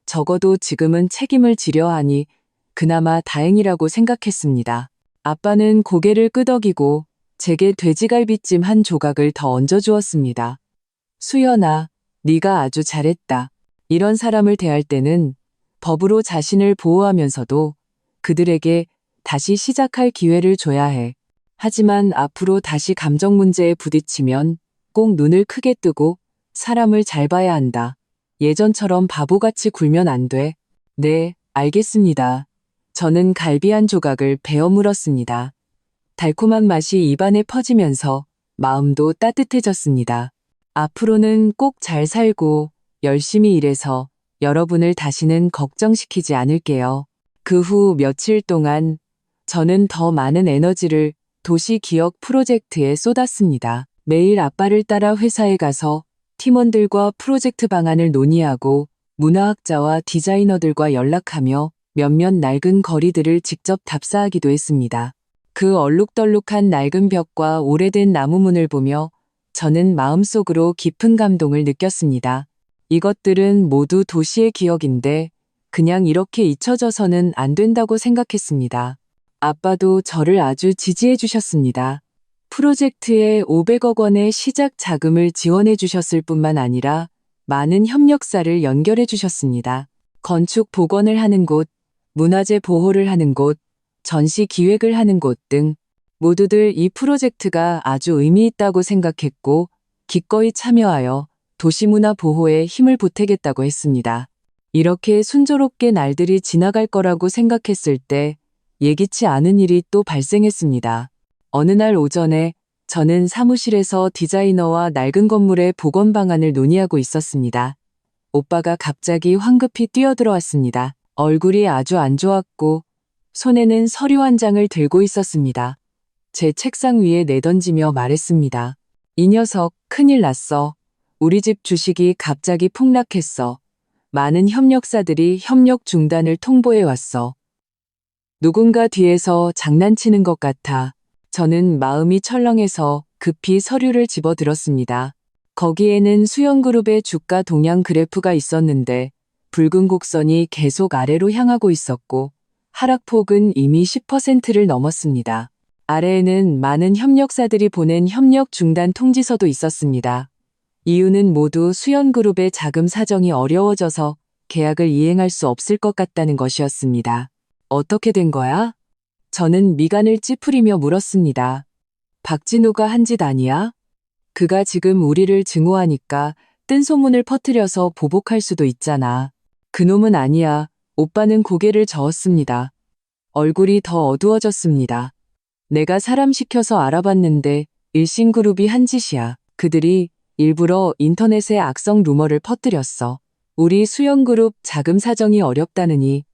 적어도 지금은 책임을 지려 하니 그나마 다행이라고 생각했습니다. 아빠는 고개를 끄덕이고 제게 돼지갈비찜 한 조각을 더 얹어주었습니다. 수연아, 네가 아주 잘했다. 이런 사람을 대할 때는 법으로 자신을 보호하면서도 그들에게 다시 시작할 기회를 줘야 해. 하지만 앞으로 다시 감정 문제에 부딪히면 꼭 눈을 크게 뜨고 사람을 잘 봐야 한다. 예전처럼 바보같이 굴면 안 돼. 네, 알겠습니다. 저는 갈비 한 조각을 베어 물었습니다. 달콤한 맛이 입안에 퍼지면서 마음도 따뜻해졌습니다. 앞으로는 꼭 잘 살고 열심히 일해서 여러분을 다시는 걱정시키지 않을게요. 그 후 며칠 동안 저는 더 많은 에너지를 도시 기억 프로젝트에 쏟았습니다. 매일 아빠를 따라 회사에 가서 팀원들과 프로젝트 방안을 논의하고 문화학자와 디자이너들과 연락하며 몇몇 낡은 거리들을 직접 답사하기도 했습니다. 그 얼룩덜룩한 낡은 벽과 오래된 나무문을 보며 저는 마음속으로 깊은 감동을 느꼈습니다. 이것들은 모두 도시의 기억인데 그냥 이렇게 잊혀져서는 안 된다고 생각했습니다. 아빠도 저를 아주 지지해 주셨습니다. 프로젝트에 500억 원의 시작 자금을 지원해 주셨을 뿐만 아니라 많은 협력사를 연결해 주셨습니다. 건축 복원을 하는 곳, 문화재 보호를 하는 곳, 전시 기획을 하는 곳 등 모두들 이 프로젝트가 아주 의미 있다고 생각했고 기꺼이 참여하여 도시문화 보호에 힘을 보태겠다고 했습니다. 이렇게 순조롭게 날들이 지나갈 거라고 생각했을 때 예기치 않은 일이 또 발생했습니다. 어느 날 오전에 저는 사무실에서 디자이너와 낡은 건물의 복원 방안을 논의하고 있었습니다. 오빠가 갑자기 황급히 뛰어들어왔습니다. 얼굴이 아주 안 좋았고 손에는 서류 한 장을 들고 있었습니다. 제 책상 위에 내던지며 말했습니다. 이 녀석 큰일 났어. 우리 집 주식이 갑자기 폭락했어. 많은 협력사들이 협력 중단을 통보해 왔어. 누군가 뒤에서 장난치는 것 같아. 저는 마음이 철렁해서 급히 서류를 집어들었습니다. 거기에는 수연그룹의 주가 동향 그래프가 있었는데 붉은 곡선이 계속 아래로 향하고 있었고 하락폭은 이미 10%를 넘었습니다. 아래에는 많은 협력사들이 보낸 협력 중단 통지서도 있었습니다. 이유는 모두 수연그룹의 자금 사정이 어려워져서 계약을 이행할 수 없을 것 같다는 것이었습니다. 어떻게 된 거야? 저는 미간을 찌푸리며 물었습니다. 박진우가 한 짓 아니야? 그가 지금 우리를 증오하니까 뜬 소문을 퍼뜨려서 보복할 수도 있잖아. 그놈은 아니야. 오빠는 고개를 저었습니다. 얼굴이 더 어두워졌습니다. 내가 사람 시켜서 알아봤는데 일신그룹이 한 짓이야. 그들이 일부러 인터넷에 악성 루머를 퍼뜨렸어. 우리 수연그룹 자금 사정이 어렵다느니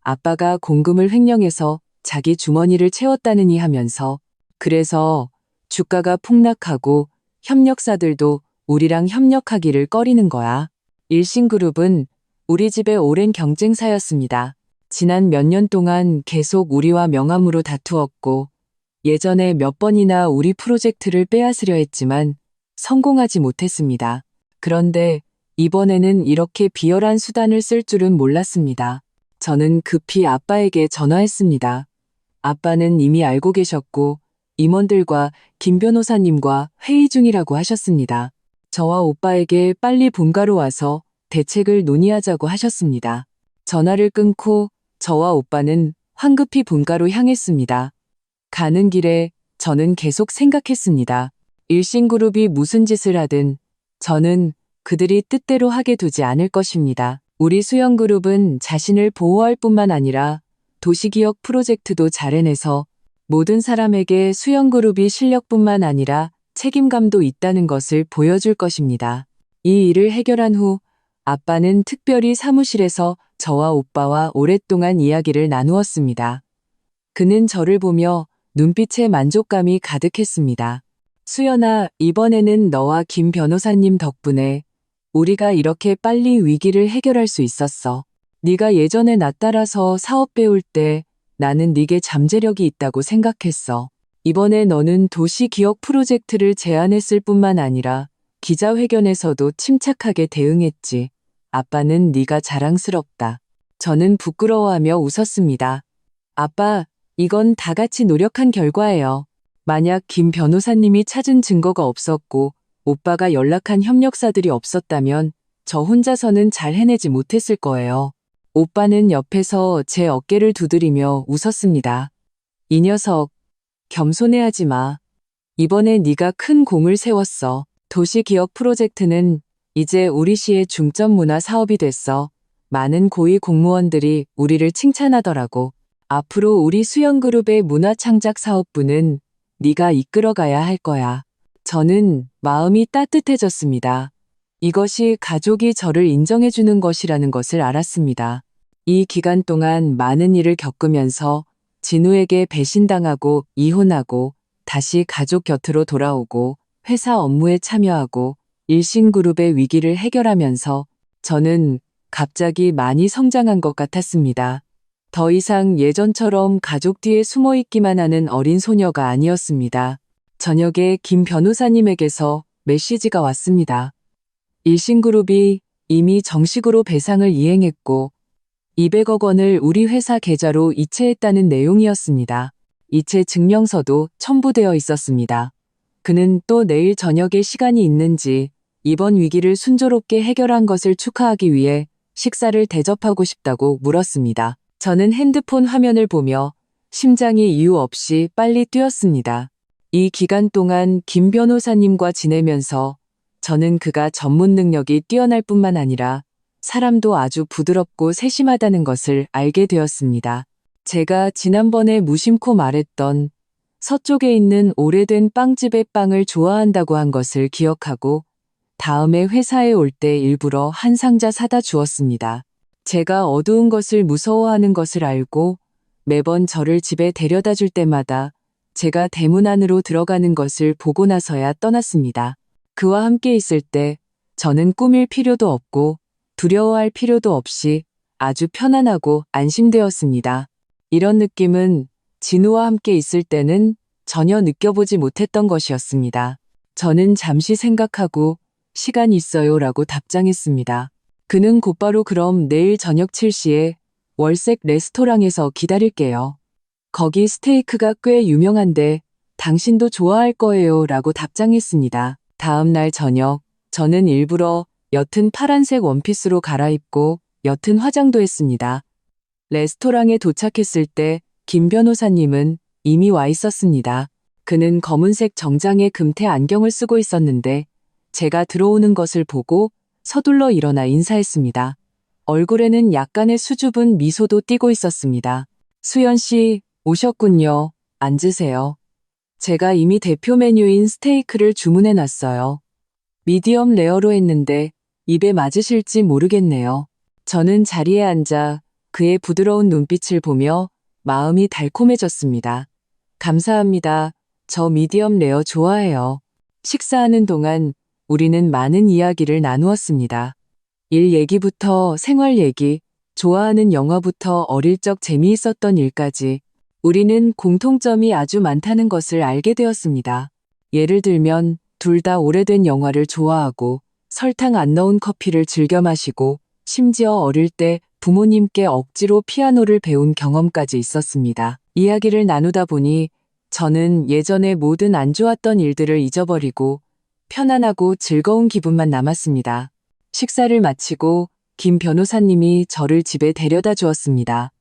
아빠가 공금을 횡령해서 자기 주머니를 채웠다느니 하면서 그래서 주가가 폭락하고 협력사들도 우리랑 협력하기를 꺼리는 거야. 일신그룹은 우리 집의 오랜 경쟁사였습니다. 지난 몇 년 동안 계속 우리와 명함으로 다투었고 예전에 몇 번이나 우리 프로젝트를 빼앗으려 했지만 성공하지 못했습니다. 그런데 이번에는 이렇게 비열한 수단을 쓸 줄은 몰랐습니다. 저는 급히 아빠에게 전화했습니다. 아빠는 이미 알고 계셨고 임원들과 김 변호사님과 회의 중이라고 하셨습니다. 저와 오빠에게 빨리 본가로 와서 대책을 논의하자고 하셨습니다. 전화를 끊고 저와 오빠는 황급히 본가로 향했습니다. 가는 길에 저는 계속 생각했습니다. 일신그룹이 무슨 짓을 하든 저는 그들이 뜻대로 하게 두지 않을 것입니다. 우리 수영그룹은 자신을 보호할 뿐만 아니라 도시기억 프로젝트도 잘 해내서 모든 사람에게 수영그룹이 실력뿐만 아니라 책임감도 있다는 것을 보여줄 것입니다. 이 일을 해결한 후 아빠는 특별히 사무실에서 저와 오빠와 오랫동안 이야기를 나누었습니다. 그는 저를 보며 눈빛에 만족감이 가득했습니다. 수연아, 이번에는 너와 김 변호사님 덕분에 우리가 이렇게 빨리 위기를 해결할 수 있었어. 네가 예전에 나 따라서 사업 배울 때 나는 네게 잠재력이 있다고 생각했어. 이번에 너는 도시기억 프로젝트를 제안했을 뿐만 아니라 기자회견에서도 침착하게 대응했지. 아빠는 네가 자랑스럽다. 저는 부끄러워하며 웃었습니다. 아빠, 이건 다 같이 노력한 결과예요. 만약 김 변호사님이 찾은 증거가 없었고 오빠가 연락한 협력사들이 없었다면 저 혼자서는 잘 해내지 못했을 거예요. 오빠는 옆에서 제 어깨를 두드리며 웃었습니다. 이 녀석, 겸손해하지 마. 이번에 네가 큰 공을 세웠어. 도시기억 프로젝트는 이제 우리 시의 중점 문화 사업이 됐어. 많은 고위 공무원들이 우리를 칭찬하더라고. 앞으로 우리 수영그룹의 문화창작 사업부는 네가 이끌어가야 할 거야. 저는 마음이 따뜻해졌습니다. 이것이 가족이 저를 인정해주는 것이라는 것을 알았습니다. 이 기간 동안 많은 일을 겪으면서 진우에게 배신당하고 이혼하고 다시 가족 곁으로 돌아오고 회사 업무에 참여하고 일신그룹의 위기를 해결하면서 저는 갑자기 많이 성장한 것 같았습니다. 더 이상 예전처럼 가족 뒤에 숨어 있기만 하는 어린 소녀가 아니었습니다. 저녁에 김 변호사님에게서 메시지가 왔습니다. 일신그룹이 이미 정식으로 배상을 이행했고 200억 원을 우리 회사 계좌로 이체했다는 내용이었습니다. 이체 증명서도 첨부되어 있었습니다. 그는 또 내일 저녁에 시간이 있는지 이번 위기를 순조롭게 해결한 것을 축하하기 위해 식사를 대접하고 싶다고 물었습니다. 저는 핸드폰 화면을 보며 심장이 이유 없이 빨리 뛰었습니다. 이 기간 동안 김 변호사님과 지내면서 저는 그가 전문 능력이 뛰어날 뿐만 아니라 사람도 아주 부드럽고 세심하다는 것을 알게 되었습니다. 제가 지난번에 무심코 말했던 서쪽에 있는 오래된 빵집의 빵을 좋아한다고 한 것을 기억하고 다음에 회사에 올 때 일부러 한 상자 사다 주었습니다. 제가 어두운 것을 무서워하는 것을 알고 매번 저를 집에 데려다 줄 때마다 제가 대문 안으로 들어가는 것을 보고 나서야 떠났습니다. 그와 함께 있을 때 저는 꾸밀 필요도 없고 두려워할 필요도 없이 아주 편안하고 안심되었습니다. 이런 느낌은 진우와 함께 있을 때는 전혀 느껴보지 못했던 것이었습니다. 저는 잠시 생각하고 시간 있어요 라고 답장했습니다. 그는 곧바로 그럼 내일 저녁 7시에 월색 레스토랑에서 기다릴게요. 거기 스테이크가 꽤 유명한데 당신도 좋아할 거예요 라고 답장했습니다. 다음 날 저녁 저는 일부러 옅은 파란색 원피스로 갈아입고 옅은 화장도 했습니다. 레스토랑에 도착했을 때 김 변호사님은 이미 와 있었습니다. 그는 검은색 정장에 금태 안경을 쓰고 있었는데 제가 들어오는 것을 보고 서둘러 일어나 인사했습니다. 얼굴에는 약간의 수줍은 미소도 띠고 있었습니다. 수연 씨, 오셨군요. 앉으세요. 제가 이미 대표 메뉴인 스테이크를 주문해 놨어요. 미디엄 레어로 했는데 입에 맞으실지 모르겠네요. 저는 자리에 앉아 그의 부드러운 눈빛을 보며 마음이 달콤해졌습니다. 감사합니다. 저 미디엄 레어 좋아해요. 식사하는 동안 우리는 많은 이야기를 나누었습니다. 일 얘기부터 생활 얘기, 좋아하는 영화부터 어릴 적 재미있었던 일까지 우리는 공통점이 아주 많다는 것을 알게 되었습니다. 예를 들면 둘 다 오래된 영화를 좋아하고 설탕 안 넣은 커피를 즐겨 마시고 심지어 어릴 때 부모님께 억지로 피아노를 배운 경험까지 있었습니다. 이야기를 나누다 보니 저는 예전에 모든 안 좋았던 일들을 잊어버리고 편안하고 즐거운 기분만 남았습니다. 식사를 마치고 김 변호사님이 저를 집에 데려다 주었습니다.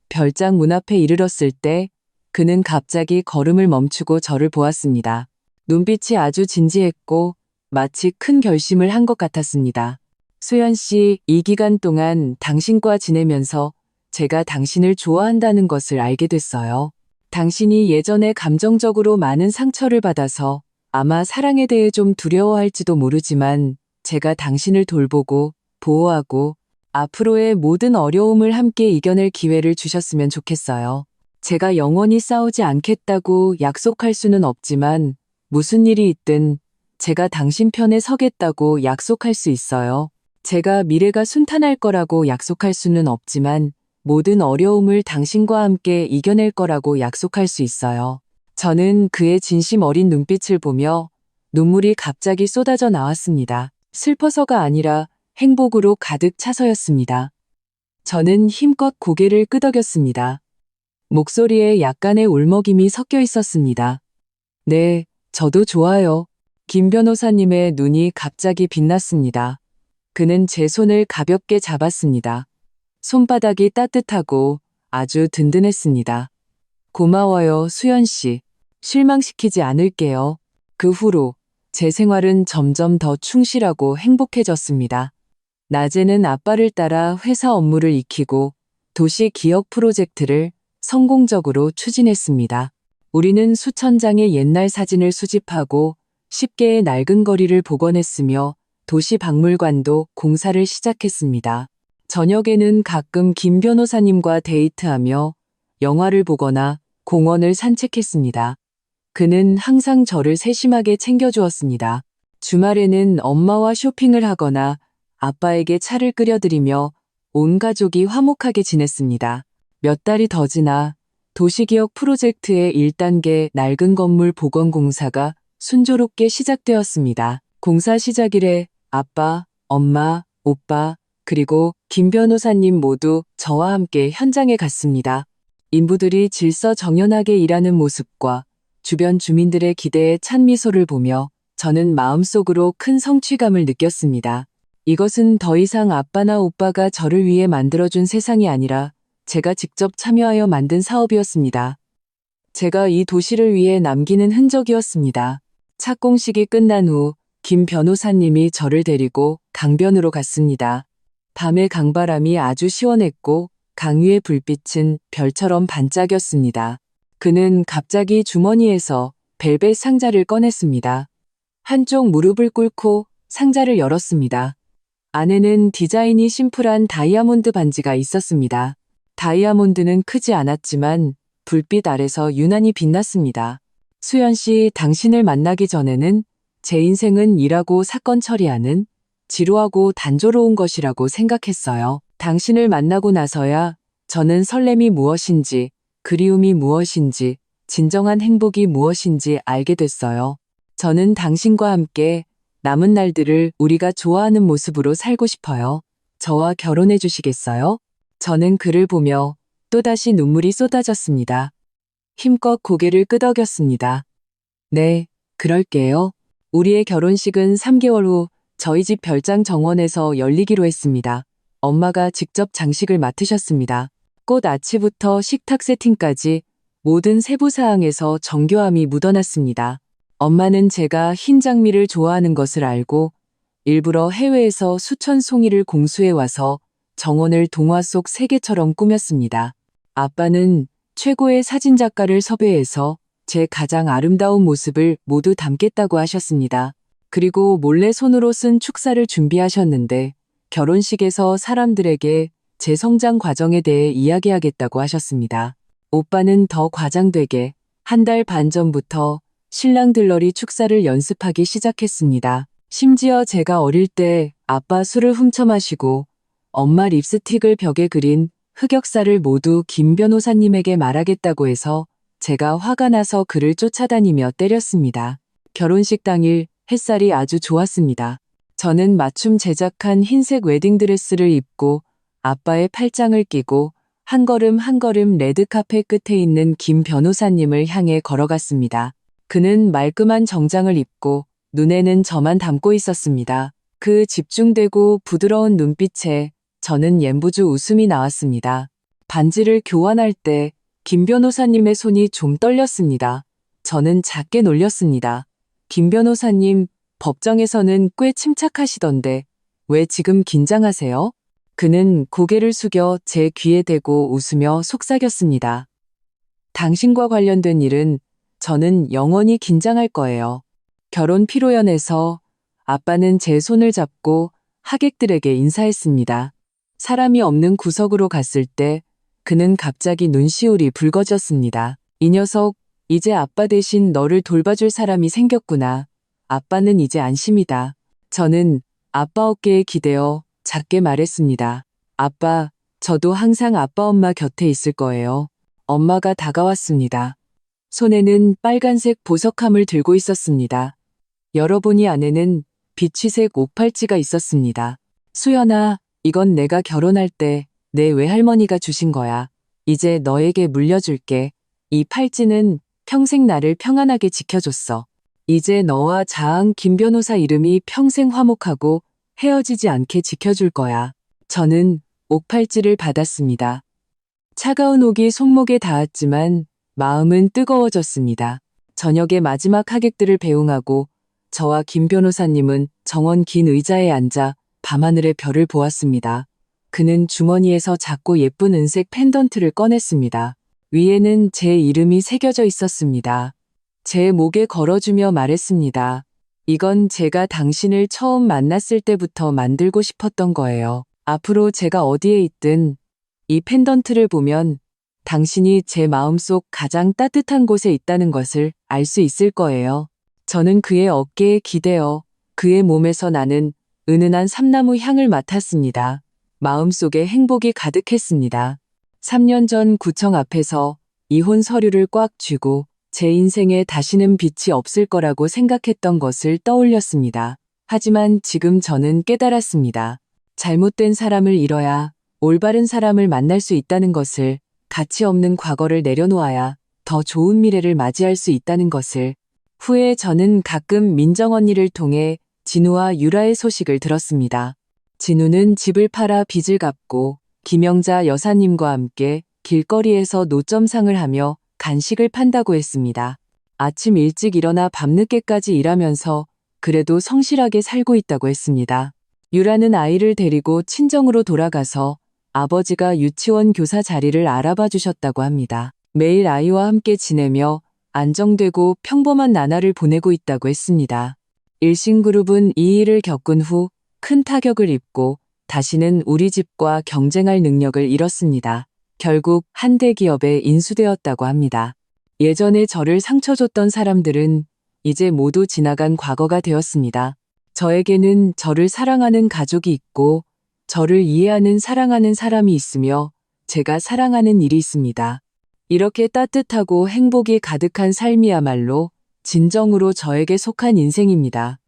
별장 문 앞에 이르렀을 때 그는 갑자기 걸음을 멈추고 저를 보았습니다. 눈빛이 아주 진지했고 마치 큰 결심을 한 것 같았습니다. 수연 씨, 이 기간 동안 당신과 지내면서 제가 당신을 좋아한다는 것을 알게 됐어요. 당신이 예전에 감정적으로 많은 상처를 받아서 아마 사랑에 대해 좀 두려워할지도 모르지만 제가 당신을 돌보고 보호하고 앞으로의 모든 어려움을 함께 이겨낼 기회를 주셨으면 좋겠어요. 제가 영원히 싸우지 않겠다고 약속할 수는 없지만 무슨 일이 있든 제가 당신 편에 서겠다고 약속할 수 있어요. 제가 미래가 순탄할 거라고 약속할 수는 없지만 모든 어려움을 당신과 함께 이겨낼 거라고 약속할 수 있어요. 저는 그의 진심 어린 눈빛을 보며 눈물이 갑자기 쏟아져 나왔습니다. 슬퍼서가 아니라 행복으로 가득 차서였습니다. 저는 힘껏 고개를 끄덕였습니다. 목소리에 약간의 울먹임이 섞여 있었습니다. 네, 저도 좋아요. 김 변호사님의 눈이 갑자기 빛났습니다. 그는 제 손을 가볍게 잡았습니다. 손바닥이 따뜻하고 아주 든든했습니다. 고마워요, 수연 씨. 실망시키지 않을게요. 그 후로 제 생활은 점점 더 충실하고 행복해졌습니다. 낮에는 아빠를 따라 회사 업무를 익히고 도시 기억 프로젝트를 성공적으로 추진했습니다. 우리는 수천 장의 옛날 사진을 수집하고 10개의 낡은 거리를 복원했으며 도시 박물관도 공사를 시작했습니다. 저녁에는 가끔 김 변호사님과 데이트하며 영화를 보거나 공원을 산책했습니다. 그는 항상 저를 세심하게 챙겨주었습니다. 주말에는 엄마와 쇼핑을 하거나 아빠에게 차를 끓여드리며 온 가족이 화목하게 지냈습니다. 몇 달이 더 지나 도시기억 프로젝트의 1단계 낡은 건물 복원 공사가 순조롭게 시작되었습니다. 공사 시작 이래 아빠, 엄마, 오빠, 그리고 김 변호사님 모두 저와 함께 현장에 갔습니다. 인부들이 질서정연하게 일하는 모습과 주변 주민들의 기대에 찬 미소를 보며 저는 마음속으로 큰 성취감을 느꼈습니다. 이것은 더 이상 아빠나 오빠가 저를 위해 만들어준 세상이 아니라 제가 직접 참여하여 만든 사업이었습니다. 제가 이 도시를 위해 남기는 흔적이었습니다. 착공식이 끝난 후 김 변호사님이 저를 데리고 강변으로 갔습니다. 밤의 강바람이 아주 시원했고 강 위의 불빛은 별처럼 반짝였습니다. 그는 갑자기 주머니에서 벨벳 상자를 꺼냈습니다. 한쪽 무릎을 꿇고 상자를 열었습니다. 안에는 디자인이 심플한 다이아몬드 반지가 있었습니다. 다이아몬드는 크지 않았지만 불빛 아래서 유난히 빛났습니다. 수연 씨, 당신을 만나기 전에는 제 인생은 일하고 사건 처리하는 지루하고 단조로운 것이라고 생각했어요. 당신을 만나고 나서야 저는 설렘이 무엇인지, 그리움이 무엇인지, 진정한 행복이 무엇인지 알게 됐어요. 저는 당신과 함께 남은 날들을 우리가 좋아하는 모습으로 살고 싶어요. 저와 결혼해 주시겠어요? 저는 그를 보며 또다시 눈물이 쏟아졌습니다. 힘껏 고개를 끄덕였습니다. 네, 그럴게요. 우리의 결혼식은 3개월 후 저희 집 별장 정원에서 열리기로 했습니다. 엄마가 직접 장식을 맡으셨습니다. 꽃 아치부터 식탁 세팅까지 모든 세부 사항에서 정교함이 묻어났습니다. 엄마는 제가 흰 장미를 좋아하는 것을 알고 일부러 해외에서 수천 송이를 공수해 와서 정원을 동화 속 세계처럼 꾸몄습니다. 아빠는 최고의 사진작가를 섭외해서 제 가장 아름다운 모습을 모두 담겠다고 하셨습니다. 그리고 몰래 손으로 쓴 축사를 준비하셨는데 결혼식에서 사람들에게 제 성장 과정에 대해 이야기하겠다고 하셨습니다. 오빠는 더 과장되게 한 달 반 전부터 신랑 들러리 축사를 연습하기 시작했습니다. 심지어 제가 어릴 때 아빠 술을 훔쳐 마시고 엄마 립스틱을 벽에 그린 흑역사를 모두 김 변호사님에게 말하겠다고 해서 제가 화가 나서 그를 쫓아다니며 때렸습니다. 결혼식 당일 햇살이 아주 좋았습니다. 저는 맞춤 제작한 흰색 웨딩드레스를 입고 아빠의 팔짱을 끼고 한 걸음 한 걸음 레드카펫 끝에 있는 김 변호사님을 향해 걸어갔습니다. 그는 말끔한 정장을 입고 눈에는 저만 담고 있었습니다. 그 집중되고 부드러운 눈빛에 저는 옌부주 웃음이 나왔습니다. 반지를 교환할 때 김 변호사님의 손이 좀 떨렸습니다. 저는 작게 놀렸습니다. 김 변호사님, 법정에서는 꽤 침착하시던데 왜 지금 긴장하세요? 그는 고개를 숙여 제 귀에 대고 웃으며 속삭였습니다. 당신과 관련된 일은 저는 영원히 긴장할 거예요. 결혼 피로연에서 아빠는 제 손을 잡고 하객들에게 인사했습니다. 사람이 없는 구석으로 갔을 때 그는 갑자기 눈시울이 붉어졌습니다. 이 녀석, 이제 아빠 대신 너를 돌봐줄 사람이 생겼구나. 아빠는 이제 안심이다. 저는 아빠 어깨에 기대어 작게 말했습니다. 아빠, 저도 항상 아빠 엄마 곁에 있을 거예요. 엄마가 다가왔습니다. 손에는 빨간색 보석함을 들고 있었습니다. 열어보니 안에는 비취색 옥팔찌가 있었습니다. 수연아, 이건 내가 결혼할 때 내 외할머니가 주신 거야. 이제 너에게 물려줄게. 이 팔찌는 평생 나를 평안하게 지켜줬어. 이제 너와 자앙 김 변호사 이름이 평생 화목하고 헤어지지 않게 지켜줄 거야. 저는 옥팔찌를 받았습니다. 차가운 옥이 손목에 닿았지만 마음은 뜨거워졌습니다. 저녁에 마지막 하객들을 배웅하고 저와 김 변호사님은 정원 긴 의자에 앉아 밤하늘의 별을 보았습니다. 그는 주머니에서 작고 예쁜 은색 펜던트를 꺼냈습니다. 위에는 제 이름이 새겨져 있었습니다. 제 목에 걸어주며 말했습니다. 이건 제가 당신을 처음 만났을 때부터 만들고 싶었던 거예요. 앞으로 제가 어디에 있든 이 펜던트를 보면 당신이 제 마음속 가장 따뜻한 곳에 있다는 것을 알 수 있을 거예요. 저는 그의 어깨에 기대어 그의 몸에서 나는 은은한 삼나무 향을 맡았습니다. 마음속에 행복이 가득했습니다. 3년 전 구청 앞에서 이혼 서류를 꽉 쥐고 제 인생에 다시는 빛이 없을 거라고 생각했던 것을 떠올렸습니다. 하지만 지금 저는 깨달았습니다. 잘못된 사람을 잃어야 올바른 사람을 만날 수 있다는 것을, 가치 없는 과거를 내려놓아야 더 좋은 미래를 맞이할 수 있다는 것을. 후에 저는 가끔 민정 언니를 통해 진우와 유라의 소식을 들었습니다. 진우는 집을 팔아 빚을 갚고 김영자 여사님과 함께 길거리에서 노점상을 하며 간식을 판다고 했습니다. 아침 일찍 일어나 밤늦게까지 일하면서 그래도 성실하게 살고 있다고 했습니다. 유라는 아이를 데리고 친정으로 돌아가서 아버지가 유치원 교사 자리를 알아봐 주셨다고 합니다. 매일 아이와 함께 지내며 안정되고 평범한 나날을 보내고 있다고 했습니다. 일신그룹은 이 일을 겪은 후 큰 타격을 입고 다시는 우리 집과 경쟁할 능력을 잃었습니다. 결국 한 대기업에 인수되었다고 합니다. 예전에 저를 상처 줬던 사람들은 이제 모두 지나간 과거가 되었습니다. 저에게는 저를 사랑하는 가족이 있고 저를 이해하는 사랑하는 사람이 있으며 제가 사랑하는 일이 있습니다. 이렇게 따뜻하고 행복이 가득한 삶이야말로 진정으로 저에게 속한 인생입니다.